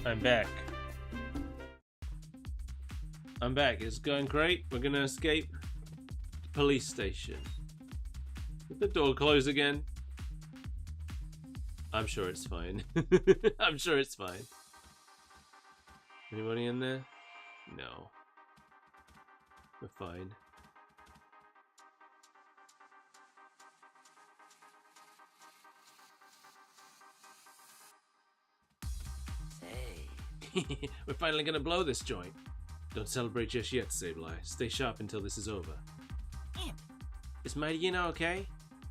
I'm back. I'm back. It's going great. We're gonna escape the police station. Did the door close again? I'm sure it's fine. I'm sure it's fine. Anybody in there? No. We're fine. We're finally gonna blow this joint. Don't celebrate just yet, Sableye. Stay sharp until this is over. Is Marina okay?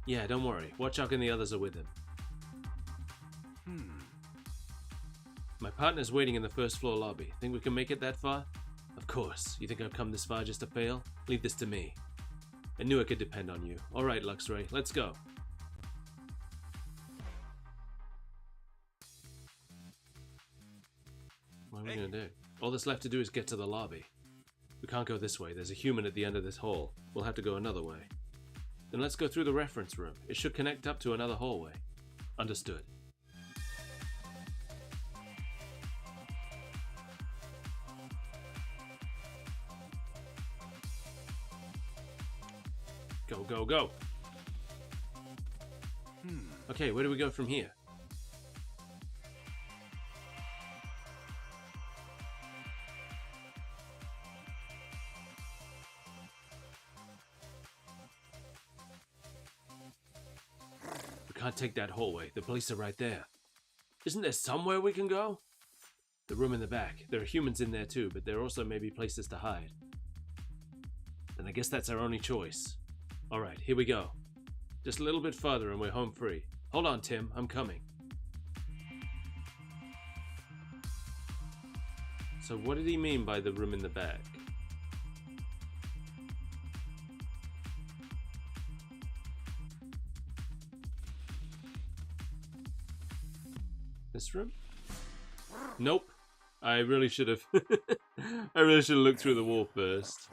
Yeah, don't worry. Watchuk and the others are with him. My partner's waiting in the first floor lobby. Think we can make it that far? Of course. You think I've come this far just to fail? Leave this to me. I knew I could depend on you. Alright, Luxray, let's go. What are we gonna do? All that's left to do is get to the lobby. We can't go this way. There's a human at the end of this hall. We'll have to go another way. Then let's go through the reference room. It should connect up to another hallway. Understood. Go, go, go! Okay, where do we go from here? We can't take that hallway. The police are right there. Isn't there somewhere we can go? The room in the back. There are humans in there too, but there also may be places to hide. Then I guess that's our only choice. Alright, here we go. Just a little bit further and we're home free. Hold on, Tim. I'm coming. So what did he mean by the room in the back? This room? Nope. I really should have I really should have looked through the wall first.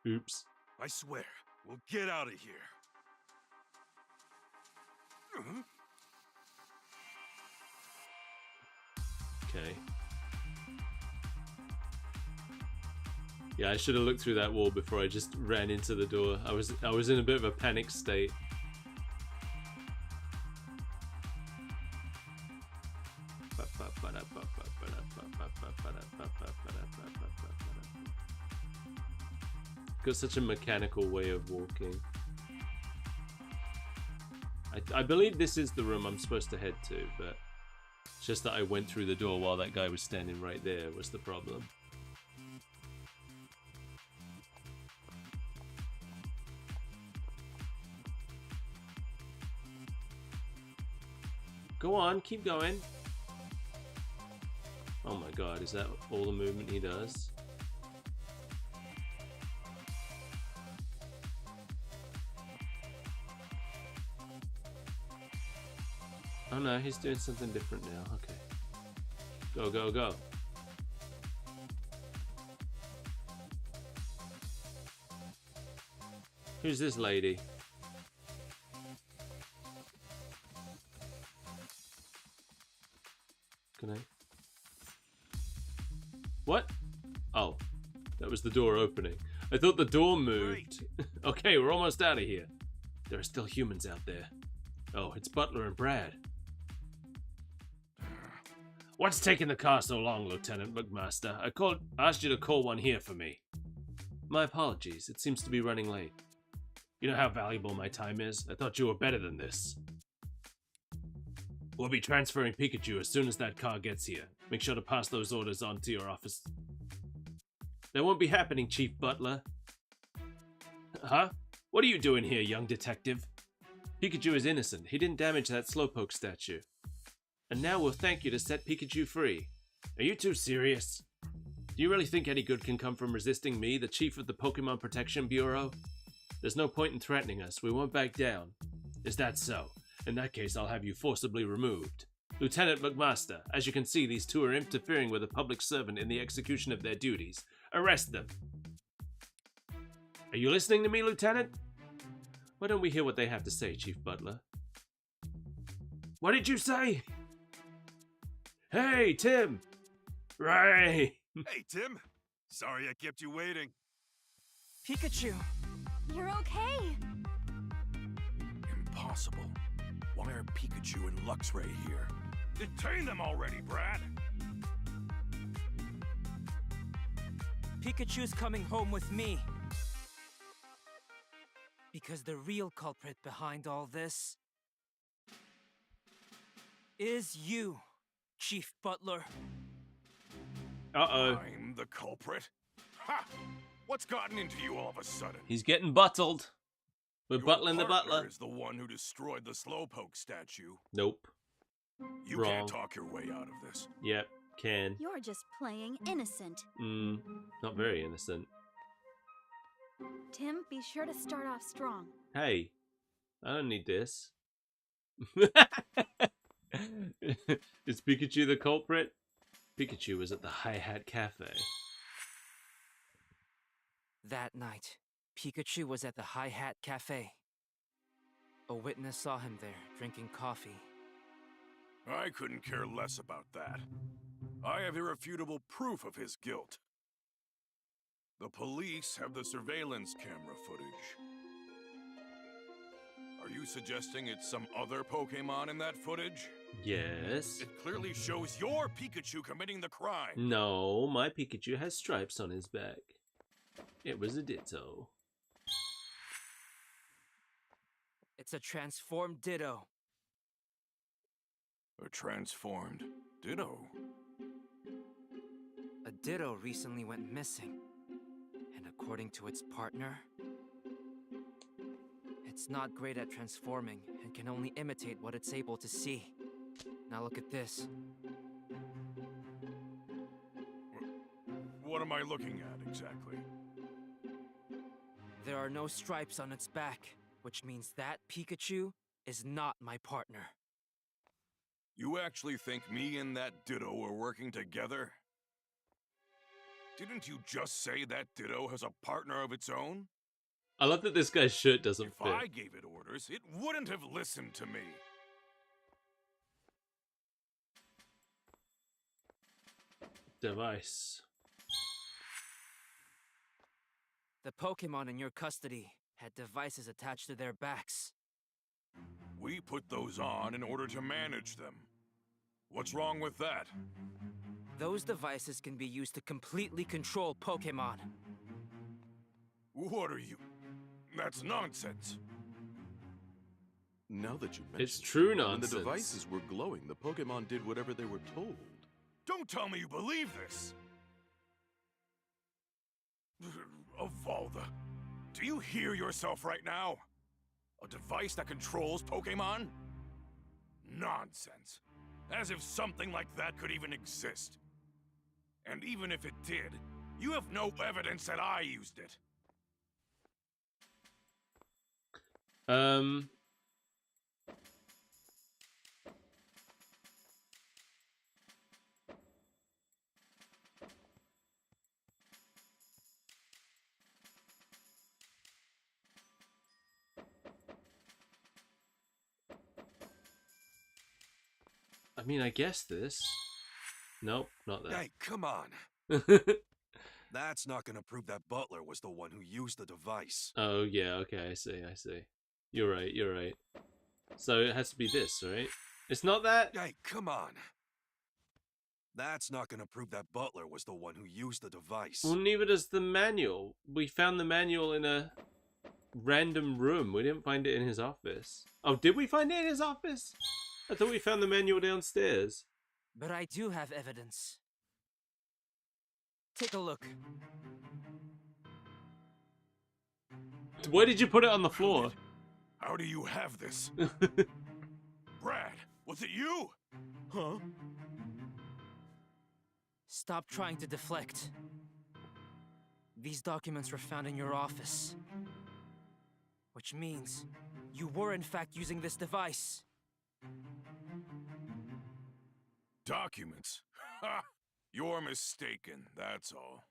Oops. I swear, we'll get out of here. Okay. Yeah, I should have looked through that wall before I just ran into the door. I was in a bit of a panic state. Got such a mechanical way of walking. I believe this is the room I'm supposed to head to, but it's just that I went through the door while that guy was standing right there was the problem. Go on, keep going. Oh my god, is that all the movement he does? Oh no, he's doing something different now. Okay. Go, go, go. Who's this lady? Can I? What? Oh, that was the door opening. I thought the door moved. Okay, we're almost out of here. There are still humans out there. Oh, it's Butler and Brad. What's taking the car so long, Lieutenant McMaster? I asked you to call one here for me. My apologies. It seems to be running late. You know how valuable my time is? I thought you were better than this. We'll be transferring Pikachu as soon as that car gets here. Make sure to pass those orders on to your office. That won't be happening, Chief Butler. Huh? What are you doing here, young detective? Pikachu is innocent. He didn't damage that Slowpoke statue. And now we'll thank you to set Pikachu free. Are you too serious? Do you really think any good can come from resisting me, the chief of the Pokemon Protection Bureau? There's no point in threatening us. We won't back down. Is that so? In that case, I'll have you forcibly removed. Lieutenant McMaster, as you can see, these two are interfering with a public servant in the execution of their duties. Arrest them. Are you listening to me, Lieutenant? Why don't we hear what they have to say, Chief Butler? What did you say? Hey, Tim! Ray! Hey, Tim! Sorry I kept you waiting. Pikachu! You're okay. Impossible. Why are Pikachu and Luxray here? Detain them already, Brad! Pikachu's coming home with me. Because the real culprit behind all this is you, Chief Butler. Uh-oh. I'm the culprit? Ha! What's gotten into you all of a sudden? He's getting bottled. We're Your buttling the partner butler. is the one who destroyed the Slowpoke statue. Nope. You Wrong. can't talk your way out of this. Yep, can. You're just playing innocent. Not very innocent. Tim, be sure to start off strong. Hey, I don't need this. Is Pikachu the culprit? Pikachu was at the Hi-Hat Cafe. That night, Pikachu was at the Hi-Hat Cafe. A witness saw him there, drinking coffee. I couldn't care less about that. I have irrefutable proof of his guilt. The police have the surveillance camera footage. Are you suggesting it's some other Pokémon in that footage? Yes. It clearly shows your Pikachu committing the crime. No, my Pikachu has stripes on his back. It was a Ditto. It's a transformed Ditto. A transformed Ditto. A Ditto recently went missing. And according to its partner, it's not great at transforming and can only imitate what it's able to see. Now look at this. What am I looking at exactly? There are no stripes on its back, which means that Pikachu is not my partner. You actually think me and that Ditto are working together? Didn't you just say that Ditto has a partner of its own? I love that this guy's shirt doesn't If fit. I gave it orders, it wouldn't have listened to me. Device. The Pokémon in your custody had devices attached to their backs. We put those on in order to manage them. What's wrong with that? Those devices can be used to completely control Pokémon. What are you? That's nonsense. Now that you mention It's true it, nonsense. When the devices were glowing, the Pokemon did whatever they were told. Don't tell me you believe this! Evolda, do you hear yourself right now? A device that controls Pokémon? Nonsense. As if something like that could even exist. And even if it did, you have no evidence that I used it. I mean, I guess this. Nope, not that. Hey, come on. That's not gonna prove that Butler was the one who used the device. Oh, yeah, okay, I see. You're right. So it has to be this, right? It's not that? Hey, come on. That's not gonna prove that Butler was the one who used the device. Well, neither does the manual. We found the manual in a random room. We didn't find it in his office. Oh, did we find it in his office? I thought we found the manual downstairs. But I do have evidence. Take a look. Why did you put it on the floor? How do you have this? Brad, was it you? Huh? Stop trying to deflect. These documents were found in your office. Which means you were in fact using this device. Documents? Ha! You're mistaken, that's all.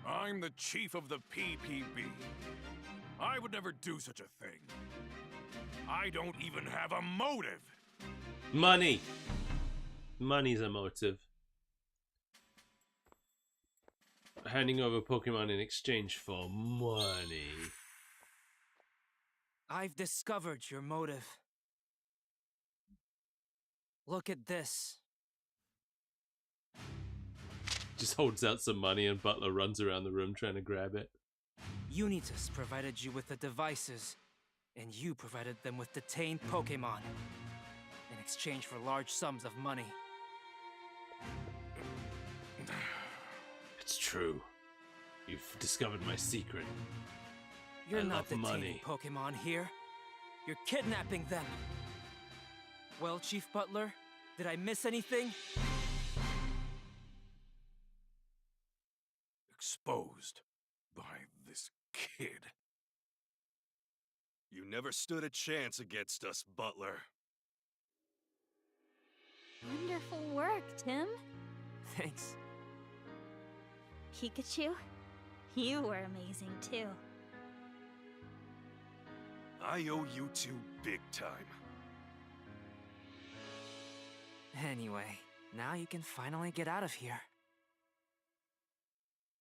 I'm the chief of the PPB. I would never do such a thing. I don't even have a motive. Money. Money's a motive. Handing over Pokemon in exchange for money. I've discovered your motive. Look at this. Just holds out some money and Butler runs around the room trying to grab it. Unitas provided you with the devices, and you provided them with detained Pokémon in exchange for large sums of money. It's true. You've discovered my secret. You're I not love detaining money. Pokemon here. You're kidnapping them. Well, Chief Butler, did I miss anything? Exposed by this kid. You never stood a chance against us, Butler. Wonderful work, Tim. Thanks. Pikachu, you were amazing too. I owe you two big time. Anyway, now you can finally get out of here.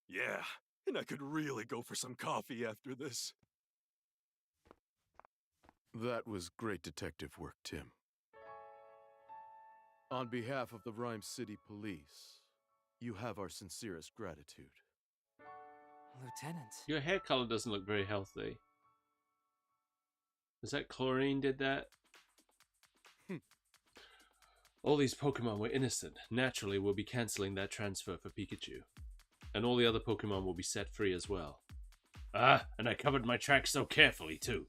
Yeah, and I could really go for some coffee after this. That was great detective work, Tim. On behalf of the Rhyme City Police, you have our sincerest gratitude. Lieutenant. Your hair color doesn't look very healthy. Is that chlorine did that? All these Pokemon were innocent. Naturally, we'll be cancelling that transfer for Pikachu. And all the other Pokemon will be set free as well. Ah, and I covered my tracks so carefully, too.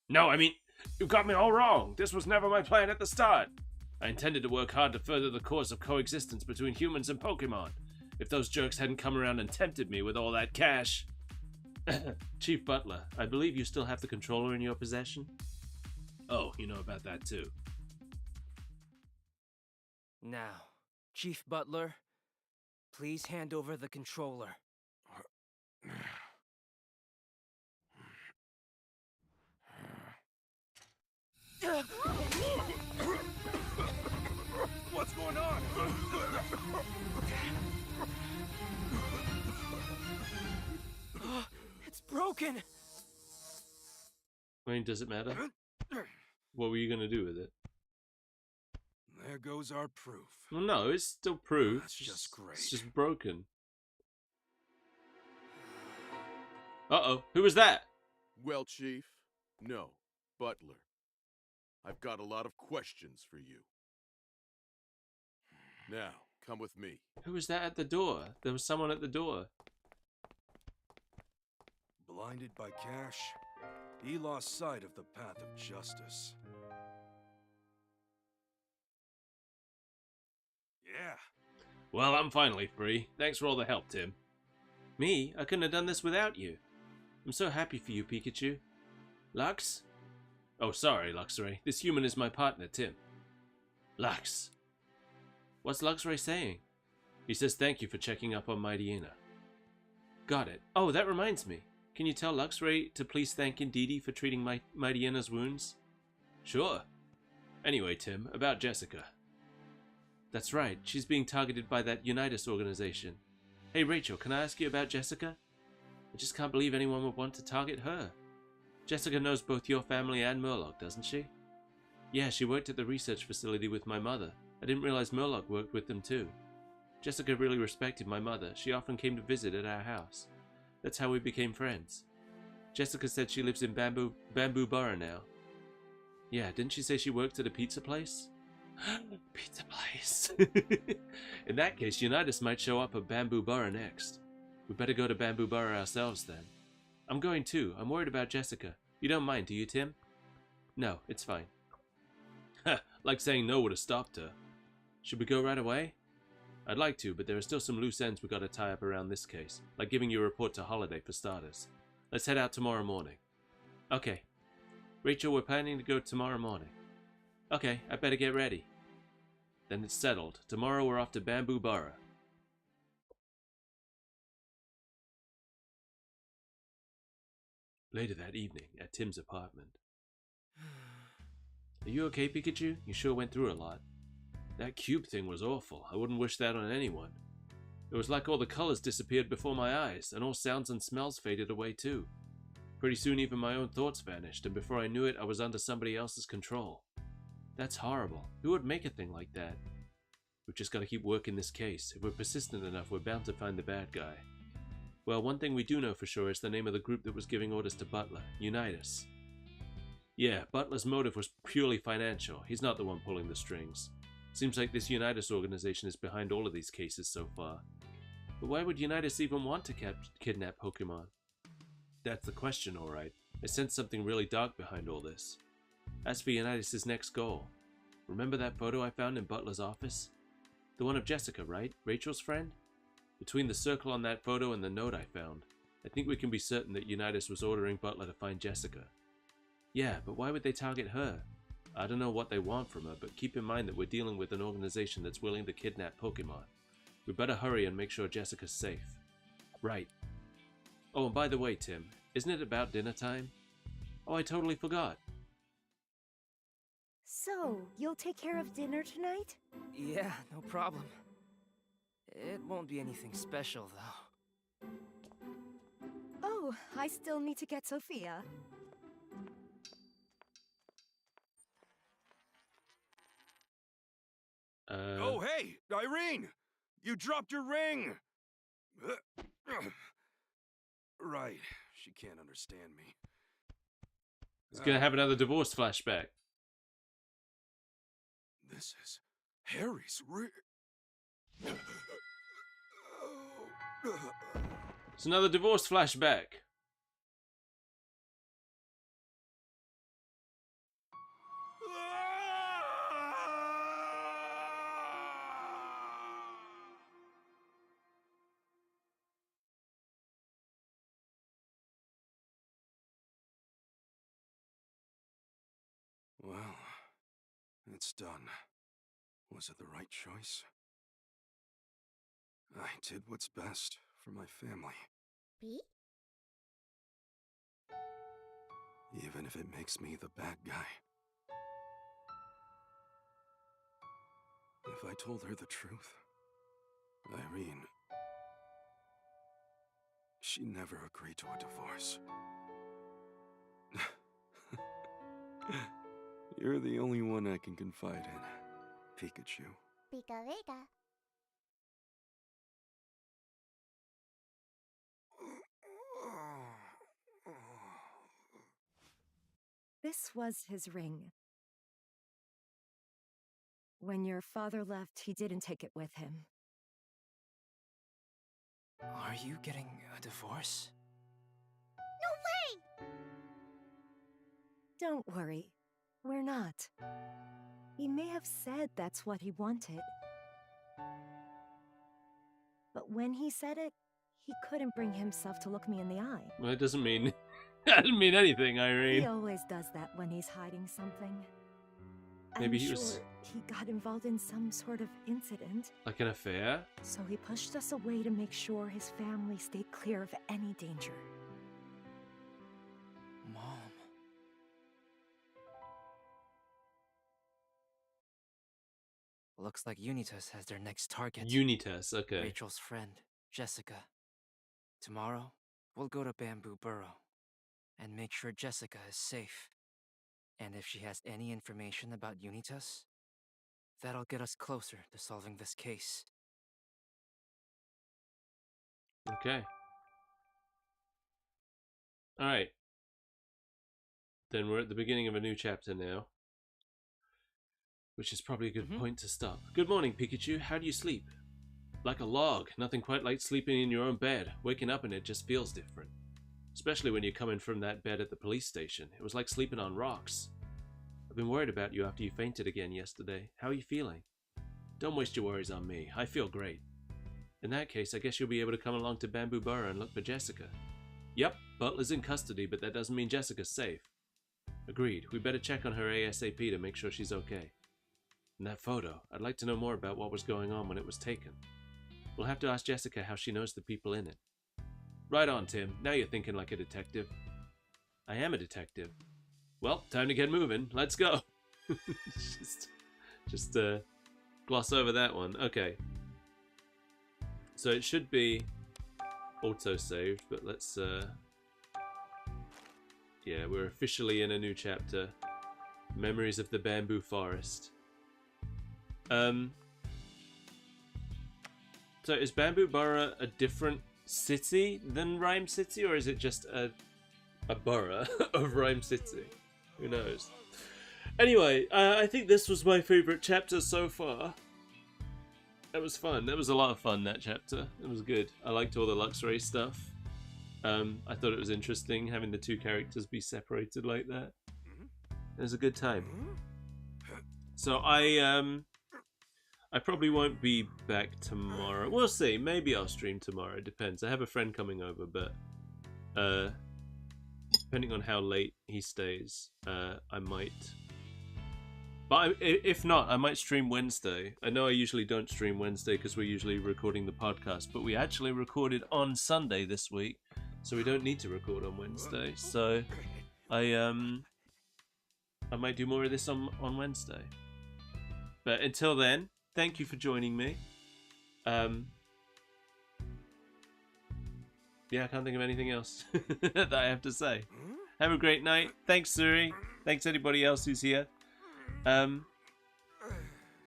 No, I mean, you got me all wrong. This was never my plan at the start. I intended to work hard to further the cause of coexistence between humans and Pokemon. If those jerks hadn't come around and tempted me with all that cash. Chief Butler, I believe you still have the controller in your possession? Oh, you know about that too. Now, Chief Butler, please hand over the controller. What's going on? It's broken! I mean, does it matter? What were you going to do with it? There goes our proof. Well, no, it's still proof. That's just great. It's just broken. Uh-oh, who was that? Well, Chief, no, Butler. I've got a lot of questions for you. Now, come with me. Who was that at the door? There was someone at the door. Blinded by cash, he lost sight of the path of justice. Yeah. Well, I'm finally free. Thanks for all the help, Tim. Me? I couldn't have done this without you. I'm so happy for you, Pikachu. Lux? Oh, sorry, Luxray. This human is my partner, Tim. Lux. What's Luxray saying? He says thank you for checking up on Mightyena. Got it. Oh, that reminds me. Can you tell Luxray to please thank Indeedee for treating Mightyena's wounds? Sure. Anyway, Tim, about Jessica. That's right, she's being targeted by that Unitas organization. Hey Rachel, can I ask you about Jessica? I just can't believe anyone would want to target her. Jessica knows both your family and Murloc, doesn't she? Yeah, she worked at the research facility with my mother. I didn't realize Murloc worked with them too. Jessica really respected my mother. She often came to visit at our house. That's how we became friends. Jessica said she lives in Bamboo Borough now. Yeah, didn't she say she worked at a pizza place? Pizza place. In that case, Unitas might show up at Bamboo Borough next. We better go to Bamboo Borough ourselves then. I'm going too. I'm worried about Jessica. You don't mind, do you, Tim? No, it's fine. Like saying no would have stopped her. Should we go right away? I'd like to, but there are still some loose ends we gotta tie up around this case, like giving you a report to Holiday for starters. Let's head out tomorrow morning. Okay. Rachel, we're planning to go tomorrow morning. Okay, I better get ready. Then it's settled. Tomorrow we're off to Bamboo Borough. Later that evening, at Tim's apartment. Are you okay, Pikachu? You sure went through a lot. That cube thing was awful. I wouldn't wish that on anyone. It was like all the colors disappeared before my eyes, and all sounds and smells faded away too. Pretty soon even my own thoughts vanished, and before I knew it, I was under somebody else's control. That's horrible. Who would make a thing like that? We've just got to keep working this case. If we're persistent enough, we're bound to find the bad guy. Well, one thing we do know for sure is the name of the group that was giving orders to Butler, Unitas. Yeah, Butler's motive was purely financial. He's not the one pulling the strings. Seems like this Unitas organization is behind all of these cases so far. But why would Unitas even want to kidnap Pokemon? That's the question, alright. I sense something really dark behind all this. As for Unitas' next goal, remember that photo I found in Butler's office? The one of Jessica, right? Rachel's friend? Between the circle on that photo and the note I found, I think we can be certain that Unitas was ordering Butler to find Jessica. Yeah, but why would they target her? I don't know what they want from her, but keep in mind that we're dealing with an organization that's willing to kidnap Pokemon. We better hurry and make sure Jessica's safe. Right. Oh, and by the way, Tim, isn't it about dinner time? Oh, I totally forgot. So, you'll take care of dinner tonight? Yeah, no problem. It won't be anything special, though. Oh, I still need to get Sophia. Oh, hey, Irene! You dropped your ring! Right, she can't understand me. He's gonna have another divorce flashback. This is Harry's ring. It's another divorce flashback. Well, it's done. Was it the right choice? I did what's best for my family. B? Even if it makes me the bad guy. If I told her the truth, Irene, she never agreed to a divorce. You're the only one I can confide in, Pikachu. Pika Vega. This was his ring. When your father left, he didn't take it with him. Are you getting a divorce? No way! Don't worry. We're not. He may have said that's what he wanted. But when he said it, he couldn't bring himself to look me in the eye. Well, it doesn't mean... that doesn't mean anything, Irene. He always does that when he's hiding something. Maybe I'm he sure was... he got involved in some sort of incident. like an affair? So he pushed us away to make sure his family stayed clear of any danger. Mom. Looks like Unitas has their next target. Unitas, okay. Rachel's friend, Jessica. Tomorrow, we'll go to Bamboo Burrow and make sure Jessica is safe. And if she has any information about Unitas, that'll get us closer to solving this case. Okay. Alright. Then we're at the beginning of a new chapter now. Which is probably a good point to stop. Good morning, Pikachu. How do you sleep? Like a log. Nothing quite like sleeping in your own bed. Waking up in it just feels different. Especially when you're coming from that bed at the police station. It was like sleeping on rocks. I've been worried about you after you fainted again yesterday. How are you feeling? Don't waste your worries on me. I feel great. In that case, I guess you'll be able to come along to Bamboo Burrow and look for Jessica. Yep, Butler's in custody, but that doesn't mean Jessica's safe. Agreed. We better check on her ASAP to make sure she's okay. And that photo, I'd like to know more about what was going on when it was taken. We'll have to ask Jessica how she knows the people in it. Right on, Tim. Now you're thinking like a detective. I am a detective. Well, time to get moving. Let's go. just gloss over that one. Okay. So it should be auto-saved, but let's... yeah, we're officially in a new chapter. Memories of the Bamboo Forest. So is Bamboo Burrow a different city than Rhyme City, or is it just a borough of Rhyme City? Who knows? Anyway, I think this was my favourite chapter so far. That was fun. That was a lot of fun, that chapter. It was good. I liked all the Luxray stuff. I thought it was interesting having the two characters be separated like that. It was a good time. So I probably won't be back tomorrow. We'll see. Maybe I'll stream tomorrow. It depends. I have a friend coming over, but depending on how late he stays, I might. But if not, I might stream Wednesday. I know I usually don't stream Wednesday because we're usually recording the podcast, but we actually recorded on Sunday this week, so we don't need to record on Wednesday. So I might do more of this on Wednesday. But until then, thank you for joining me. Yeah, I can't think of anything else that I have to say. Have a great night. Thanks, Suri. Thanks anybody else who's here.